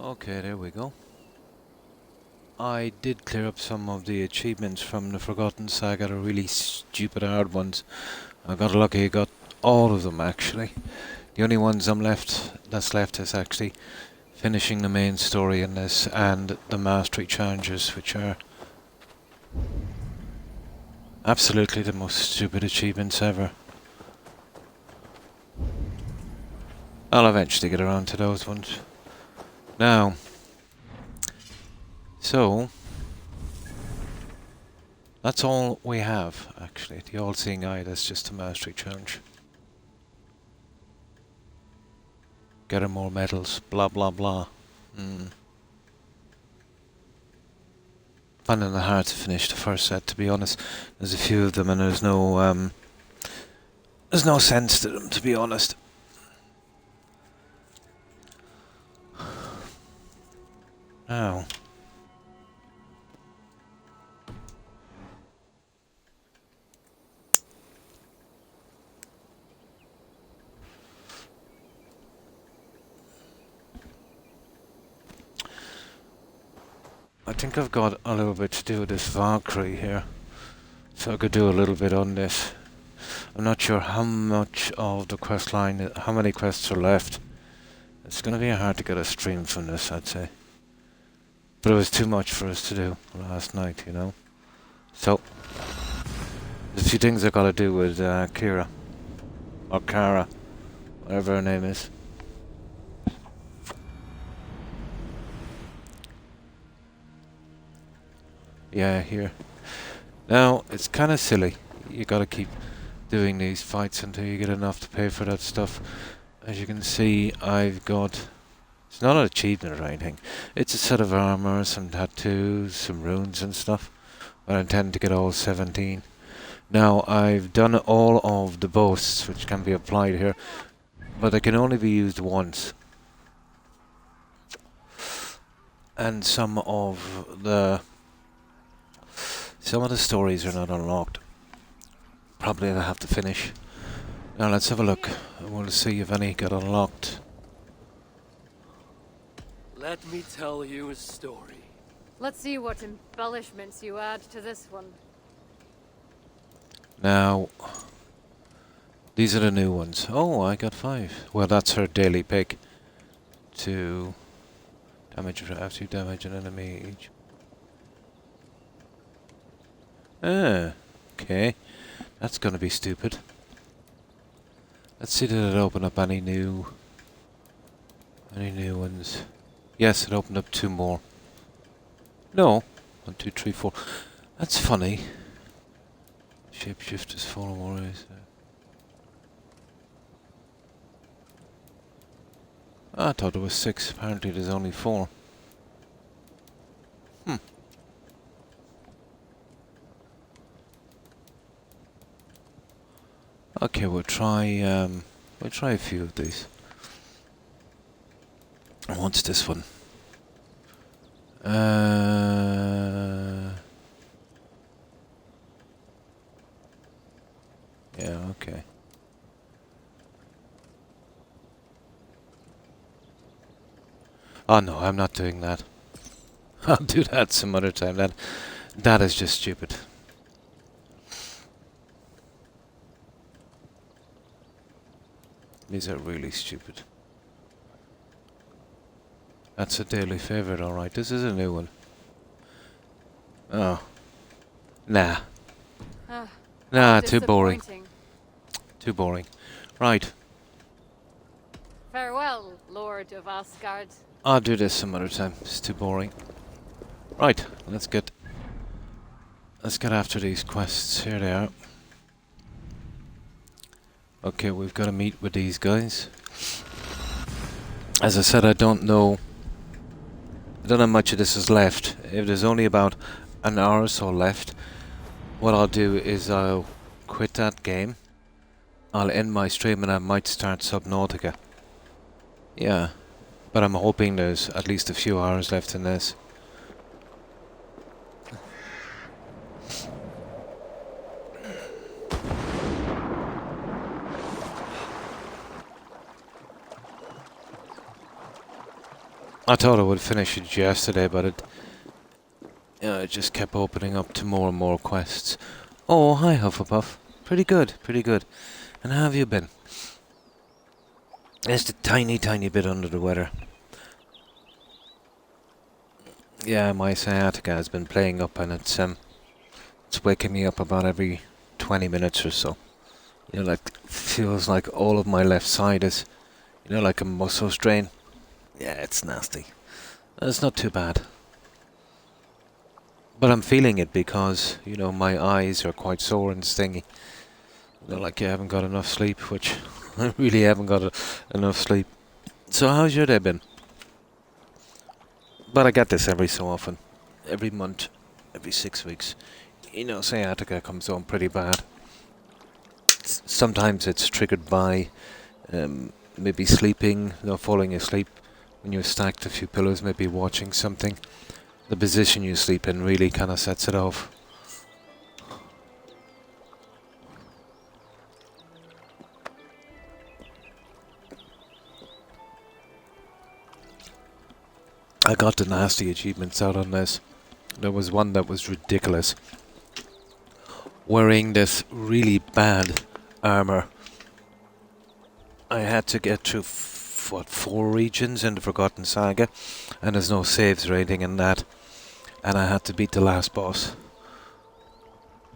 Okay, there we go. I did clear up some of the achievements from the Forgotten Saga, the really stupid hard ones. I got lucky, I got all of them actually. The only ones that's left is actually finishing the main story in this and the mastery challenges, which are absolutely the most stupid achievements ever. I'll eventually get around to those ones. Now, so that's all we have, actually. The all-seeing eye, that's just a mastery challenge. Getting more medals, blah blah blah. Finding it hard to finish the first set, to be honest. There's a few of them and there's no sense to them, to be honest. Now, I think I've got a little bit to do with this Valkyrie here, so I could do a little bit on this. I'm not sure how much of the quest line, how many quests are left. It's going to be hard to get a stream from this, I'd say. But it was too much for us to do last night, you know. So, there's a few things I've got to do with Kira. Or Kara. Whatever her name is. Yeah, here. Now, it's kind of silly. You got to keep doing these fights until you get enough to pay for that stuff. As you can see, I've got... It's not an achievement or anything. It's a set of armor, some tattoos, some runes and stuff. But I intend to get all 17. Now, I've done all of the boasts which can be applied here, but they can only be used once. And some of the stories are not unlocked. Probably I'll have to finish. Now let's have a look. We'll see if any got unlocked. Let me tell you a story. Let's see what embellishments you add to this one. Now, these are the new ones. Oh, I got 5. Well, that's her daily pick. To damage after you damage an enemy each. Okay. That's gonna be stupid. Let's see, did it open up any new ones? Yes, it opened up 2 more. No. 1, 2, 3, 4. That's funny. Shapeshifters, fallen warriors. I thought there was 6. Apparently there's only 4. Okay, we'll try a few of these. What's this one? Yeah, okay. Oh no, I'm not doing that. I'll do that some other time. That is just stupid. These are really stupid. That's a daily favorite, alright. This is a new one. Oh. Nah. Nah, too boring. Too boring. Right. Farewell, Lord of Asgard. I'll do this some other time. It's too boring. Right, let's get after these quests. Here they are. Okay, we've got to meet with these guys. As I said, I don't know how much of this is left. If there's only about an hour or so left, what I'll do is I'll quit that game. I'll end my stream and I might start Subnautica. Yeah, but I'm hoping there's at least a few hours left in this. I thought I would finish it yesterday, but it just kept opening up to more and more quests. Oh, hi Hufflepuff. Pretty good, pretty good. And how have you been? Just a tiny, tiny bit under the weather. Yeah, my sciatica has been playing up, and it's waking me up about every 20 minutes or so. You know, like, feels like all of my left side is, like a muscle strain. Yeah, it's nasty. It's not too bad. But I'm feeling it because, my eyes are quite sore and stingy. Like you haven't got enough sleep, which I really haven't got enough sleep. So how's your day been? But I get this every so often. Every month, every 6 weeks. Sciatica comes on pretty bad. Sometimes it's triggered by maybe sleeping, falling asleep when you've stacked a few pillows, maybe watching something. The position you sleep in really kind of sets it off. I got the nasty achievements out on this. There was one that was ridiculous. Wearing this really bad armor. I had to get through 4 regions in the Forgotten Saga, and there's no saves or anything in that. And I had to beat the last boss.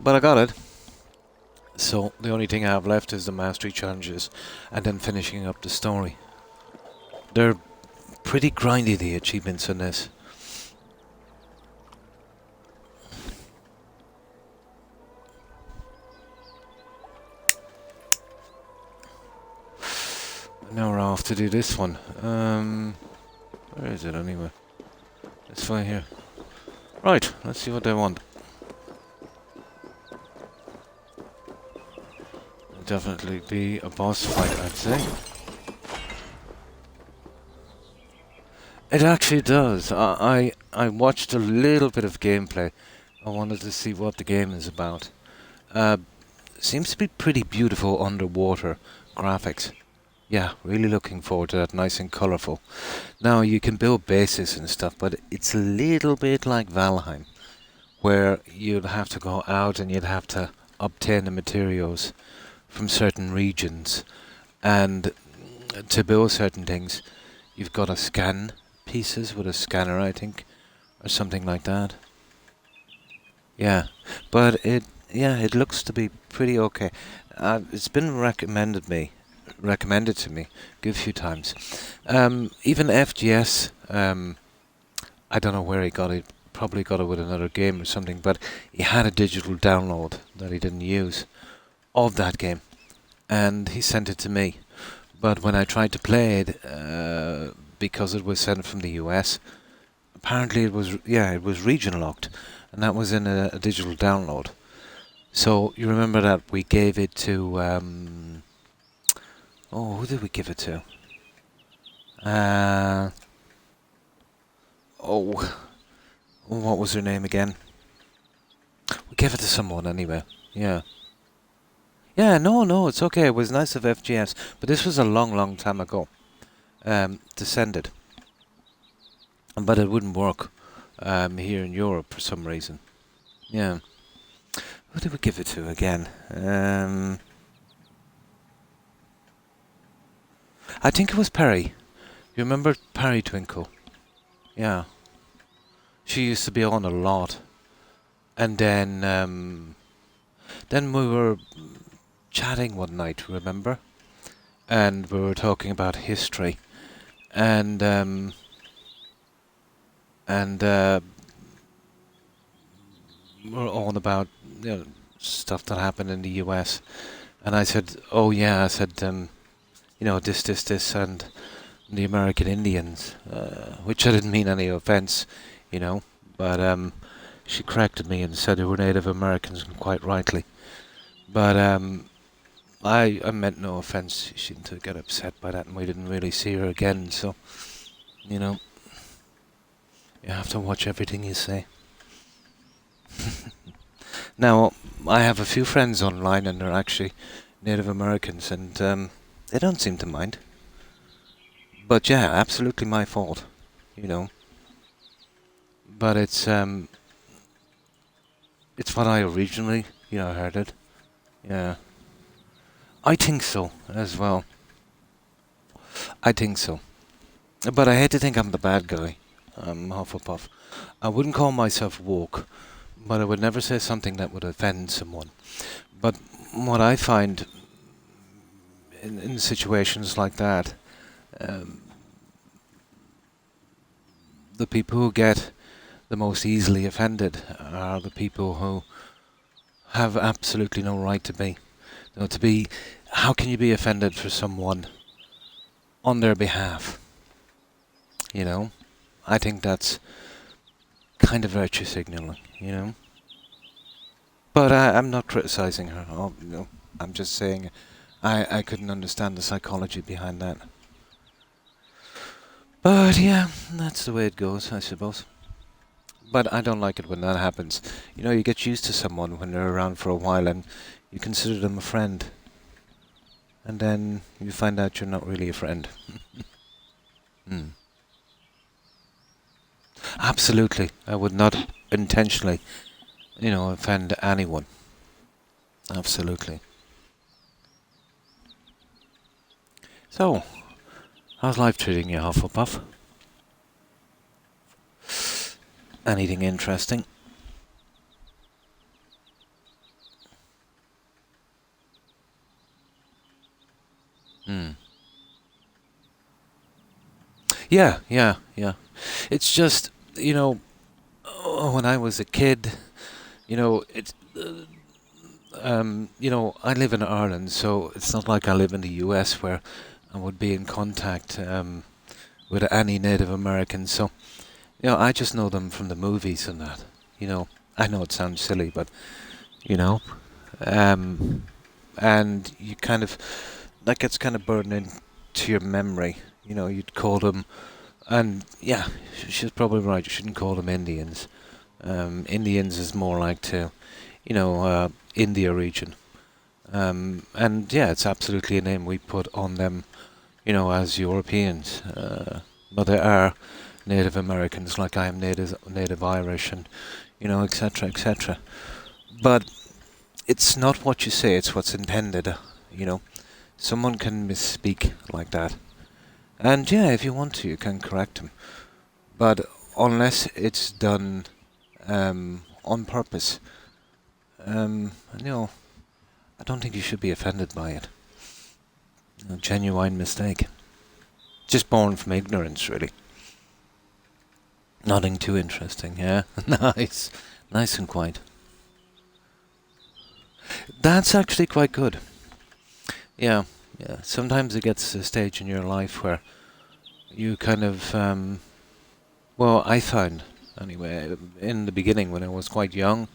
But I got it. So the only thing I have left is the mastery challenges, and then finishing up the story. They're pretty grindy, the achievements in this. Now we're off to do this one. Where is it anyway? This way here. Right, let's see what they want. Definitely be a boss fight, I'd say. It actually does. I watched a little bit of gameplay. I wanted to see what the game is about. Seems to be pretty beautiful underwater graphics. Yeah, really looking forward to that, nice and colourful. Now, you can build bases and stuff, but it's a little bit like Valheim, where you'd have to go out and you'd have to obtain the materials from certain regions. And to build certain things, you've got to scan pieces with a scanner, I think, or something like that. Yeah, but it looks to be pretty okay. It's been recommended to me a good few times. Even FGS, I don't know where he got it. Probably got it with another game or something, but he had a digital download that he didn't use of that game, and he sent it to me. But when I tried to play it, because it was sent from the US, apparently it was region locked, and that was in a digital download. So you remember that we gave it to who did we give it to? What was her name again? We gave it to someone anyway. Yeah. Yeah, no, it's okay. It was nice of FGS, but this was a long, long time ago. To send it, but it wouldn't work here in Europe for some reason. Yeah. Who did we give it to again? I think it was Perry. You remember Perry Twinkle? Yeah. She used to be on a lot. And then we were chatting one night, remember? And we were talking about history. And we're on about stuff that happened in the US. And I said, oh yeah, I said, this, and the American Indians, which I didn't mean any offense, but she corrected me and said they were Native Americans, and quite rightly. But I meant no offense. She didn't get upset by that, and we didn't really see her again, so, you have to watch everything you say. Now, I have a few friends online, and they're actually Native Americans, and they don't seem to mind. But yeah, absolutely my fault. you know. But it's what I originally, heard it. Yeah, I think so as well. I think so. But I hate to think I'm the bad guy. I'm Hufflepuff. I wouldn't call myself woke, but I would never say something that would offend someone. But what I find in situations like that, um, the people who get the most easily offended are the people who have absolutely no right to be. To be, how can you be offended for someone on their behalf? You know, I think that's kind of virtue signaling. But I'm not criticizing her. I'm just saying I couldn't understand the psychology behind that. But yeah, that's the way it goes, I suppose. But I don't like it when that happens. You get used to someone when they're around for a while and you consider them a friend. And then you find out you're not really a friend. Hmm. Absolutely. I would not intentionally, offend anyone. Absolutely. So, how's life treating you, Hufflepuff? Anything interesting? Hmm. Yeah, yeah, yeah. It's just, when I was a kid, I live in Ireland, so it's not like I live in the US where I would be in contact with any Native Americans. So, I just know them from the movies and that. I know it sounds silly, but you know, um, and you kind of that gets kind of burned into your memory. You'd call them, and yeah, she's probably right. You shouldn't call them Indians. Indians is more like to, India region. And yeah, it's absolutely a name we put on them, as Europeans. But they are Native Americans, like I am Native Irish, and etc., etc. But it's not what you say; it's what's intended. You know, someone can misspeak like that, and yeah, if you want to, you can correct them. But unless it's done on purpose, you know, I don't think you should be offended by it. A genuine mistake. Just born from ignorance, really. Nothing too interesting, yeah? Nice. Nice and quiet. That's actually quite good. Yeah, yeah. Sometimes it gets to a stage in your life where you kind of, well, I found, anyway, in the beginning when I was quite young,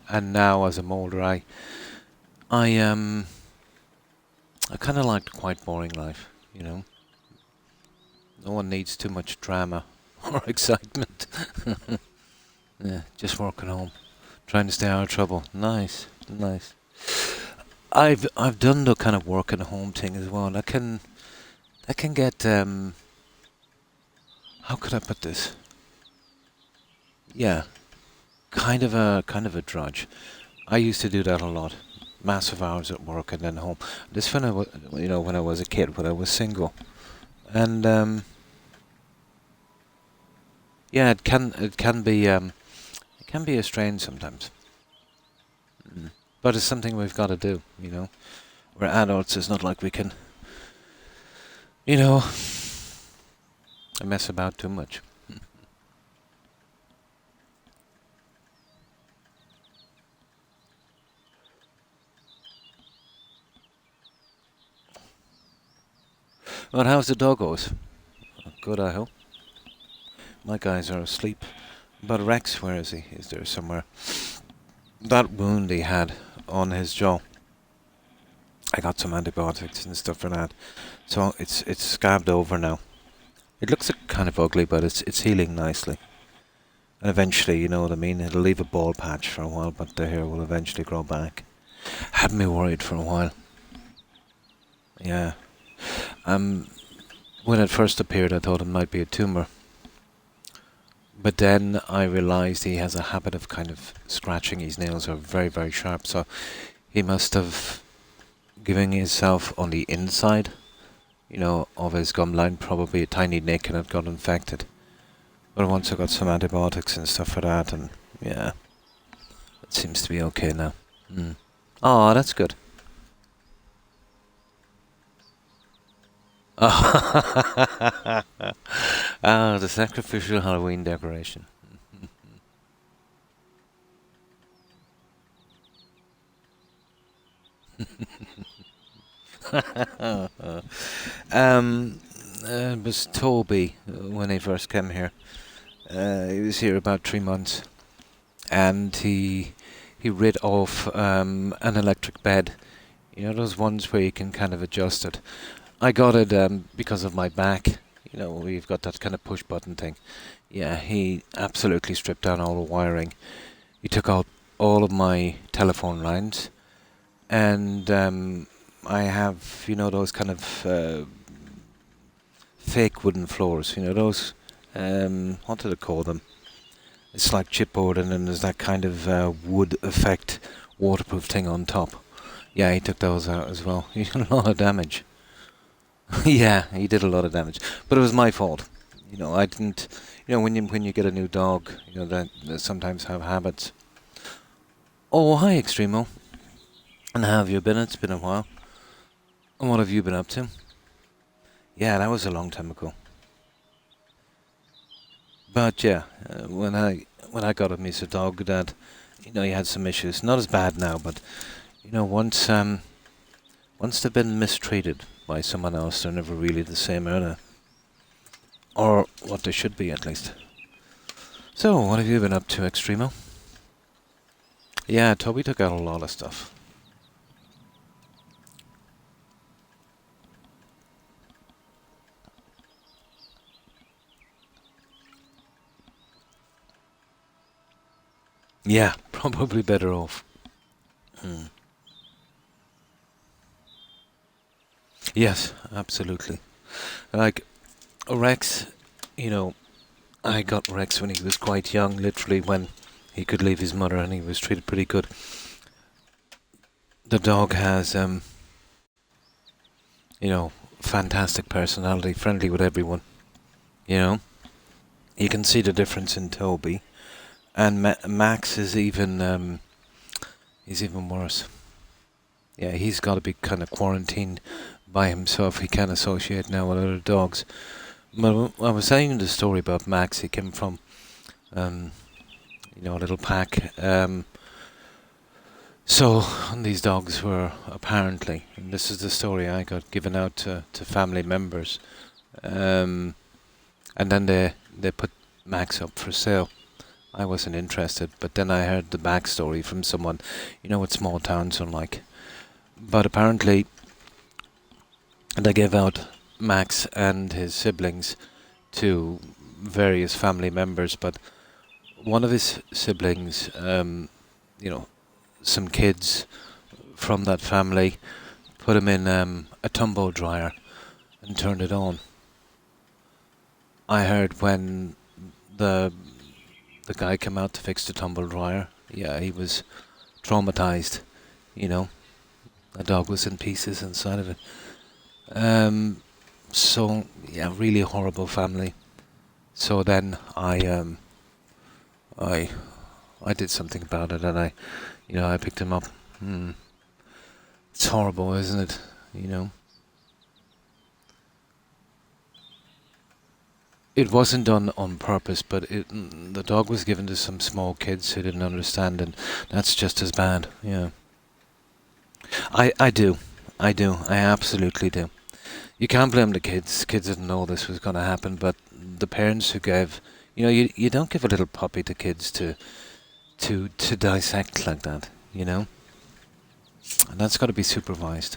and now as I'm older, I, um, I kind of liked a quite boring life. No one needs too much drama or excitement. Yeah, just working home, trying to stay out of trouble. Nice, nice. I've done the kind of work at home thing as well. And that can get how could I put this? Yeah, kind of a drudge. I used to do that a lot. Massive hours at work and then home. This when I was a kid, when I was single, and yeah, it can be a strain sometimes. Mm. But it's something we've got to do. We're adults. It's not like we can, you know, mess about too much. Well, how's the doggos? Good, I hope. My guys are asleep. But Rex, where is he? Is there somewhere? That wound he had on his jaw. I got some antibiotics and stuff for that. So it's scabbed over now. It looks kind of ugly, but it's healing nicely. And eventually, you know what I mean? It'll leave a bald patch for a while, but the hair will eventually grow back. Had me worried for a while. Yeah. Um, when it first appeared, I thought it might be a tumor. But then I realised he has a habit of kind of scratching. His nails are very, very sharp, so he must have given himself on the inside, of his gum line, probably a tiny nick, and it got infected. But once I got some antibiotics and stuff for that, and yeah, it seems to be okay now. Oh, that's good. Oh, the sacrificial Halloween decoration. um, it was Toby when he first came here. He was here about 3 months, and he rid off an electric bed. You know those ones where you can kind of adjust it. I got it because of my back. We've got that kind of push button thing. Yeah, he absolutely stripped down all the wiring. He took out all of my telephone lines, and I have, those kind of fake wooden floors. Those, what do they call them? It's like chipboard, and then there's that kind of wood effect waterproof thing on top. Yeah, he took those out as well. He did a lot of damage. Yeah, he did a lot of damage, but it was my fault. I didn't. When you get a new dog, that sometimes have habits. Oh, hi, Extremo. And how have you been? It's been a while. And what have you been up to? Yeah, that was a long time ago. But yeah, when I got a Misa dog, that he had some issues. Not as bad now, but once they've been mistreated by someone else, they're never really the same, are they? Or what they should be, at least. So, what have you been up to, Extremo? Yeah, Toby took out a lot of stuff. Yeah, probably better off. Yes, absolutely. Like, Rex, I got Rex when he was quite young, literally when he could leave his mother, and he was treated pretty good. The dog has, fantastic personality, friendly with everyone. You know, you can see the difference in Toby, and Max is he's even worse. Yeah, he's got to be kind of quarantined by himself. He can't associate now with other dogs. But I was saying the story about Max. He came from, a little pack. So these dogs were apparently, and this is the story I got given out to family members, and then they put Max up for sale. I wasn't interested, but then I heard the backstory from someone, what small towns are like. But apparently, they gave out Max and his siblings to various family members, but one of his siblings, some kids from that family put him in a tumble dryer and turned it on. I heard when the guy came out to fix the tumble dryer, yeah, he was traumatized. The dog was in pieces inside of it. So yeah, really horrible family. So then I did something about it, and I picked him up. It's horrible, isn't it? It wasn't done on purpose, but the dog was given to some small kids who didn't understand, and that's just as bad. Yeah, I do, I absolutely do. You can't blame the kids. Kids didn't know this was going to happen, but the parents who gave, you don't give a little puppy to kids to dissect like that, and that's got to be supervised.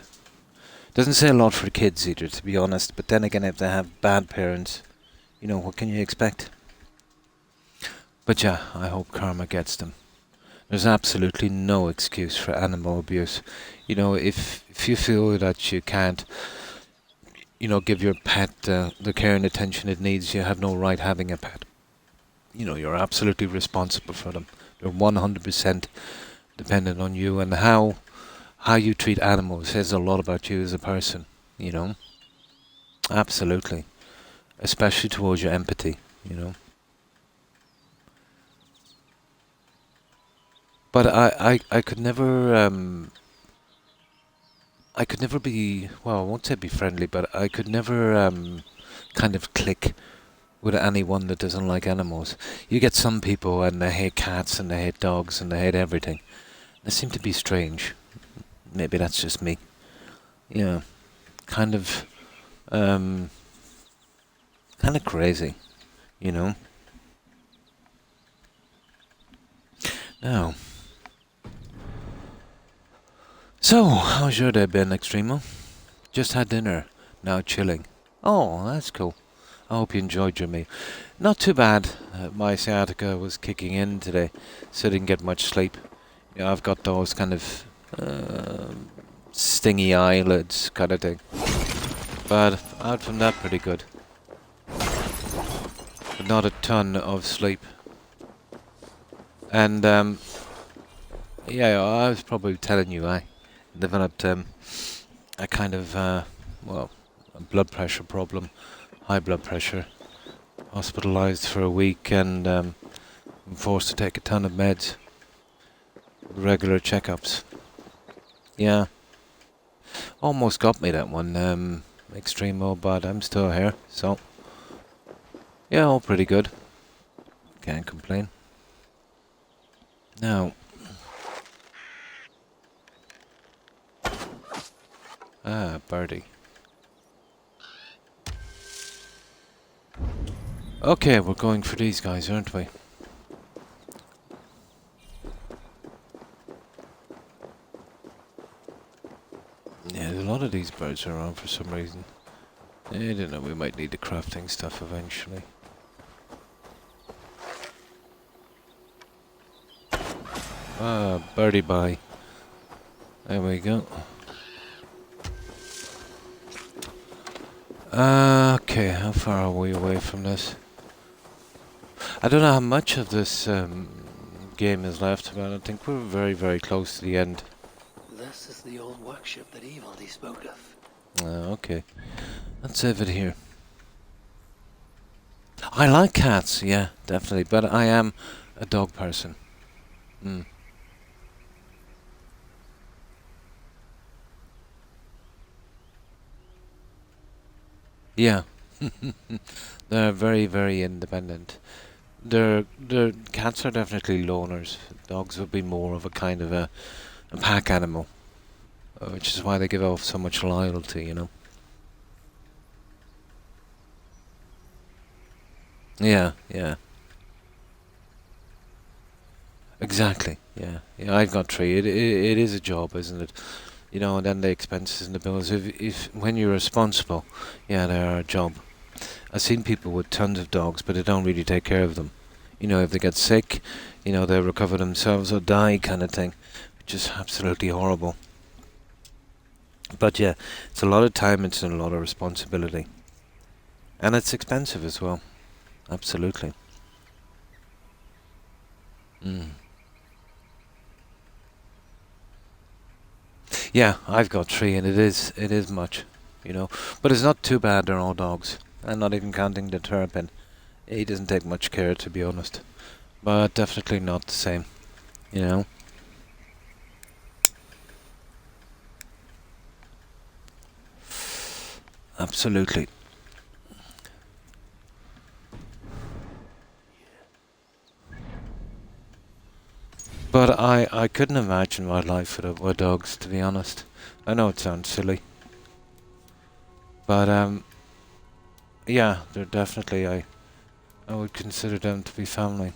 Doesn't say a lot for kids either, to be honest. But then again, if they have bad parents, what can you expect? But yeah, I hope karma gets them. There's absolutely no excuse for animal abuse. If you feel that you can't, give your pet the care and attention it needs, you have no right having a pet. you know, you're absolutely responsible for them. They're 100% dependent on you, and how you treat animals says a lot about you as a person, you know. Absolutely. Especially towards your empathy, you know. But I could never I could never be, well, I won't say be friendly, but I could never kind of click with anyone that doesn't like animals. You get some people and they hate cats and they hate dogs and they hate everything. They seem to be strange. Maybe that's just me. Yeah, kind of um, kind of crazy, you know. Now, so how's your day been, Extremo? Just had dinner. Now chilling. Oh, that's cool. I hope you enjoyed your meal. Not too bad. My sciatica was kicking in today, so I didn't get much sleep. Yeah, I've got those kind of stingy eyelids kind of thing. But out from that, pretty good. But not a ton of sleep. And yeah, I was probably telling you I developed a kind of well, a blood pressure problem, high blood pressure. Hospitalized for a week and I'm forced to take a ton of meds. Regular checkups. Yeah. Almost got me that one, Extremo, but I'm still here, so yeah, all pretty good. Can't complain. Now, birdie. Okay, we're going for these guys, aren't we? Yeah, there's a lot of these birds around for some reason. I don't know, we might need the crafting stuff eventually. Birdie bye. There we go. Okay, how far are we away from this? I don't know how much of this game is left, but I think we're very, very close to the end. This is the old workshop that Evildy spoke of. Okay. Let's save it here. I like cats, yeah, definitely, but I am a dog person. Mm. Yeah. They're very, very independent. Their cats are definitely loners. Dogs would be more of a kind of a pack animal, which is why they give off so much loyalty, you know. Yeah, yeah. Exactly. Yeah, yeah. I've got three. It is a job, isn't it? You know, and then the expenses and the bills. If when you're responsible, yeah, they are a job. I've seen people with tons of dogs, but they don't really take care of them. You know, if they get sick, you know, they recover themselves or die, kind of thing, which is absolutely horrible. But yeah, it's a lot of time, it's a lot of responsibility, and it's expensive as well. Absolutely. Mm. Yeah, I've got three, and it is much, you know. But it's not too bad. They're all dogs. I'm not even counting the Terrapin. He doesn't take much care, to be honest. But definitely not the same, you know. Absolutely. But I couldn't imagine my life with dogs, to be honest. I know it sounds silly, but yeah, they're definitely I would consider them to be family.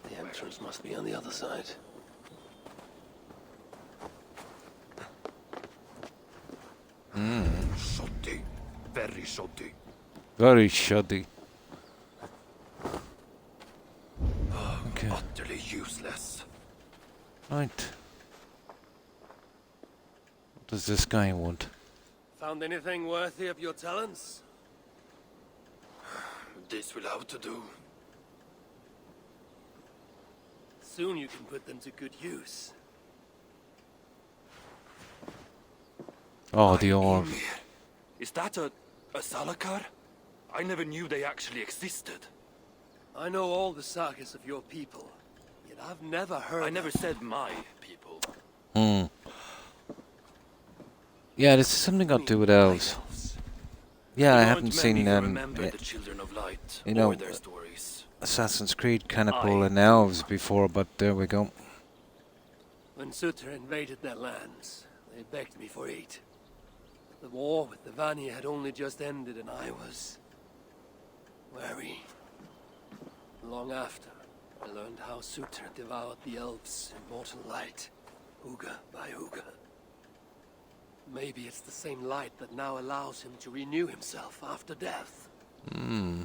The entrance must be on the other side. Shoddy. Very shoddy. Very shoddy. Okay. utterly useless. Right. What does this guy want? Found anything worthy of your talents? This will have to do. Soon you can put them to good use. Oh, the orb. Ymir. Is that a Salakar? I never knew they actually existed. I know all the sagas of your people, yet I've never heard. I never said my people. Hmm. Yeah, this is something got to do with elves. Yeah, I There haven't aren't seen many who remember eh, the Children of Light you know, or their stories. Assassin's Creed kind of I- pull in elves before, but there we go. When Sutter invaded their lands, they begged me for aid. The war with the Vanir had only just ended and I was wary. Long after, I learned how Sutter devoured the elves' immortal light, Huga by Huga. Maybe it's the same light that now allows him to renew himself after death. Hmm.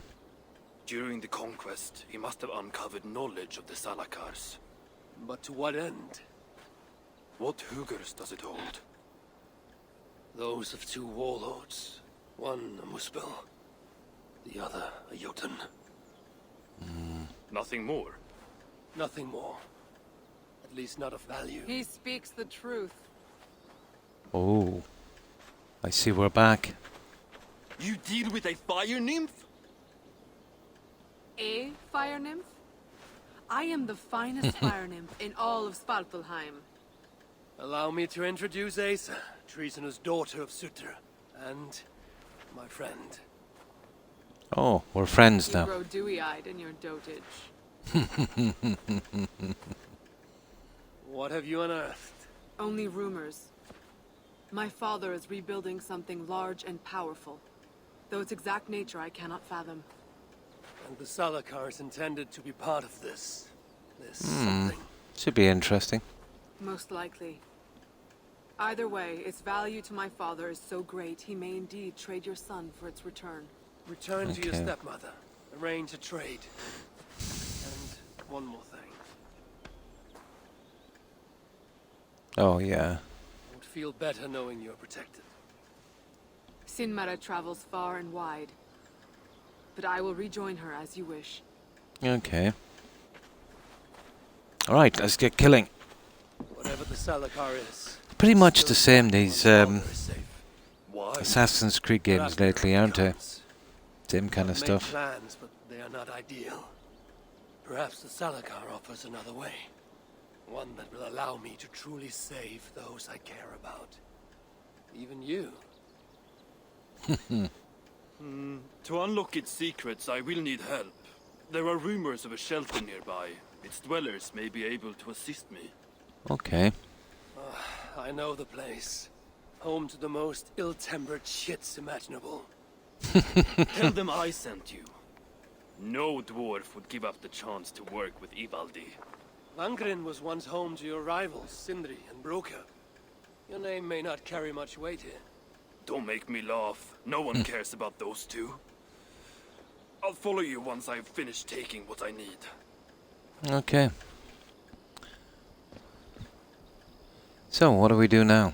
During the conquest, he must have uncovered knowledge of the Salakars. But to what end? What Hugars does it hold? Those of two warlords. One a Muspel, the other a Jotun. Nothing more. Nothing more. At least not of value. He speaks the truth. Oh. I see we're back. You deal with a fire nymph? A fire nymph? I am the finest fire nymph in all of Svartalheim. Allow me to introduce Asa, treasonous daughter of Sutter, and my friend. Oh, we're friends You now. grow dewy-eyed in your dotage. What have you unearthed? Only rumors. My father is rebuilding something large and powerful, though its exact nature I cannot fathom. And the Salakars intended to be part of this. Something. Should be interesting. Most likely. Either way, its value to my father is so great he may indeed trade your son for its return. Return to your Okay. stepmother. Arrange a trade. And one more thing. Oh, yeah. I would feel better knowing you're protected. Sinmara travels far and wide, but I will rejoin her as you wish. Okay. Alright, let's get killing. Whatever the Salakar is. Pretty much still the same, these father is safe. Why? Assassin's Creed games lately, aren't they? Comes. Same kind of I've made stuff. plans, but they are not ideal. Perhaps the Salakar offers another way. One that will allow me to truly save those I care about. Even you. To unlock its secrets, I will need help. There are rumors of a shelter nearby. Its dwellers may be able to assist me. Okay. I know the place. Home to the most ill-tempered shits imaginable. Tell them I sent you. No dwarf would give up the chance to work with Ivaldi. Vangrin was once home to your rivals, Sindri and Broka. Your name may not carry much weight here. Don't make me laugh. No one cares about those two. I'll follow you once I've finished taking what I need. Okay. So, what do we do now?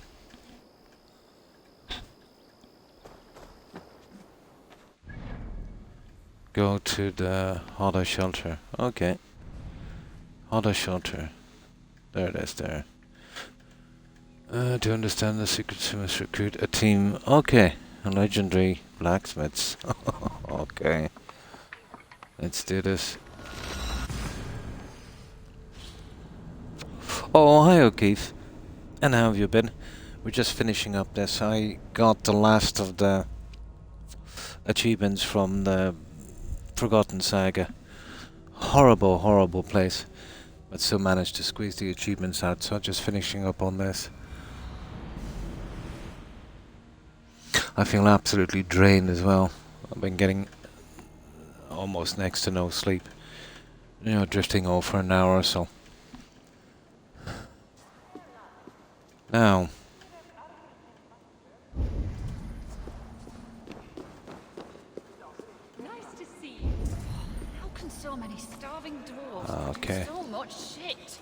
Go to the Hada shelter. Okay. Hada shelter. There it is there. To understand the secrets, you must recruit a team. Okay. Legendary blacksmiths. Okay. Let's do this. Oh, hi O'Keefe. And how have you been? We're just finishing up this. I got the last of the achievements from the Forgotten Saga. Horrible, horrible place. But still managed to squeeze the achievements out, so just finishing up on this. I feel absolutely drained as well. I've been getting almost next to no sleep. You know, drifting off for an hour or so. Now, Nice to see you. How can so many many starving dwarves. Okay. So much shit.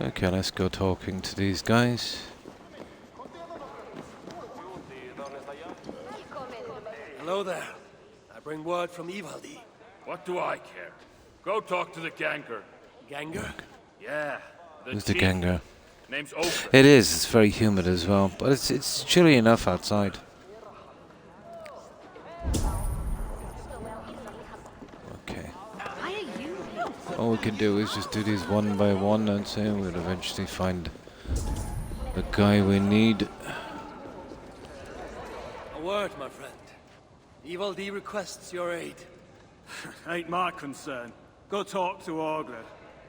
Okay, let's go talking to these guys. Hello there. I bring word from Ivaldi. What do I care? Go talk to the Ganger. Ganger? Yeah. Who's the chief. Ganger? Name's Oaker. It is. It's very humid as well, but it's chilly enough outside. Okay. Why are you? All we can do is just do these one by one, and say we'll eventually find the guy we need. A word, my friend. Ivaldi requests your aid. Ain't my concern. Go talk to Ogler.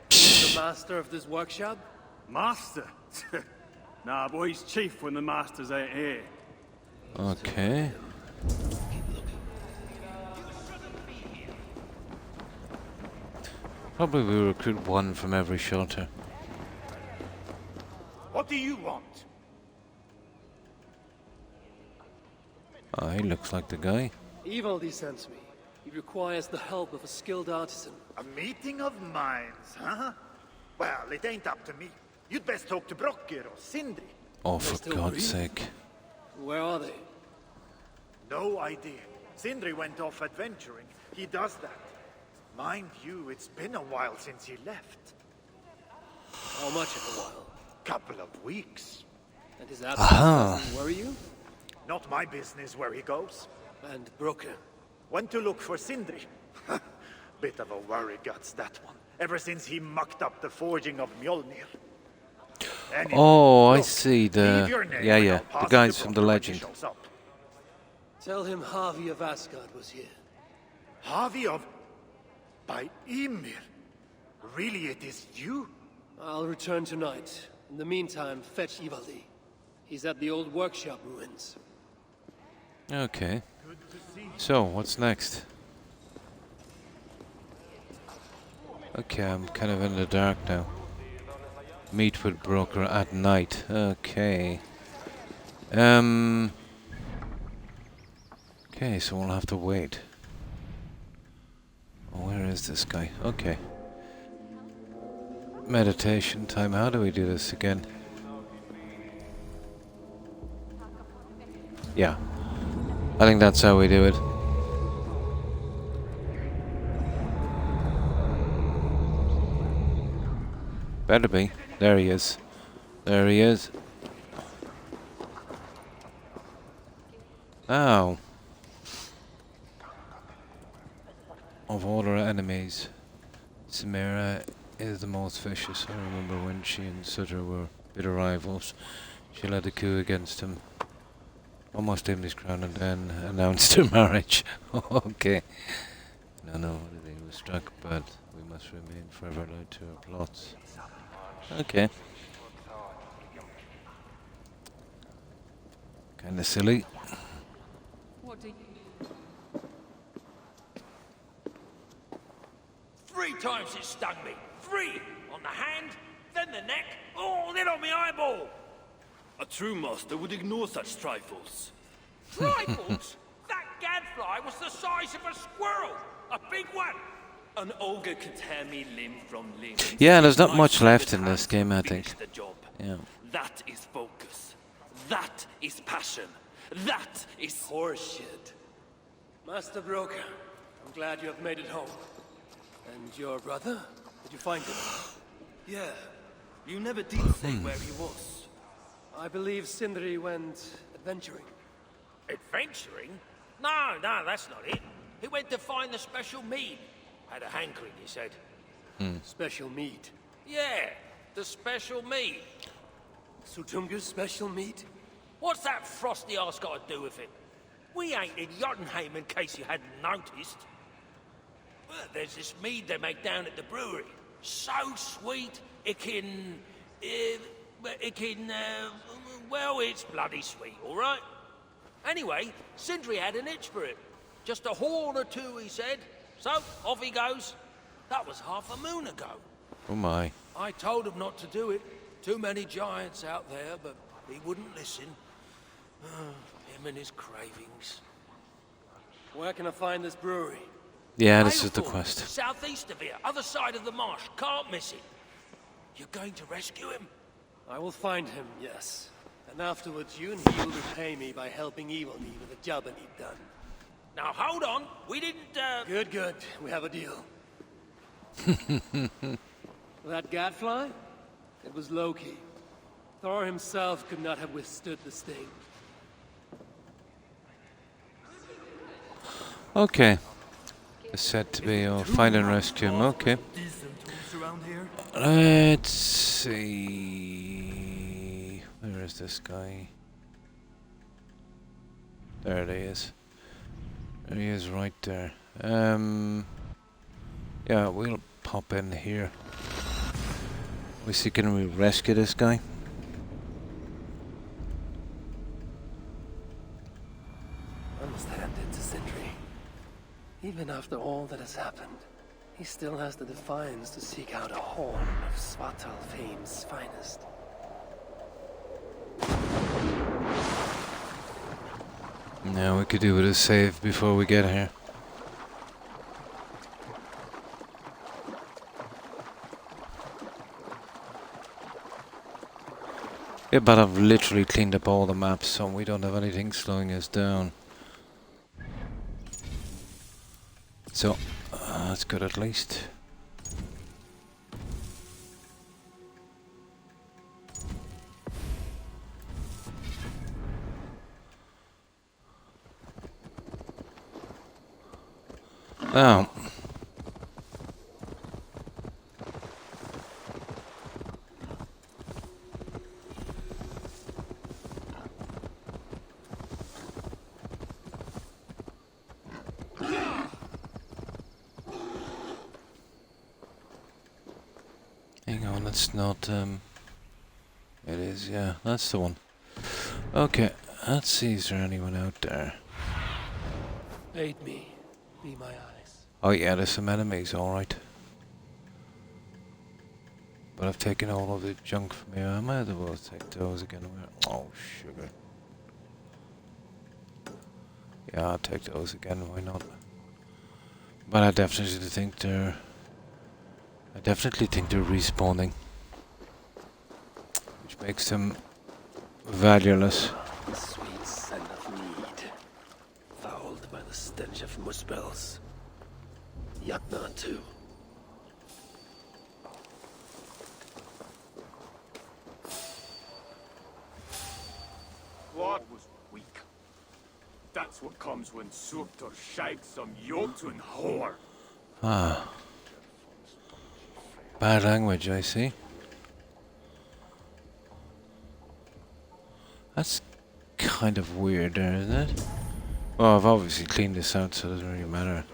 The master of this workshop? Master? Nah, boy, he's chief when the masters ain't here. Okay. Probably we recruit one from every shelter. What do you want? Oh, he looks like the guy. Ivaldi sends me. He requires the help of a skilled artisan. A meeting of minds, huh? Well, it ain't up to me. You'd best talk to Brocker or Sindri. Oh, They for still God's breathe? sake. Where are they? No idea. Sindri went off adventuring. He does that. Mind you, it's been a while since he left. How much of a while? Couple of weeks. And his absence doesn't worry you? Not my business where he goes. And Broker? Went to look for Sindri. Bit of a worry guts, that one. Ever since he mucked up the forging of Mjolnir. Anyway, Oh, I look, see leave your the... name Yeah, and yeah. I'll pass The it guys to from the Brocker when he legend. shows up. Tell him Harvey of Asgard was here. Harvey of... by Ymir. Really, it is you? I'll return tonight. In the meantime, fetch Ivaldi. He's at the old workshop ruins. Okay. So, what's next? Okay, I'm kind of in the dark now. Meet with broker at night. Okay. Okay, so we'll have to wait. Oh, where is this guy? Okay. Meditation time. How do we do this again? Yeah. I think that's how we do it. Better be. There he is. There he is. Ow. Of all our enemies, Samira is the most vicious. I remember when she and Sutter were bitter rivals. She led a coup against him. Almost tamed his crown and then announced her marriage. Okay. No, he was struck, but we must remain forever loyal to our plots. Okay. Kinda silly. What do you... 3 times it stung me. 3! On the hand, then the neck, oh, then on my eyeball. A true master would ignore such trifles. Trifles? That gadfly was the size of a squirrel. A big one. An ogre could tear me limb from limb. Yeah, there's not My much left severed in this hands game, will I finish think. the job. Yeah. That is focus. That is passion. That is... Horseshit. Master Broker, I'm glad you have made it home. And your brother? Did you find him? Yeah. You never did say where he was. I believe Sindri went adventuring. Adventuring? No, that's not it. He went to find the special mead. Had a hankering, he said. Special meat. Yeah, the special mead. Sutunga's special meat? What's that frosty arse got to do with it? We ain't in Jotunheim, in case you hadn't noticed. Well, there's this mead they make down at the brewery. So sweet, well, it's bloody sweet, all right? Anyway, Sindri had an itch for it. Just a horn or two, he said. So, off he goes. That was half a moon ago. Oh my. I told him not to do it. Too many giants out there, but he wouldn't listen. Him and his cravings. Where can I find this brewery? Yeah, this is the Hailthorne, quest. southeast of here, other side of the marsh. Can't miss it. You're going to rescue him? I will find him, yes. And afterwards, you and he will repay me by helping Evil me with the job I need done. Now hold on. We didn't, Good, good. We have a deal. That gadfly? It was Loki. Thor himself could not have withstood the sting. Okay. It's said to be find and rescue him. Okay. Decent tools around here. Let's see. Where is this guy? There he is. There he is right there. Yeah, we'll pop in here. We see, can we rescue this guy? I must hand it to Sindri. Even after all that has happened, he still has the defiance to seek out a horn of Svartalfheim's finest. Now we could do with a save before we get here. Yeah, but I've literally cleaned up all the maps, so we don't have anything slowing us down. So, that's good at least. Now, hang on, it's not, it is, yeah, that's the one. Okay, let's see, is there anyone out there? Aid me. Be my eyes. Oh yeah, there's some enemies, alright. But I've taken all of the junk from here. I might as well take those again. Oh, sugar. Yeah, I'll take those again, why not? But I definitely think they're respawning. Which makes them valueless. The sweet scent of mead, fouled by the stench of muspels. Yatna too. What was weak? That's what comes when Surtur shags some Jotun whore. Ah. Bad language, I see. That's kind of weird there, isn't it? Well, I've obviously cleaned this out, so it doesn't really matter.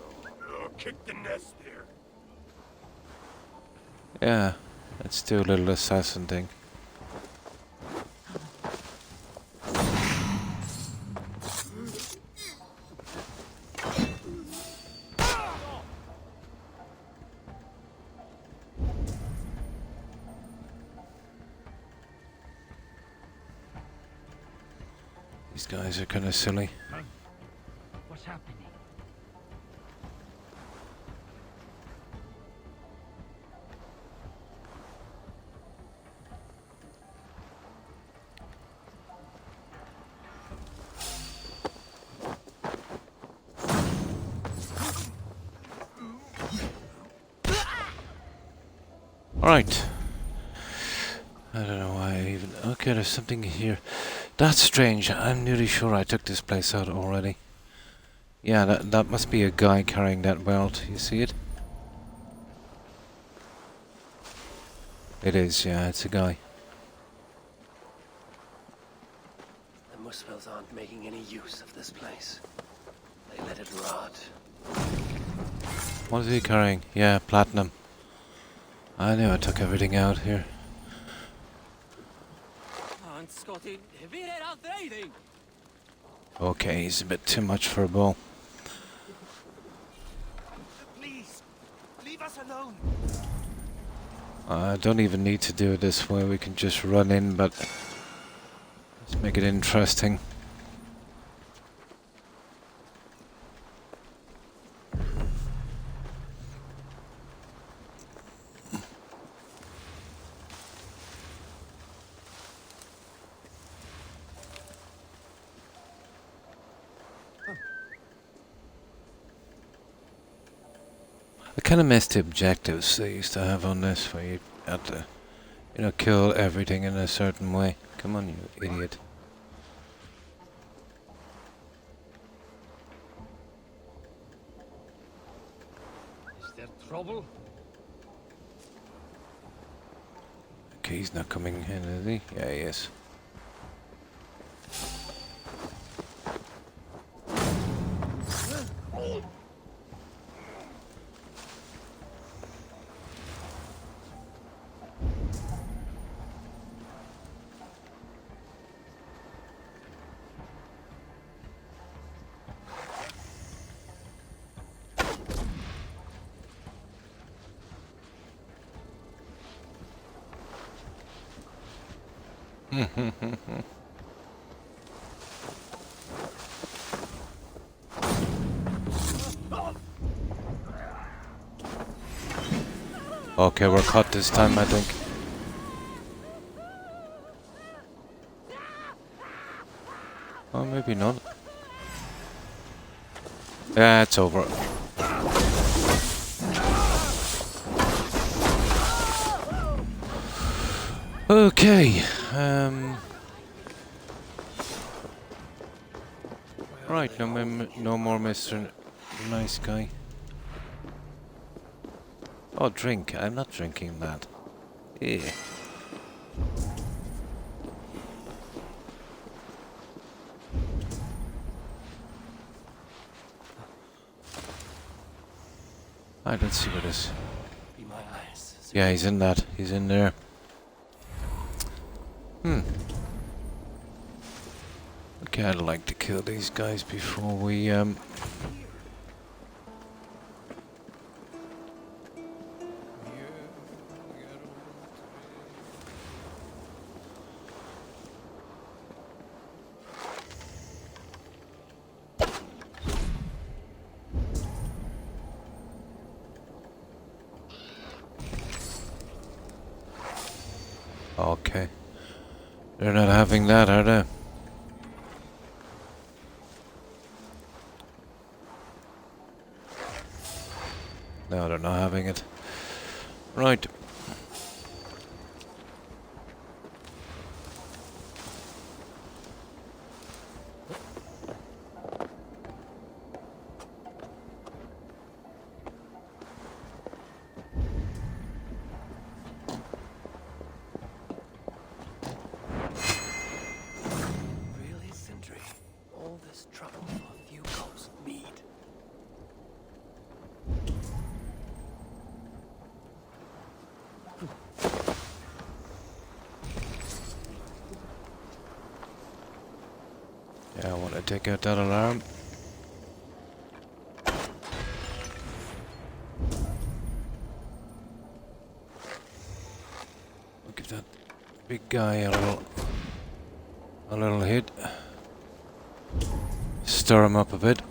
Kick the nest here. Yeah, let's do a little assassin thing. These guys are kind of silly. What's happening? Alright. I don't know why I even... Okay, there's something here. That's strange. I'm nearly sure I took this place out already. Yeah, that must be a guy carrying that belt. You see it? It is, yeah, it's a guy. The muspels aren't making any use of this place. They let it rot. What is he carrying? Yeah, platinum. I knew I took everything out here. Okay, he's a bit too much for a bull. Please, leave us alone. I don't even need to do it this way, we can just run in, but let's make it interesting. kind of missed the objectives they used to have on this, where you had to, you know, kill everything in a certain way. Come on, you idiot. Is there trouble? Okay, he's not coming in, is he? Yeah, he is. Okay, we're caught this time, I think. Oh, maybe not. Yeah, it's over. Okay. Right, no more Mr. Nice Guy. Oh, drink. I'm not drinking that. Yeah. Alright, let's see what this. Be my eyes. Yeah, he's in that. He's in there. Okay, I'd like to kill these guys before we Okay. They're not having that, are they? No, they're not having it. Right. Really, Sindri? All this trouble for a few cups of mead. Yeah, I want to take out that alarm. I'll give that big guy a little hit. Stir him up a bit.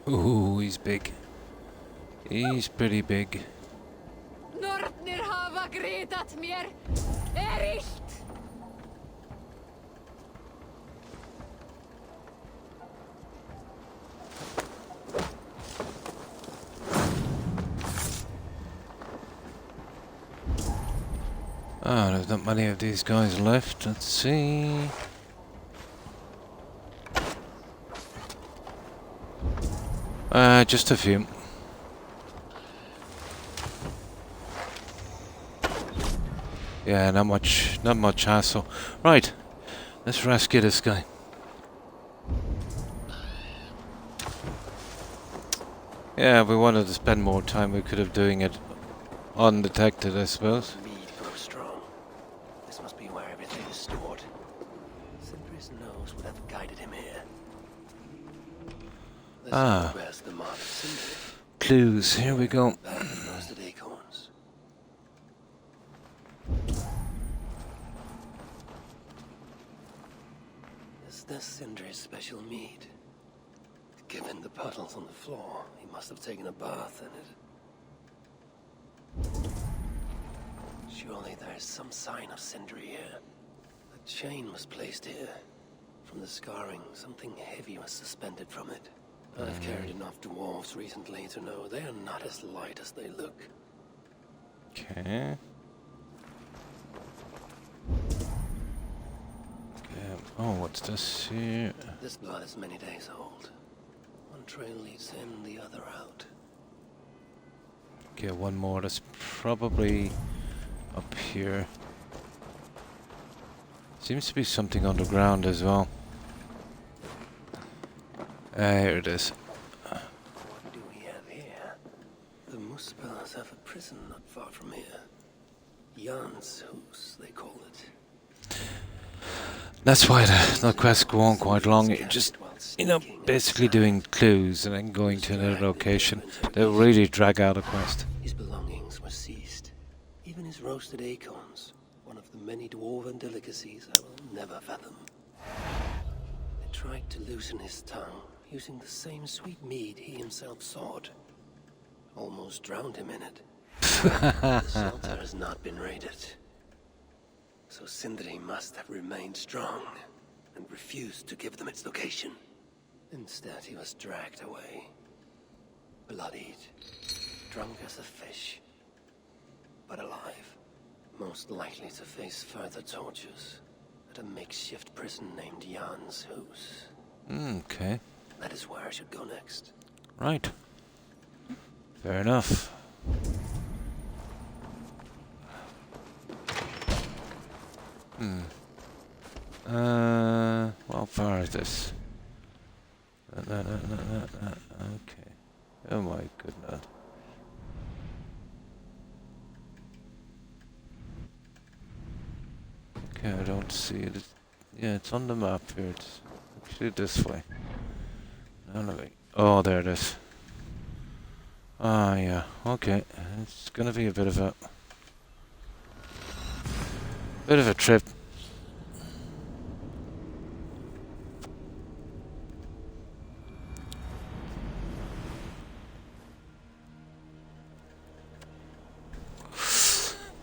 Ooh, he's big. He's pretty big. Nornir hafa gritat mér. Illt. Ah, there's not many of these guys left. Let's see. Just a few. Yeah, not much hassle. Right, let's rescue this guy. Yeah, if we wanted to spend more time, we could have doing it undetected, I suppose. Mead grows strong. This must be where everything is stored. Sindri's nose would have guided him here. This bears the mark of Sindri. Clues, here we go. Back of roasted acorns. Is this Sindri's special mead? Given the puddles on the floor, he must have taken a bath in it. Surely there is some sign of Sindri here. chain was placed here. From the scarring, something heavy was suspended from it. I've carried enough dwarves recently to know they are not as light as they look. Okay. Oh, what's this here? This blood is many days old. One trail leads in, the other out. Okay, one more. That's probably up here. Seems to be something underground as well. Here it is. What do we have here? The Muspels have a prison not far from here. Jan's Hus, they call it. That's why the quests go on quite long. You're just, basically doing clues and then going to another location. They'll really drag out a quest. His belongings were seized. Even his roasted acorns, one of the many dwarven delicacies I will never fathom. They tried to loosen his tongue, using the same sweet mead he himself sought. Almost drowned him in it. The shelter has not been raided. So Sindri must have remained strong and refused to give them its location. Instead, he was dragged away. Bloodied, drunk as a fish, but alive. Most likely to face further tortures at a makeshift prison named Jan's Hus. Okay. That is where I should go next. Right. Fair enough. How far is this? Okay. Oh my goodness. Okay, I don't see it. Yeah, it's on the map here. It's actually this way. Oh, there it is. Ah, yeah. Okay. It's gonna be a bit of a trip.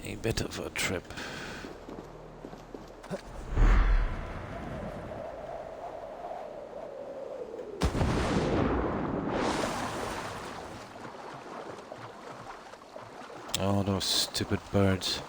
A bit of a trip. Oh, those stupid birds.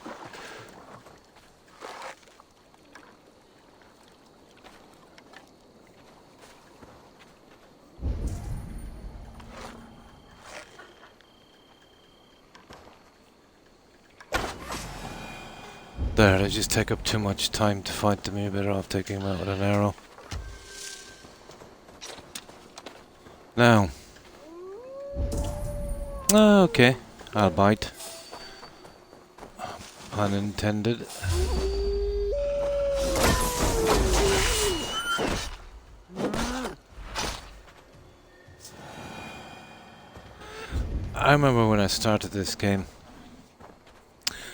There, they just take up too much time to fight them. You're better off taking them out with an arrow. Now. Okay, I'll bite. Pun intended. I remember when I started this game.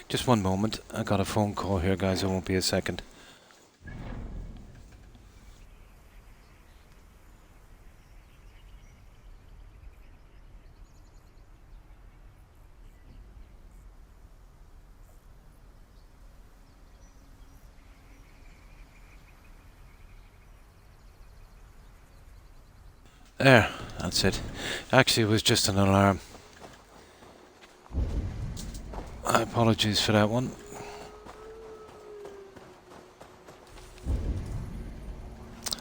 Just one moment, I got a phone call here, guys. It won't be a second. There, that's it. Actually, it was just an alarm. Apologies for that one.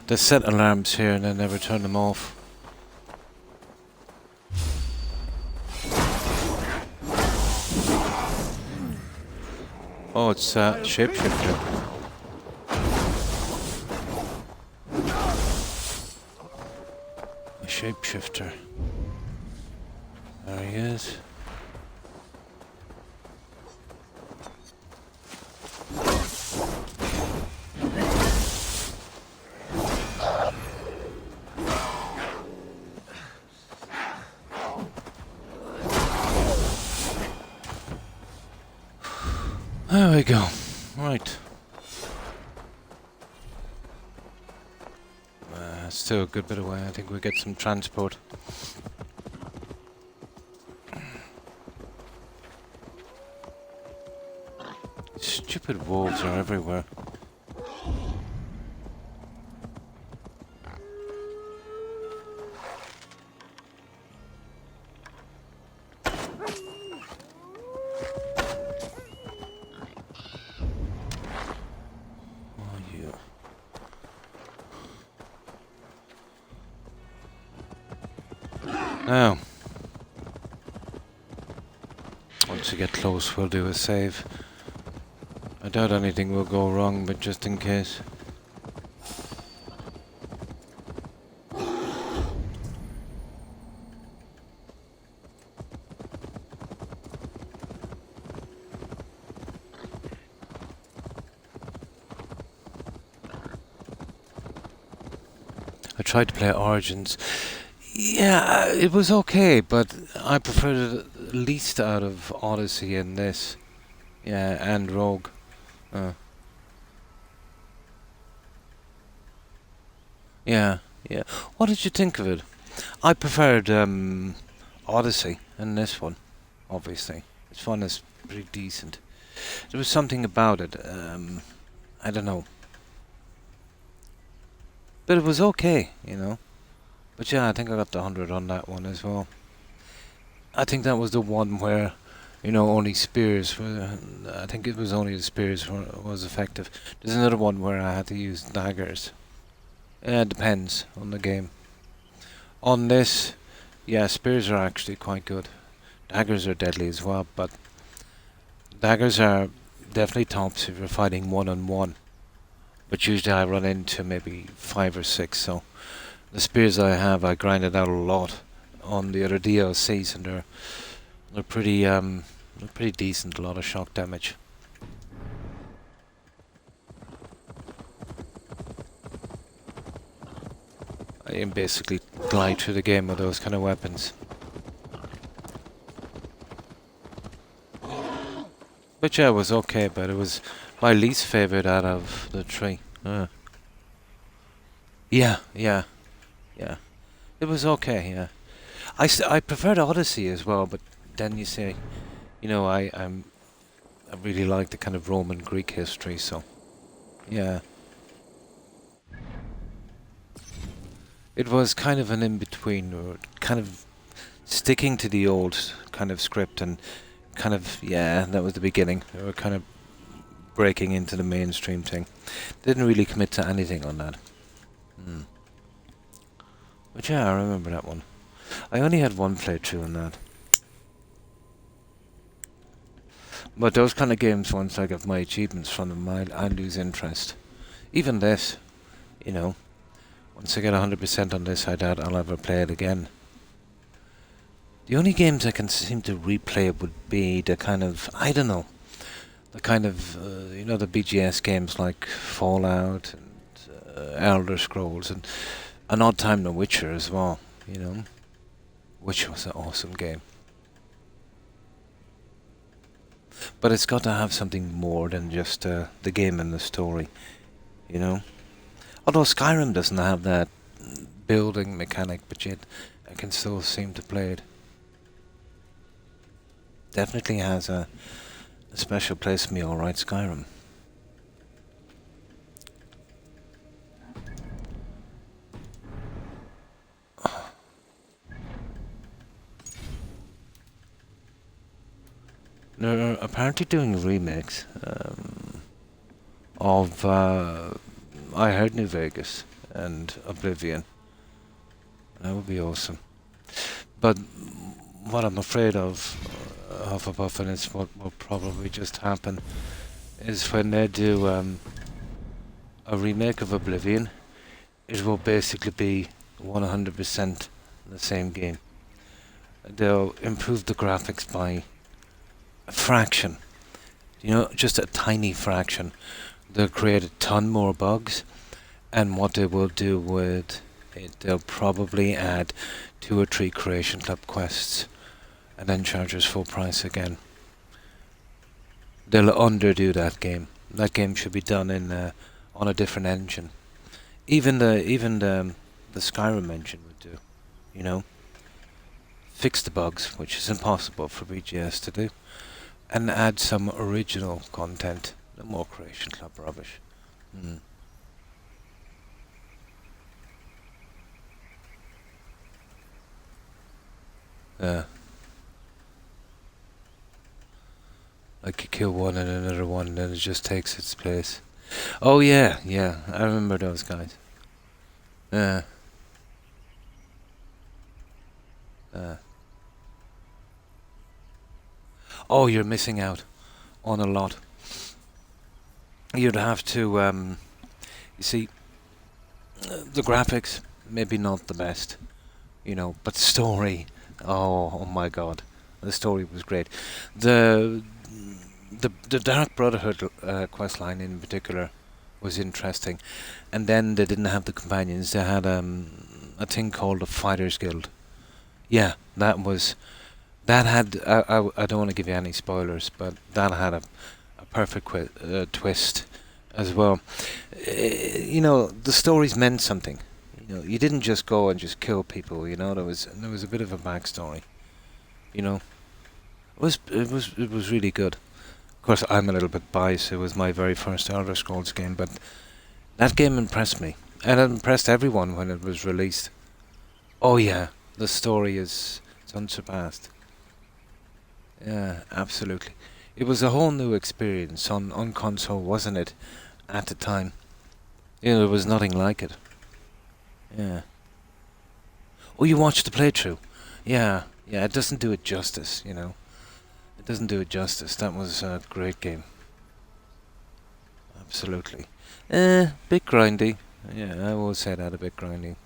They set alarms here and they never turn them off. Oh, it's shapeshifter. A shapeshifter. There he is. There we go. Right. Still a good bit away. I think we'll get some transport. Stupid wolves are everywhere. Now, once we get close, we'll do a save. I doubt anything will go wrong, but just in case. I tried to play Origins. Yeah, it was okay, but I preferred it least out of Odyssey and this. Yeah, and Rogue. Yeah, yeah. What did you think of it? I preferred Odyssey and this one, obviously. This one is pretty decent. There was something about it, I don't know. But it was okay, you know. But yeah, I think I got the 100 on that one as well. I think that was the one where, you know, only spears were, I think it was only the spears was effective. There's another one where I had to use daggers. Yeah, it depends on the game. On this, yeah, spears are actually quite good. Daggers are deadly as well, but daggers are definitely tops if you're fighting one-on-one. But usually I run into maybe 5 or 6, so the spears I have, I grinded out a lot on the other DLCs, and they're pretty decent. A lot of shock damage. I can basically glide through the game with those kind of weapons. But yeah, it was okay, but it was my least favorite out of the 3. Yeah. It was okay, yeah. I preferred Odyssey as well, but then you say, you know, I really like the kind of Roman Greek history, so yeah. It was kind of an in-between, or kind of sticking to the old kind of script, and kind of, yeah, that was the beginning. They were kind of breaking into the mainstream thing. Didn't really commit to anything on that. But yeah, I remember that one. I only had one playthrough on that. But those kind of games, once I get my achievements from them, I lose interest. Even this, you know. Once I get 100% on this, I doubt I'll ever play it again. The only games I can seem to replay would be the kind of, I don't know, the kind of, you know, the BGS games like Fallout and Elder Scrolls, and an odd time The Witcher as well, you know. Witcher was an awesome game. But it's got to have something more than just the game and the story, you know. Although Skyrim doesn't have that building mechanic, but yet I can still seem to play it. Definitely has a special place for me, alright, Skyrim. They're apparently doing remakes of I heard New Vegas and Oblivion. That would be awesome. But what I'm afraid of, Hufflepuff, and it's what will probably just happen, is when they do a remake of Oblivion, it will basically be 100% the same game. They'll improve the graphics by a fraction, you know, just a tiny fraction. They'll create a ton more bugs, and what they will do with it, they'll probably add 2 or 3 Creation Club quests, and then charge us full price again. They'll underdo that game. That game should be done in on a different engine. Even the Skyrim engine would do, you know. Fix the bugs, which is impossible for BGS to do, and add some original content. No more Creation Club rubbish. Like you kill one and another one, and then it just takes its place. Oh yeah, I remember those guys. Oh, you're missing out on a lot. You'd have to, you see, the graphics, maybe not the best, you know, but story, oh my god, the story was great. The Dark Brotherhood questline in particular was interesting, and then they didn't have the companions. They had a thing called the Fighters Guild. Yeah, that had. I don't want to give you any spoilers, but that had a perfect twist as well. You know, the stories meant something. You know, you didn't just go and just kill people. You know, there was a bit of a backstory. You know, it was really good. Of course, I'm a little bit biased. It was my very first Elder Scrolls game, but that game impressed me, and it impressed everyone when it was released. Oh yeah, the story is it's unsurpassed. Yeah, absolutely. It was a whole new experience on console, wasn't it? At the time, you know, there was nothing like it. Yeah. Oh, you watched the playthrough? Yeah, yeah. It doesn't do it justice, you know. It doesn't do it justice. That was a great game. Absolutely. Bit grindy. Yeah, I will say that, a bit grindy.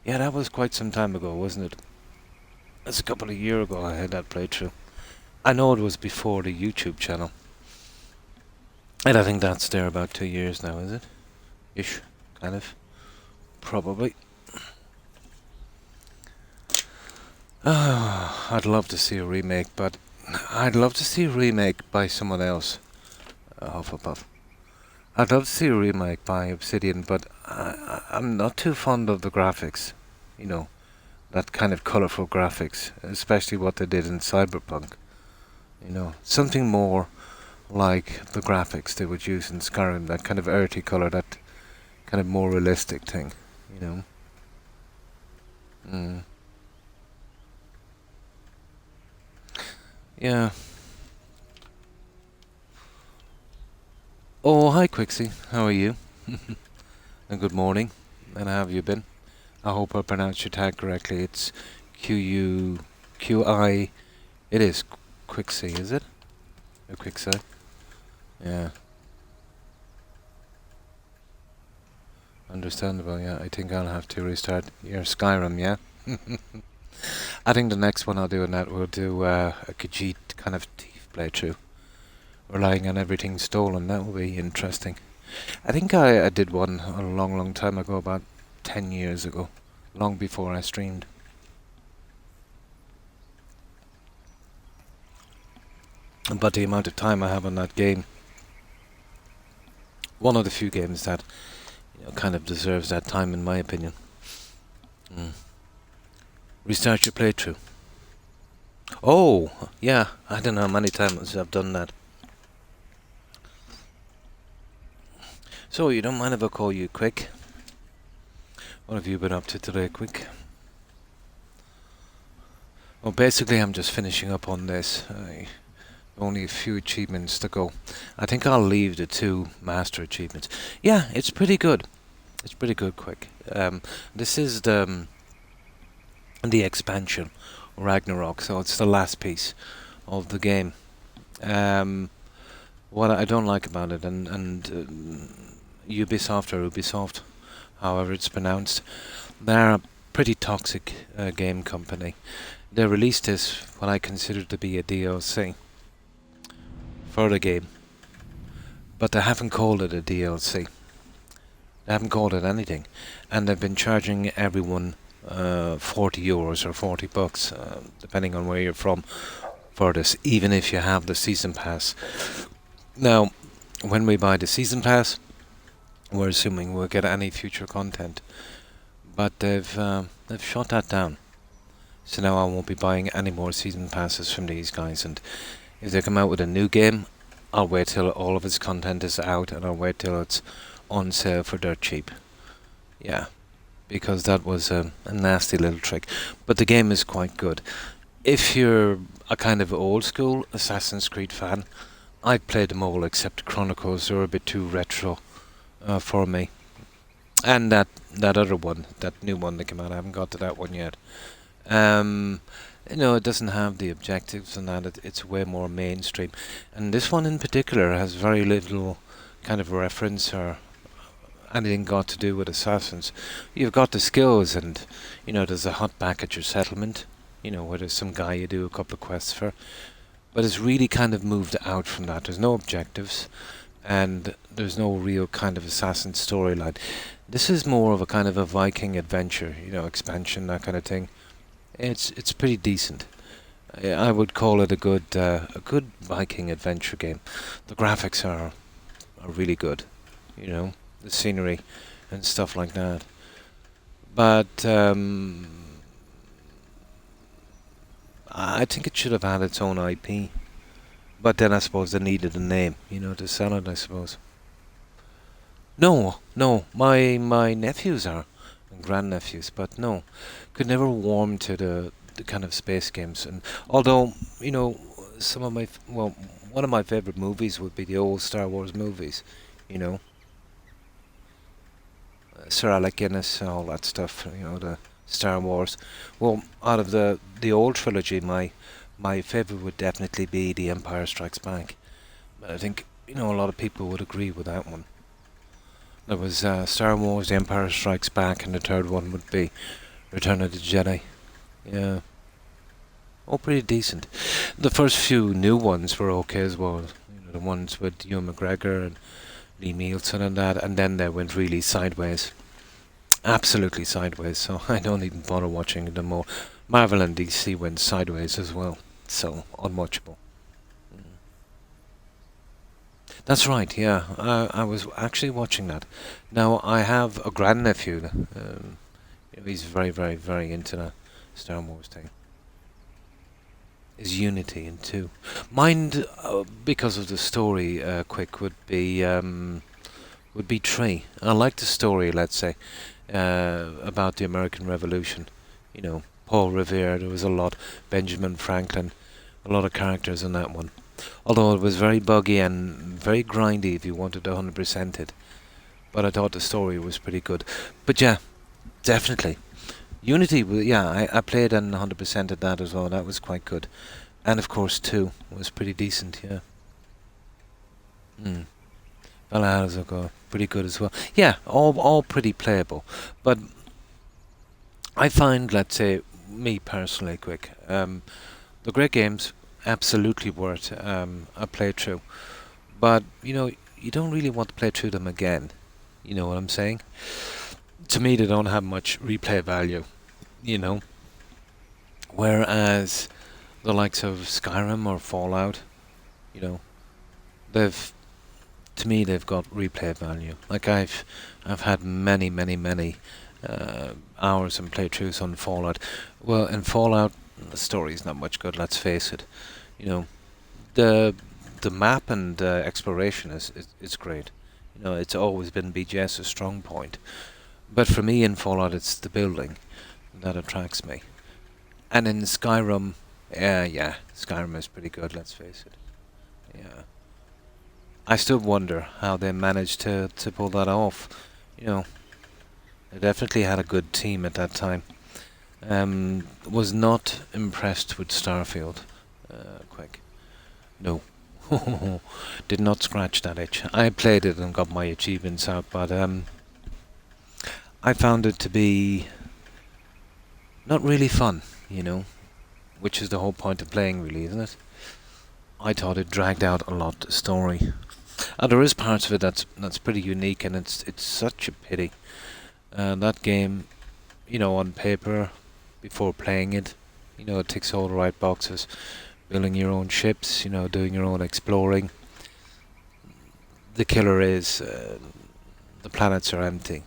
Yeah, that was quite some time ago, wasn't it? That's a couple of years ago I had that playthrough. I know it was before the YouTube channel. And I think that's there about 2 years now, is it? Ish, kind of. Probably. I'd love to see a remake, but I'd love to see a remake by someone else. Hufflepuff. I'd love to see a remake by Obsidian, but I'm not too fond of the graphics. You know, that kind of colourful graphics, especially what they did in Cyberpunk. You know, something more like the graphics they would use in Skyrim, that kind of earthy colour, that kind of more realistic thing, you know. Yeah. Oh, hi Quixie, how are you? And good morning, and how have you been? I hope I pronounced your tag correctly. It's Q-I... It is Quixie, is it? Or Quixie? Yeah. Understandable, yeah. I think I'll have to restart your Skyrim, yeah? I think the next one I'll do in that will do a Khajiit kind of thief playthrough. Relying on everything stolen, that will be interesting. I think I did one a long time ago, about 10 years ago. Long before I streamed. But the amount of time I have on that game, one of the few games that, you know, kind of deserves that time in my opinion. Restart your playthrough. Oh, yeah, I don't know how many times I've done that. So, you don't mind if I call you Quick? What have you been up to today, Quick? Well, basically I'm just finishing up on this. Only a few achievements to go. I think I'll leave the 2 master achievements. Yeah, it's pretty good. It's pretty good, Quick. This is the expansion, Ragnarok, so it's the last piece of the game. What I don't like about it, and Ubisoft or Ubisoft, however it's pronounced, they're a pretty toxic game company. They released this, what I consider to be a DLC for the game, but they haven't called it a DLC. They haven't called it anything, and they've been charging everyone €40 or $40, depending on where you're from, for this, even if you have the season pass. Now, when we buy the season pass, we're assuming we'll get any future content, but they've shut that down. So now I won't be buying any more season passes from these guys, and if they come out with a new game, I'll wait till all of its content is out, and I'll wait till it's on sale for dirt cheap. Yeah, because that was a nasty little trick. But the game is quite good. If you're a kind of old school Assassin's Creed fan, I've played them all except Chronicles. They're a bit too retro for me. And that other one, that new one that came out, I haven't got to that one yet. Um, it doesn't have the objectives and that. It's way more mainstream. And this one in particular has very little kind of reference or anything got to do with assassins. You've got the skills, and there's a hut back at your settlement. Where there's some guy you do a couple of quests for. But it's really kind of moved out from that. There's no objectives, and there's no real kind of assassin storyline. This is more of a kind of a Viking adventure, expansion, that kind of thing. It's pretty decent. I would call it a good Viking adventure game. The graphics are really good, the scenery and stuff like that. But I think it should have had its own IP. But then I suppose they needed a name, to sell it, I suppose. No, my nephews are, and grandnephews, but no, could never warm to the kind of space games. And although, some of my, one of my favorite movies would be the old Star Wars movies, Sir Alec Guinness, all that stuff, the Star Wars. Well, out of the old trilogy, my favorite would definitely be The Empire Strikes Back. But I think, a lot of people would agree with that one. There was Star Wars, The Empire Strikes Back, and the third one would be Return of the Jedi. Yeah. Oh, pretty decent. The first few new ones were okay as well. The ones with Ewan McGregor and Lee Nielsen and that, and then they went really sideways. Absolutely sideways, so I don't even bother watching them more. Marvel and DC went sideways as well, so unwatchable. That's right, yeah. I was actually watching that. Now, I have a grandnephew. He's very, very, very into the Star Wars thing. Is Unity in 2. Mine, because of the story, quick, would be 3. I like the story, let's say, about the American Revolution. Paul Revere, there was a lot. Benjamin Franklin, a lot of characters in that one. Although it was very buggy and very grindy if you wanted to 100% it. But I thought the story was pretty good. But yeah, definitely. Unity, yeah, I played and 100%ed that as well. That was quite good. And of course 2 was pretty decent, yeah. Valhalla pretty good as well. Yeah, all pretty playable. But I find, let's say, me personally, quick, the great games, absolutely worth a playthrough. But, you don't really want to play through them again. You know what I'm saying? To me, they don't have much replay value, Whereas the likes of Skyrim or Fallout, to me, they've got replay value. Like I've had many hours and playthroughs on Fallout. Well, in Fallout, the story's not much good. Let's face it. The map and exploration is great. It's always been BGS's strong point. But for me, in Fallout, it's the building that attracts me. And in Skyrim, Skyrim is pretty good. Let's face it. Yeah. I still wonder how they managed to pull that off. They definitely had a good team at that time. Was not impressed with Starfield. Quick. No. Did not scratch that itch. I played it and got my achievements out, but I found it to be not really fun, which is the whole point of playing, really, isn't it? I thought it dragged out a lot, the story. And there is parts of it that's pretty unique, and it's such a pity. That game, on paper, before playing it, it ticks all the right boxes. Building your own ships, doing your own exploring. The killer is the planets are empty,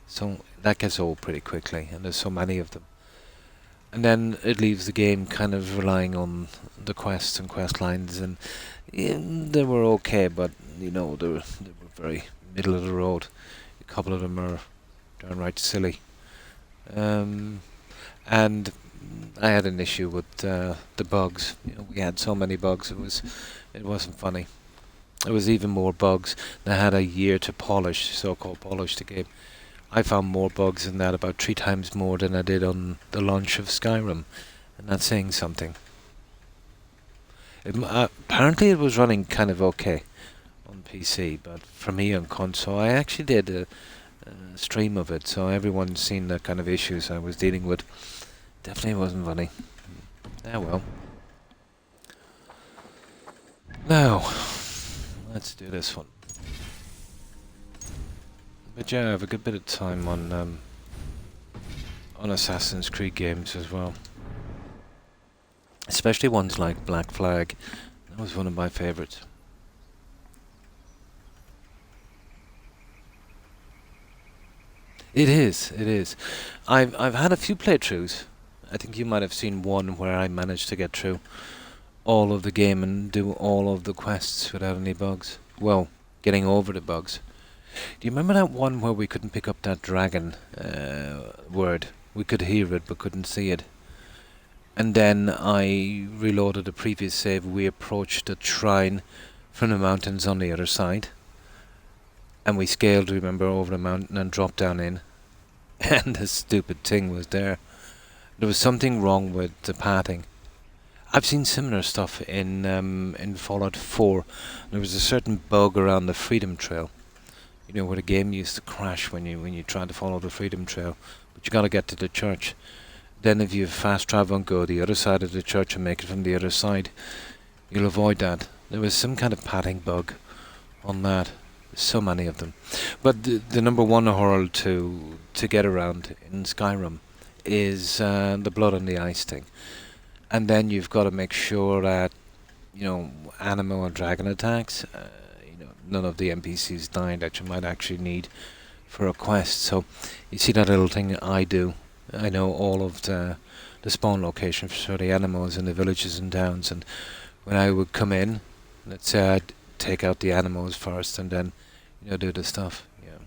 so that gets old pretty quickly, and there's so many of them. And then it leaves the game kind of relying on the quests and quest lines, and they were okay, but they were very middle of the road. A couple of them are downright silly, and I had an issue with the bugs. We had so many bugs. It wasn't funny. There was even more bugs. They had a year to polish, so-called polish the game. I found more bugs in that, about 3 times more than I did on the launch of Skyrim. And that's saying something. Apparently it was running kind of okay on PC, but for me on console, I actually did a stream of it, so everyone's seen the kind of issues I was dealing with. Definitely wasn't funny. Ah well. Now, let's do this one. But yeah, I have a good bit of time on Assassin's Creed games as well. Especially ones like Black Flag. That was one of my favourites. It is. I've had a few playthroughs. I think you might have seen one where I managed to get through all of the game and do all of the quests without any bugs. Well, getting over the bugs. Do you remember that one where we couldn't pick up that dragon word? We could hear it but couldn't see it. And then I reloaded the previous save. We approached the shrine from the mountains on the other side. And we scaled, remember, over the mountain and dropped down in. And the stupid thing was there. There was something wrong with the pathing. I've seen similar stuff in Fallout 4. There was a certain bug around the Freedom Trail. You know, where the game used to crash when you tried to follow the Freedom Trail. But you gotta get to the church. Then if you fast travel and go the other side of the church and make it from the other side, you'll avoid that. There was some kind of pathing bug on that. So many of them. But the number one hurdle to get around in Skyrim is the blood on the ice thing. And then you've got to make sure that, you know, animal and dragon attacks, you know, none of the NPCs die that you might actually need for a quest. So you see that little thing I do. I know all of the spawn locations for the animals in the villages and towns, and when I would come in, let's say I'd take out the animals first and then, you know, do the stuff. Yeah,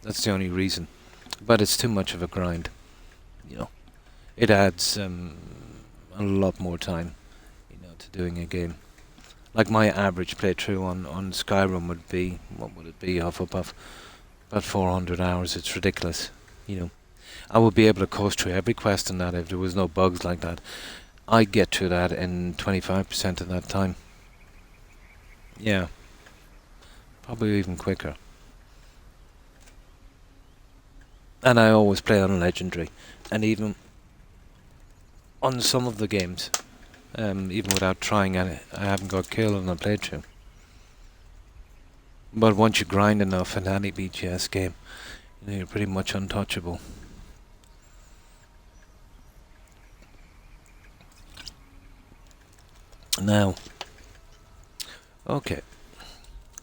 that's the only reason. But it's too much of a grind. You know, it adds a lot more time, you know, to doing a game. Like my average playthrough on Skyrim would be, what would it be, Hufflepuff? About 400 hours. It's ridiculous, you know. I would be able to coast through every quest in that if there was no bugs like that. I'd get through that in 25% of that time. Yeah. Probably even quicker. And I always play on Legendary. And even on some of the games, even without trying at it, I haven't got killed on a playthrough. But once you grind enough in any BGS game, you know, you're pretty much untouchable. Now, okay,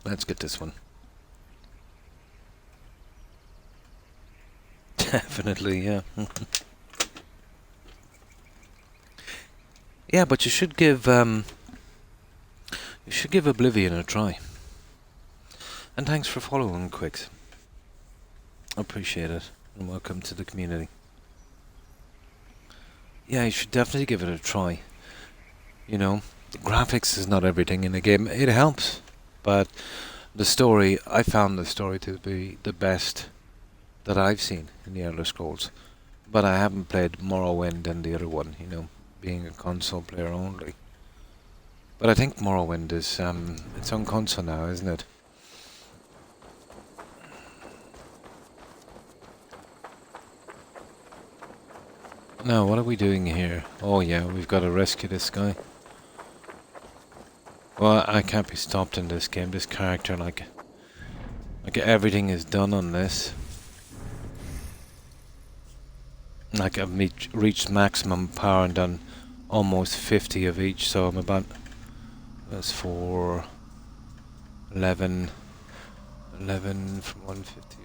let's get this one. Definitely, yeah. Yeah, but you should give Oblivion a try. And thanks for following, Quicks. Appreciate it, and welcome to the community. Yeah, you should definitely give it a try. You know, the graphics is not everything in the game. It helps, but the story, I found the story to be the best that I've seen in the Elder Scrolls. But I haven't played Morrowind and the other one, you know, being a console player only. But I think Morrowind is, it's on console now, isn't it? Now, what are we doing here? Oh yeah, we've got to rescue this guy. Well, I can't be stopped in this game. This character, like everything is done on this. Like I've reached maximum power and done almost 50 of each, so I'm about, that's 4, 11 from 150,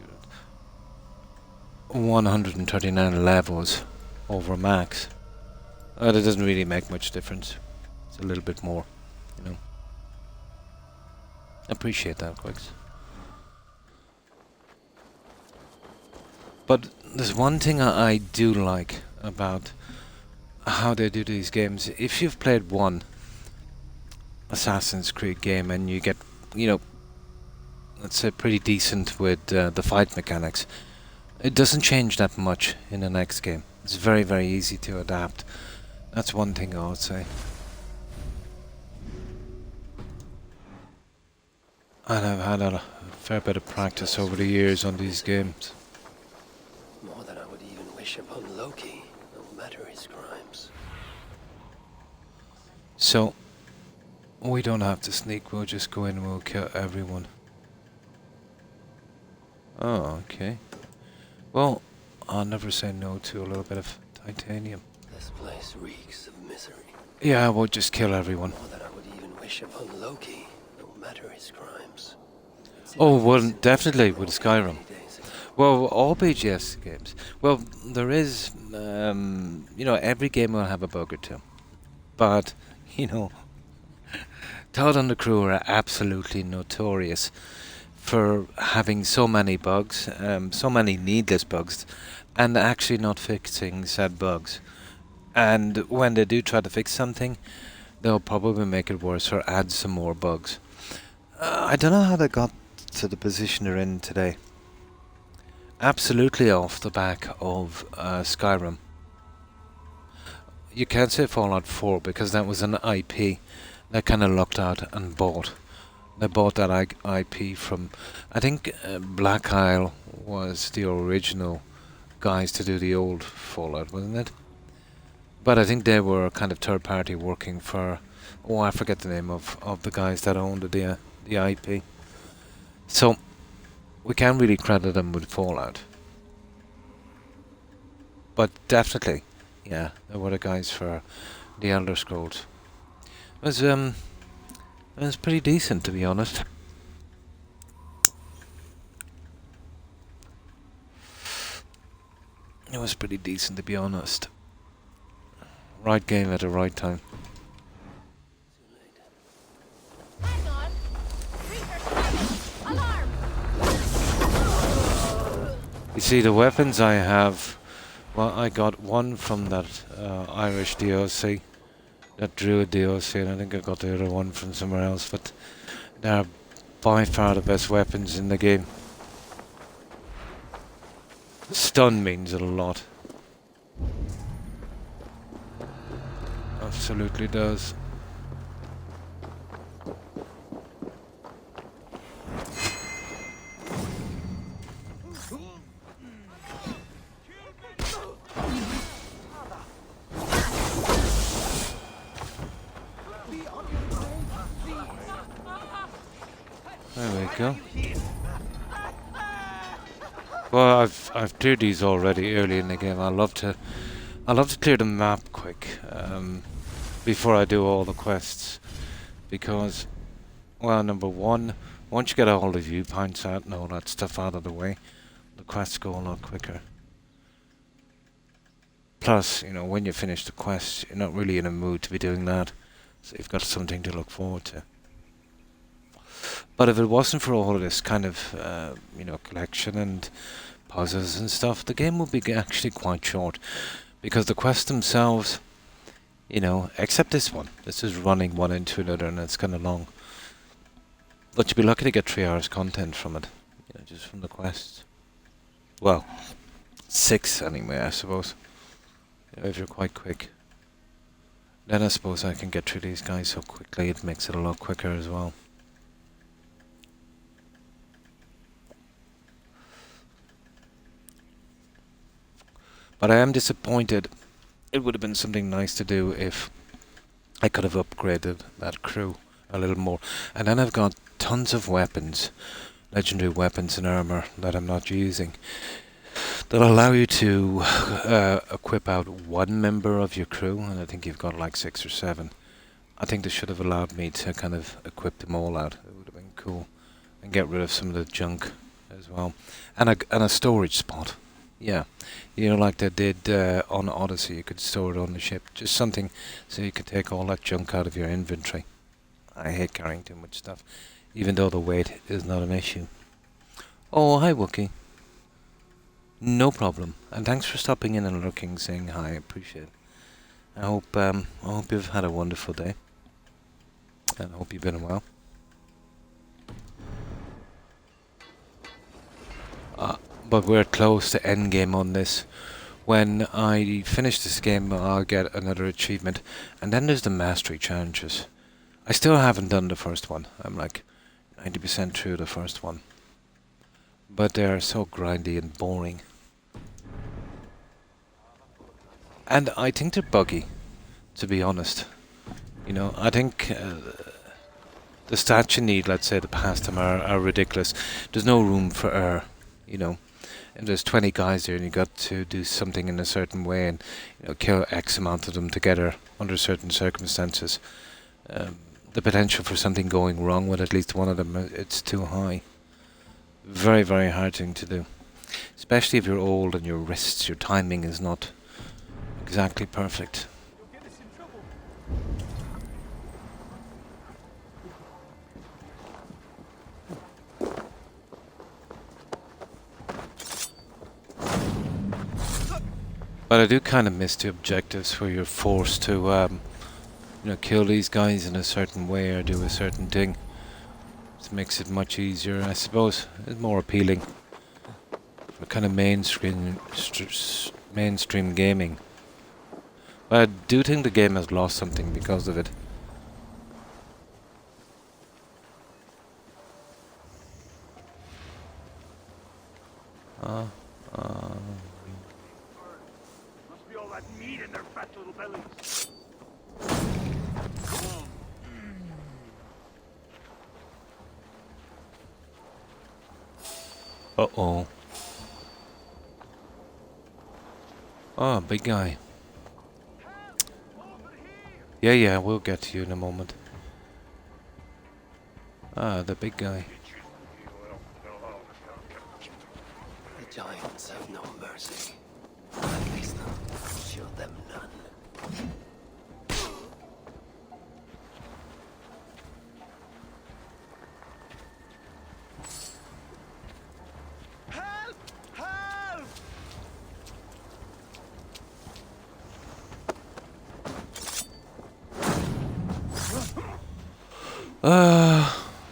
139 levels over max. It doesn't really make much difference. It's a little bit more, you know. Appreciate that, Quicks. But there's one thing I do like about how they do these games. If you've played one Assassin's Creed game and you get you know, let's say pretty decent with the fight mechanics. It doesn't change that much in the next game. It's very, very easy to adapt. That's one thing I would say. And I've had a fair bit of practice over the years on these games. More than I would even wish upon Loki, no matter his crimes. So, we don't have to sneak, we'll just go in and we'll kill everyone. Oh, okay. Well, I'll never say no to a little bit of titanium. This place reeks of misery. Yeah, we'll just kill everyone. More than I would even wish upon Loki, no matter his crimes. Oh, well, definitely with Skyrim. Well, all BGS games. Well, there is, you know, every game will have a bug or two. But, you know, Todd and the crew are absolutely notorious for having so many bugs, so many needless bugs, and actually not fixing said bugs. And when they do try to fix something, they'll probably make it worse or add some more bugs. I don't know how they got to the position they're in today. Absolutely off the back of Skyrim. You can't say Fallout 4 because that was an IP they kind of lucked out and bought. They bought that IP from, I think Black Isle was the original guys to do the old Fallout, wasn't it? But I think they were kind of third party working for, oh, I forget the name of the guys that owned the IP. So we can't really credit them with Fallout. But definitely, yeah, they were the guys for the Elder Scrolls. It was pretty decent, to be honest. It was pretty decent, to be honest. Right game at the right time. Hang on! Research alarm! You see, the weapons I have, well, I got one from that Irish DLC, that Druid DLC, and I think I got the other one from somewhere else, but they're by far the best weapons in the game. Stun means a lot. Absolutely does. There we go. Well, I've cleared these already early in the game. I love to clear the map quick before I do all the quests, because, well, number one, once you get all the viewpoints out and all that stuff out of the way, the quests go a lot quicker. Plus, you know, when you finish the quest, you're not really in a mood to be doing that, so you've got something to look forward to. But if it wasn't for all of this kind of, you know, collection and puzzles and stuff, the game would be actually quite short. Because the quests themselves, you know, except this one. This is running one into another and it's kind of long. But you'd be lucky to get 3 hours content from it. You know, just from the quests. Well, 6 anyway, I suppose. You know, if you're quite quick. Then I suppose I can get through these guys so quickly, it makes it a lot quicker as well. But I am disappointed. It would have been something nice to do if I could have upgraded that crew a little more. And then I've got tons of weapons, legendary weapons and armor that I'm not using, that allow you to equip out one member of your crew, and I think you've got like 6 or 7. I think they should have allowed me to kind of equip them all out. It would have been cool. And get rid of some of the junk as well. And a storage spot. Yeah, you know, like they did on Odyssey, you could store it on the ship. Just something so you could take all that junk out of your inventory. I hate carrying too much stuff, even though the weight is not an issue. Oh, hi Wookie. No problem, and thanks for stopping in and looking, saying hi. I appreciate it. I hope you've had a wonderful day, and I hope you've been well. but we're close to endgame on this. When I finish this game, I'll get another achievement, and then there's the mastery challenges. I still haven't done the first one. I'm like 90% through the first one, but they're so grindy and boring. And I think they're buggy, to be honest. You know, I think the stats you need, let's say, to pass them are ridiculous. There's no room for error, you know. And there's 20 guys there, and you got to do something in a certain way, and kill X amount of them together under certain circumstances. The potential for something going wrong with at least one of them, it's too high. Very, very hard thing to do. Especially if you're old and your wrists, your timing is not exactly perfect. But I do kind of miss the objectives where you're forced to kill these guys in a certain way or do a certain thing. This makes it much easier, I suppose. It's more appealing for kind of mainstream gaming. But I do think the game has lost something because of it. Must be all that meat in their fat little bellies. Uh-oh. Oh, big guy. Yeah, we'll get to you in a moment. Ah, the big guy. The giants have no mercy. At least I'll show them none.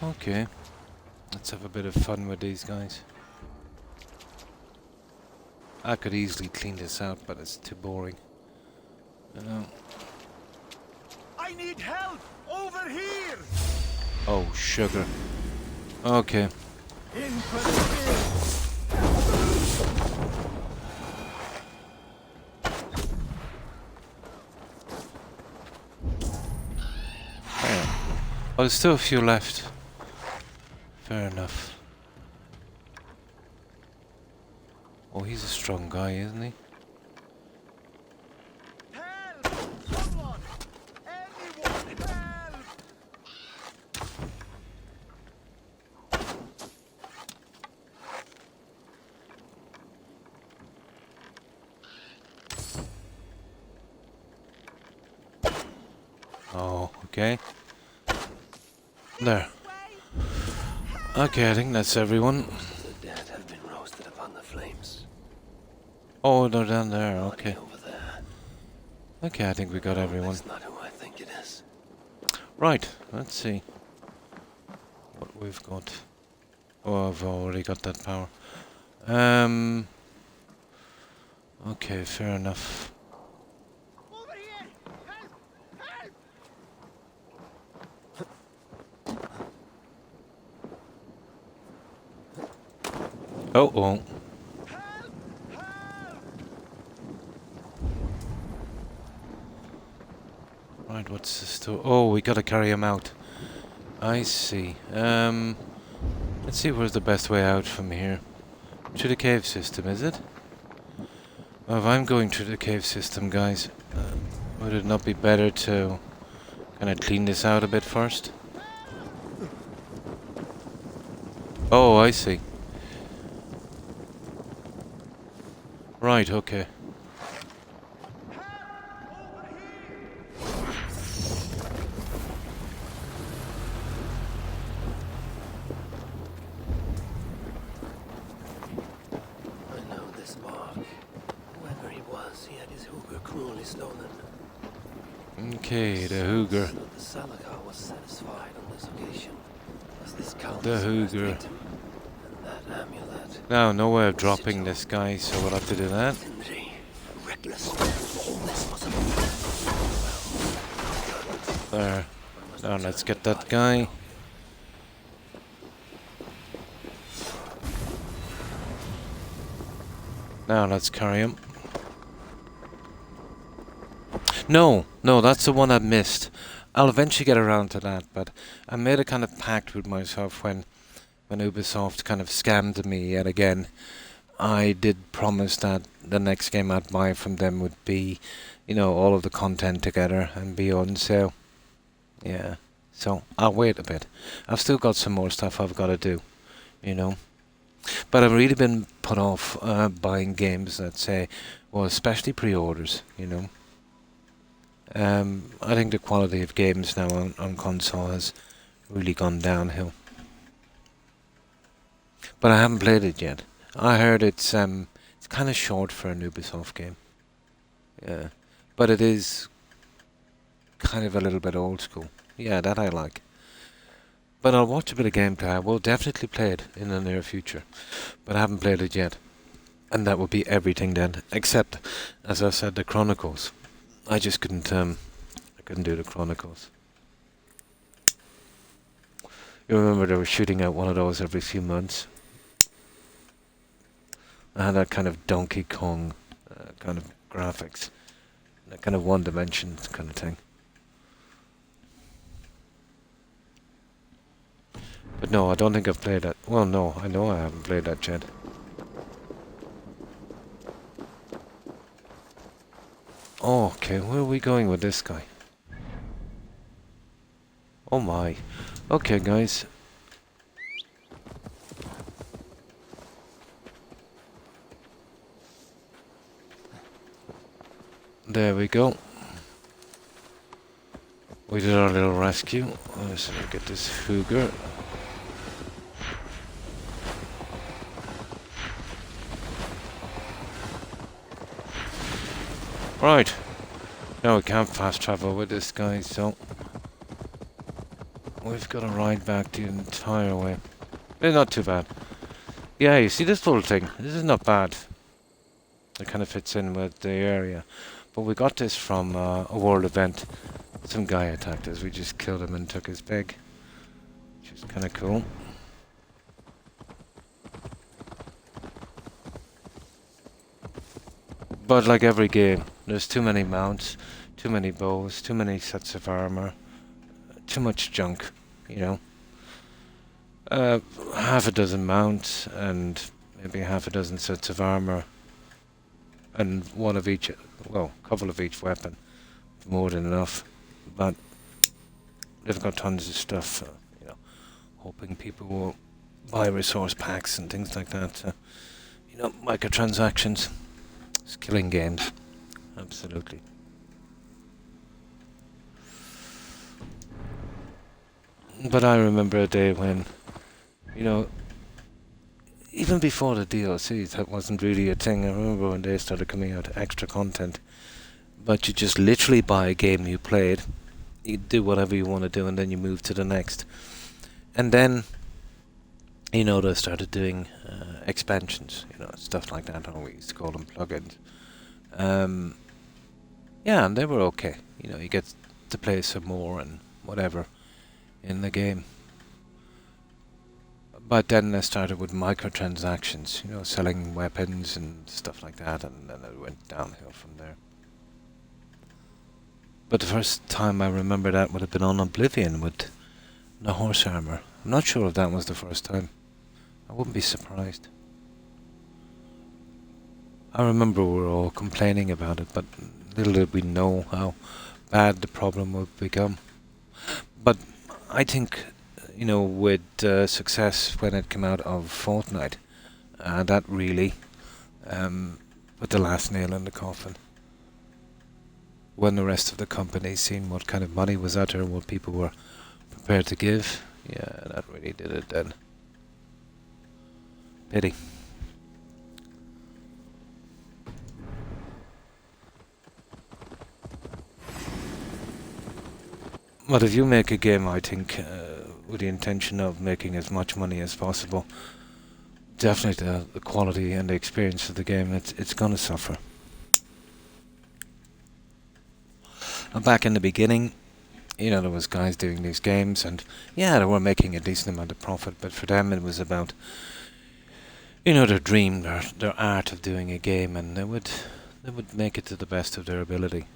Okay. Let's have a bit of fun with these guys. I could easily clean this out, but it's too boring. I need help! Over here! Oh, sugar. Okay. In for the Oh, there's still a few left. Fair enough. Oh, he's a strong guy, isn't he? help! Someone! Anyone! Help! Oh, okay. There. Okay, I think that's everyone. The dead have been roasted upon the flames. Oh, they're down there, Body okay. over there. Okay, I think we got everyone. That's not who I think it is. Right, let's see what we've got. Oh, I've already got that power. Okay, fair enough. Over here! Help! Help! Oh. Right, what's this to? Oh, we gotta carry him out. I see. Let's see where's the best way out from here. Through the cave system, is it? Well, if I'm going through the cave system, guys, would it not be better to kind of clean this out a bit first? Oh, I see. Right, okay. I know this mark. Whoever he was, he had his hooger cruelly stolen. Okay, the hooger. So the Salakar was satisfied on this occasion. Was this The countless hooger. victim? And that amulet. Now, no way of dropping this guy, so we'll have to do that. Sindri, reckless. All this was a There. Now, let's get that guy. Now, let's carry him. No, that's the one I missed. I'll eventually get around to that, but I made a kind of pact with myself when Ubisoft kind of scammed me yet again. I did promise that the next game I'd buy from them would be, all of the content together and be on sale. Yeah, so I'll wait a bit. I've still got some more stuff I've got to do, But I've really been put off buying games that say, well, especially pre-orders, I think the quality of games now on console has really gone downhill. But I haven't played it yet. I heard it's kind of short for an Ubisoft game. Yeah, but it is kind of a little bit old school. Yeah, that I like. But I'll watch a bit of gameplay. I will definitely play it in the near future, but I haven't played it yet. And that will be everything then, except, as I said, the Chronicles. I just couldn't. I couldn't do the Chronicles. You remember they were shooting out one of those every few months. I had that kind of Donkey Kong kind of graphics, that kind of one-dimension kind of thing. But no, I don't think I've played that. Well, no, I know I haven't played that yet. Oh, okay, where are we going with this guy? Oh my. Okay, guys. There we go. We did our little rescue. Let's get this Fugger. Right. Now we can't fast travel with this guy, so we've got to ride back the entire way. It's not too bad. Yeah, you see this little thing? This is not bad. It kind of fits in with the area. But we got this from a world event. Some guy attacked us. We just killed him and took his pig, which is kind of cool. But like every game, there's too many mounts, too many bows, too many sets of armor, too much junk, half a dozen mounts and maybe half a dozen sets of armor and one of each, well, a couple of each weapon. More than enough. But they've got tons of stuff, hoping people will buy resource packs and things like that. Microtransactions. It's killing games. Absolutely. But I remember a day when, even before the DLCs, that wasn't really a thing. I remember when they started coming out extra content. But you just literally buy a game you played, you do whatever you want to do, and then you move to the next. And then, they started doing expansions, stuff like that, or we used to call them plugins. Yeah, and they were okay. You get to play some more and whatever in the game. But then they started with microtransactions, selling weapons and stuff like that, and then it went downhill from there. But the first time I remember that would have been on Oblivion with the horse armor. I'm not sure if that was the first time. I wouldn't be surprised. I remember we were all complaining about it, but little did we know how bad the problem would become. But I think, with success when it came out of Fortnite, that really put the last nail in the coffin. When the rest of the companies seen what kind of money was out there and what people were prepared to give, yeah, that really did it then. Pity. But if you make a game, I think, with the intention of making as much money as possible, definitely the quality and the experience of the game, it's going to suffer. And back in the beginning, you know, there was guys doing these games, and yeah, they were making a decent amount of profit, but for them it was about, you know, their dream, their art of doing a game, and they would make it to the best of their ability.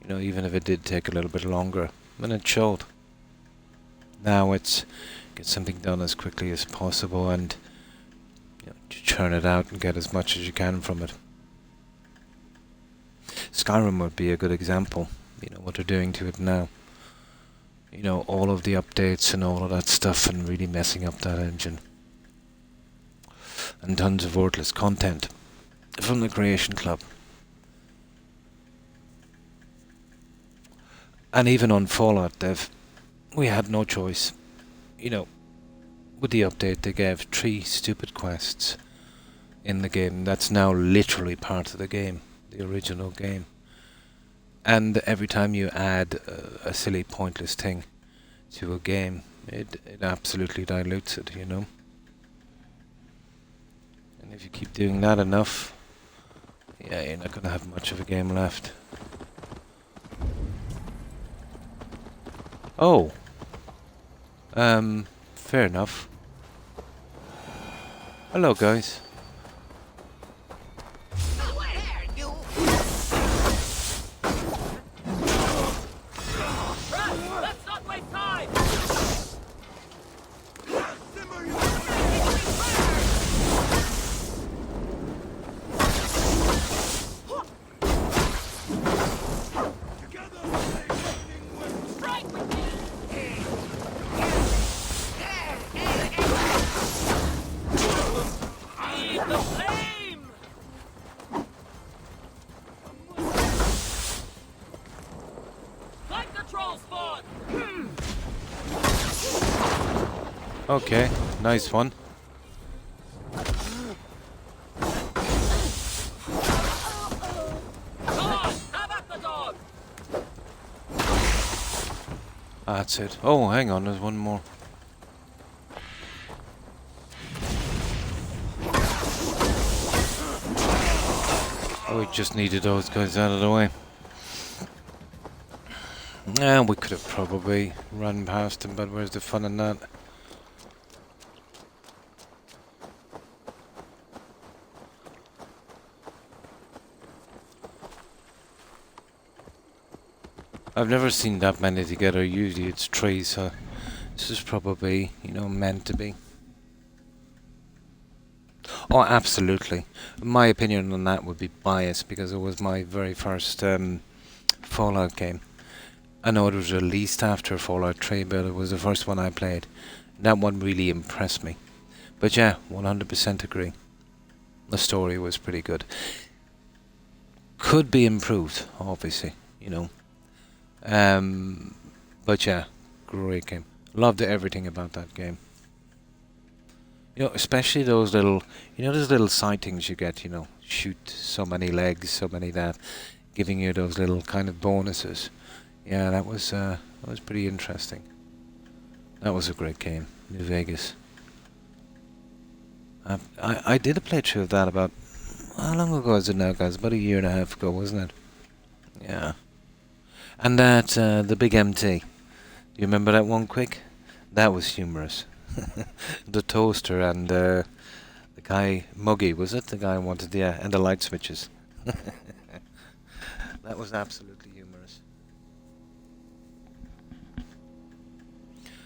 You know, even if it did take a little bit longer, and it showed. Now it's get something done as quickly as possible, and you know, churn it out and get as much as you can from it. Skyrim would be a good example. You know what they're doing to it now. You know, all of the updates and all of that stuff, and really messing up that engine. And tons of worthless content from the Creation Club. And even on Fallout, we had no choice. You know, with the update, they gave 3 stupid quests in the game. That's now literally part of the game, the original game. And every time you add a silly, pointless thing to a game, it absolutely dilutes it, you know. And if you keep doing that enough, yeah, you're not going to have much of a game left. Oh. Fair enough. Hello, guys. Let's not waste time! Strike with me! Feed the flame! Like the troll spawn! Okay, nice one. Come on, have at the dog! That's it. Oh, hang on, there's one more. Oh, we just needed those guys out of the way. Yeah, we could have probably run past them, but where's the fun in that? I've never seen that many together. Usually it's 3, so this is probably, you know, meant to be. Oh, absolutely. My opinion on that would be biased because it was my very first Fallout game. I know it was released after Fallout 3, but it was the first one I played. That one really impressed me. But yeah, 100% agree. The story was pretty good. Could be improved, obviously, you know. But yeah, great game. Loved everything about that game. You know, especially those little, you know, those little sightings you get, you know, shoot so many legs, so many that, giving you those little kind of bonuses. Yeah, that was pretty interesting. That was a great game, New Vegas. I did a playthrough of that about, how long ago is it now, guys? About 1.5 years ago, wasn't it? Yeah. And that, the big MT. Do you remember that one quick? That was humorous. The toaster and the guy, Muggy, was it? The guy who wanted the, and the light switches. That was absolutely humorous.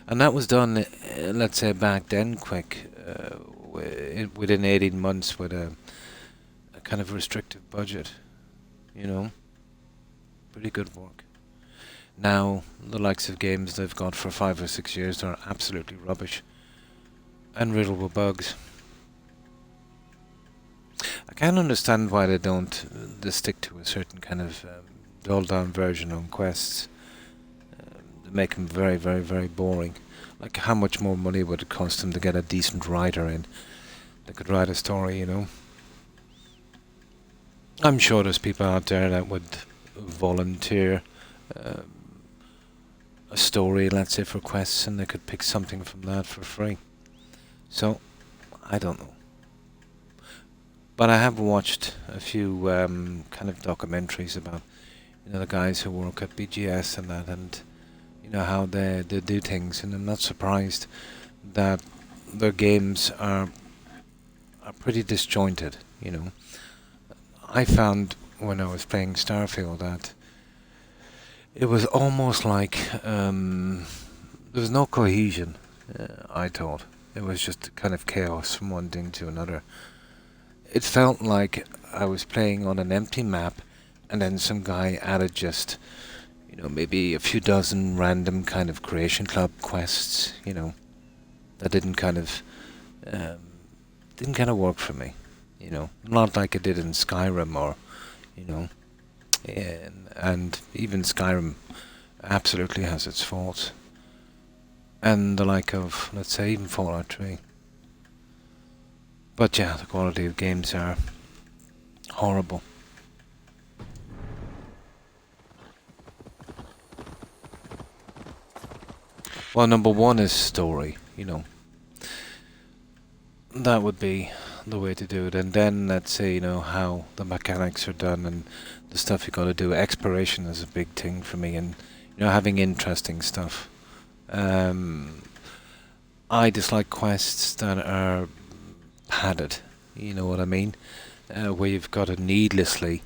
And that was done, let's say back then, quick, within 18 months with a kind of restrictive budget, you know. Pretty good work. Now, the likes of games they've got for 5 or 6 years are absolutely rubbish and riddled with bugs. I can't understand why they don't they stick to a certain kind of dulled down version on quests. They make them very, very, very boring. Like, how much more money would it cost them to get a decent writer in that could write a story, you know? I'm sure there's people out there that would volunteer a story, let's say, for quests, and they could pick something from that for free. So, I don't know. But I have watched a few kind of documentaries about, the guys who work at BGS and that, and how they do things, and I'm not surprised that their games are pretty disjointed. I found when I was playing Starfield that it was almost like there was no cohesion. I thought it was just kind of chaos from one thing to another. It felt like I was playing on an empty map, and then some guy added just, maybe a few dozen random kind of Creation Club quests, that didn't kind of work for me, not like it did in Skyrim or, and even Skyrim absolutely has its faults, and the like of, let's say, even Fallout 3. But yeah, the quality of games are horrible. Well, number one is story, That would be the way to do it. And then let's say, how the mechanics are done and the stuff you got to do. Exploration is a big thing for me, and, having interesting stuff. I dislike quests that are padded, you know what I mean? Where you've got to needlessly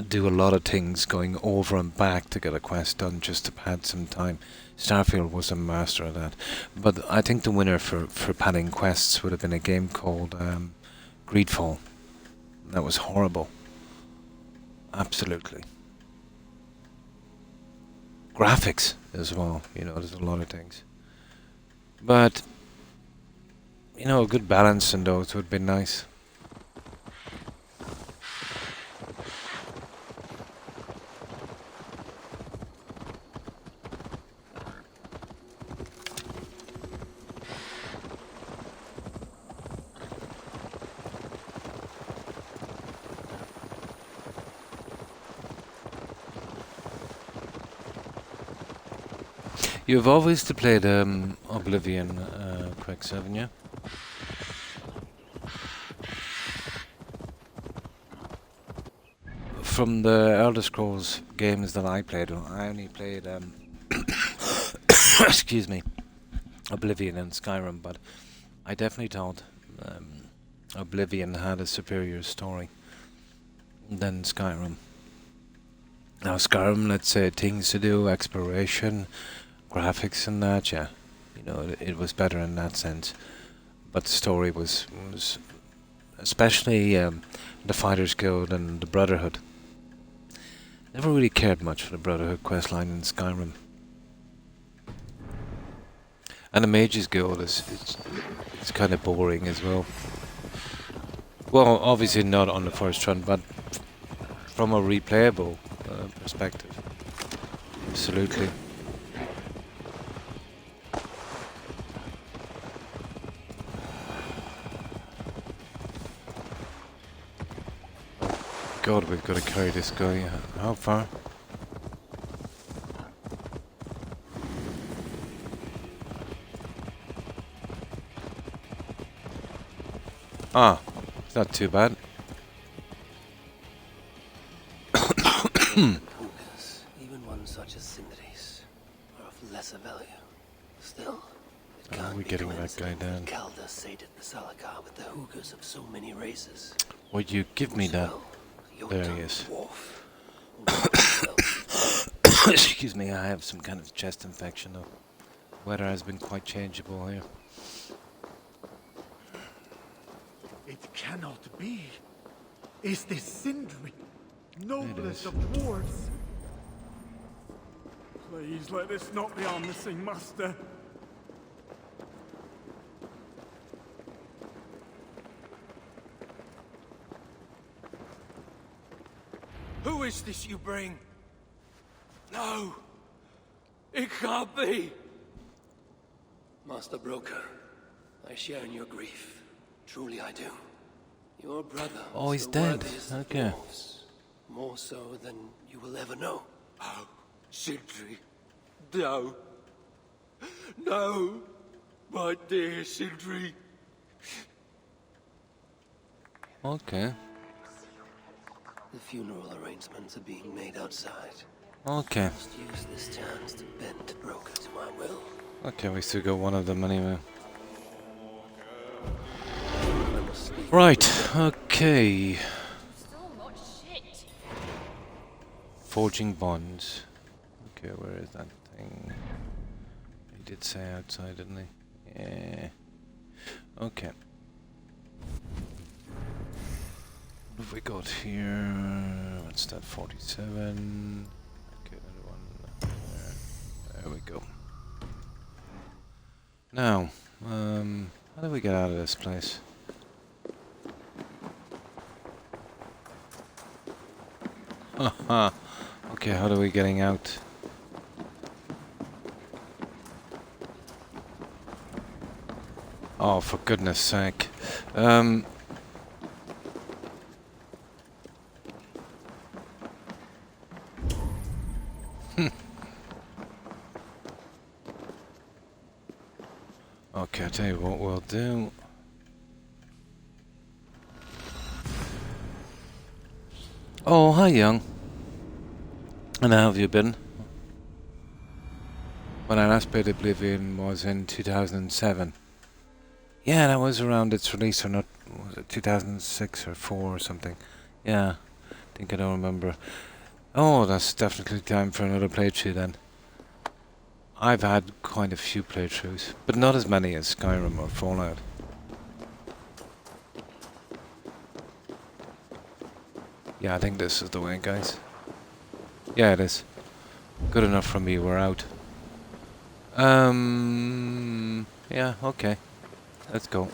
do a lot of things going over and back to get a quest done just to pad some time. Starfield was a master of that. But I think the winner for padding quests would have been a game called Greedfall. That was horrible. Absolutely. Graphics as well, there's a lot of things. But, a good balance in those would be nice. You've always played Oblivion, Croc, haven't you? From the Elder Scrolls games that I played, I only played excuse me, Oblivion and Skyrim, but I definitely thought Oblivion had a superior story than Skyrim. Now Skyrim, let's say, things to do, exploration, graphics and that, yeah. It was better in that sense. But the story was especially the Fighters Guild and the Brotherhood. Never really cared much for the Brotherhood questline in Skyrim. And the Mages Guild it's kind of boring as well. Well, obviously not on the first run, but from a replayable perspective. Absolutely. God, we've got to carry this guy. How far? Ah, it's not too bad. Hookers, even one such as Sindri's, are of lesser value. Still, it can't we're be getting that guy down. Calder sated the Salakar with the hookers of so many races. Would you give me that? Your There he tongue is. dwarf. Excuse me, I have some kind of chest infection. The weather has been quite changeable here. It cannot be. Is this Sindri, noblest is. of dwarves? Please let this not be our missing master. Who is this you bring? No! It can't be! Master Broker, I share in your grief. Truly I do. Your brother Oh, is he's the dead. worthiest of Okay. dwarves. More so than you will ever know. Oh, Sindri. No. No! My dear Sindri. Okay. The funeral arrangements are being made outside. Okay. Must use this chance to bend the broker to my will. Okay, we still got one of them anyway. I must speak. Right, okay. So much shit. Forging bonds. Okay, where is that thing? He did say outside, didn't he? Yeah. Okay. What have we got here? What's that? 47. Okay, another one. There we go. Now, how do we get out of this place? Haha. Okay, how are we getting out? Oh, for goodness sake. Okay, I'll tell you what we'll do. Oh, hi, young. And how have you been? When I last played Oblivion was in 2007. Yeah, that was around its release, or not? Was it 2006 or 4 or something? Yeah, I don't remember. Oh, that's definitely time for another playthrough then. I've had quite a few playthroughs, but not as many as Skyrim or Fallout. Yeah, I think this is the way, guys. Yeah, it is. Good enough for me, we're out. Yeah, okay. Let's go.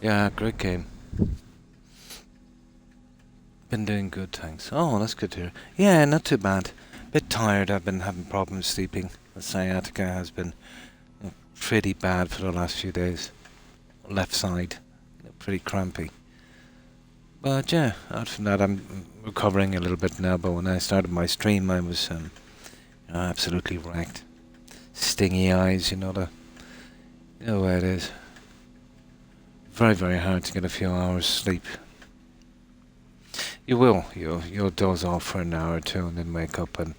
Yeah, great game. Been doing good, thanks. Oh, that's good to hear. Yeah, not too bad. Bit tired, I've been having problems sleeping. The sciatica has been pretty bad for the last few days. Left side, pretty crampy. But yeah, out from that I'm recovering a little bit now, but when I started my stream I was absolutely wrecked. Stingy eyes, you know the way it is. Very, very hard to get a few hours sleep. You will. You'll doze off for an hour or two and then wake up and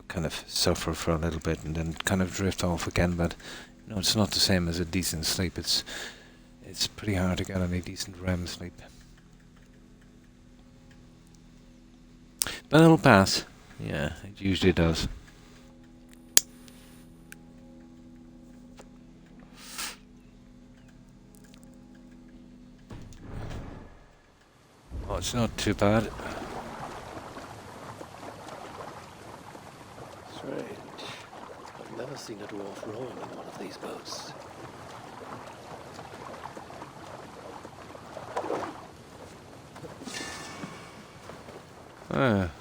kind of suffer for a little bit and then kind of drift off again. But it's not the same as a decent sleep. It's pretty hard to get any decent REM sleep. But it'll pass. Yeah, it usually does. Oh, it's not too bad. Strange. I've never seen a dwarf rowing in one of these boats.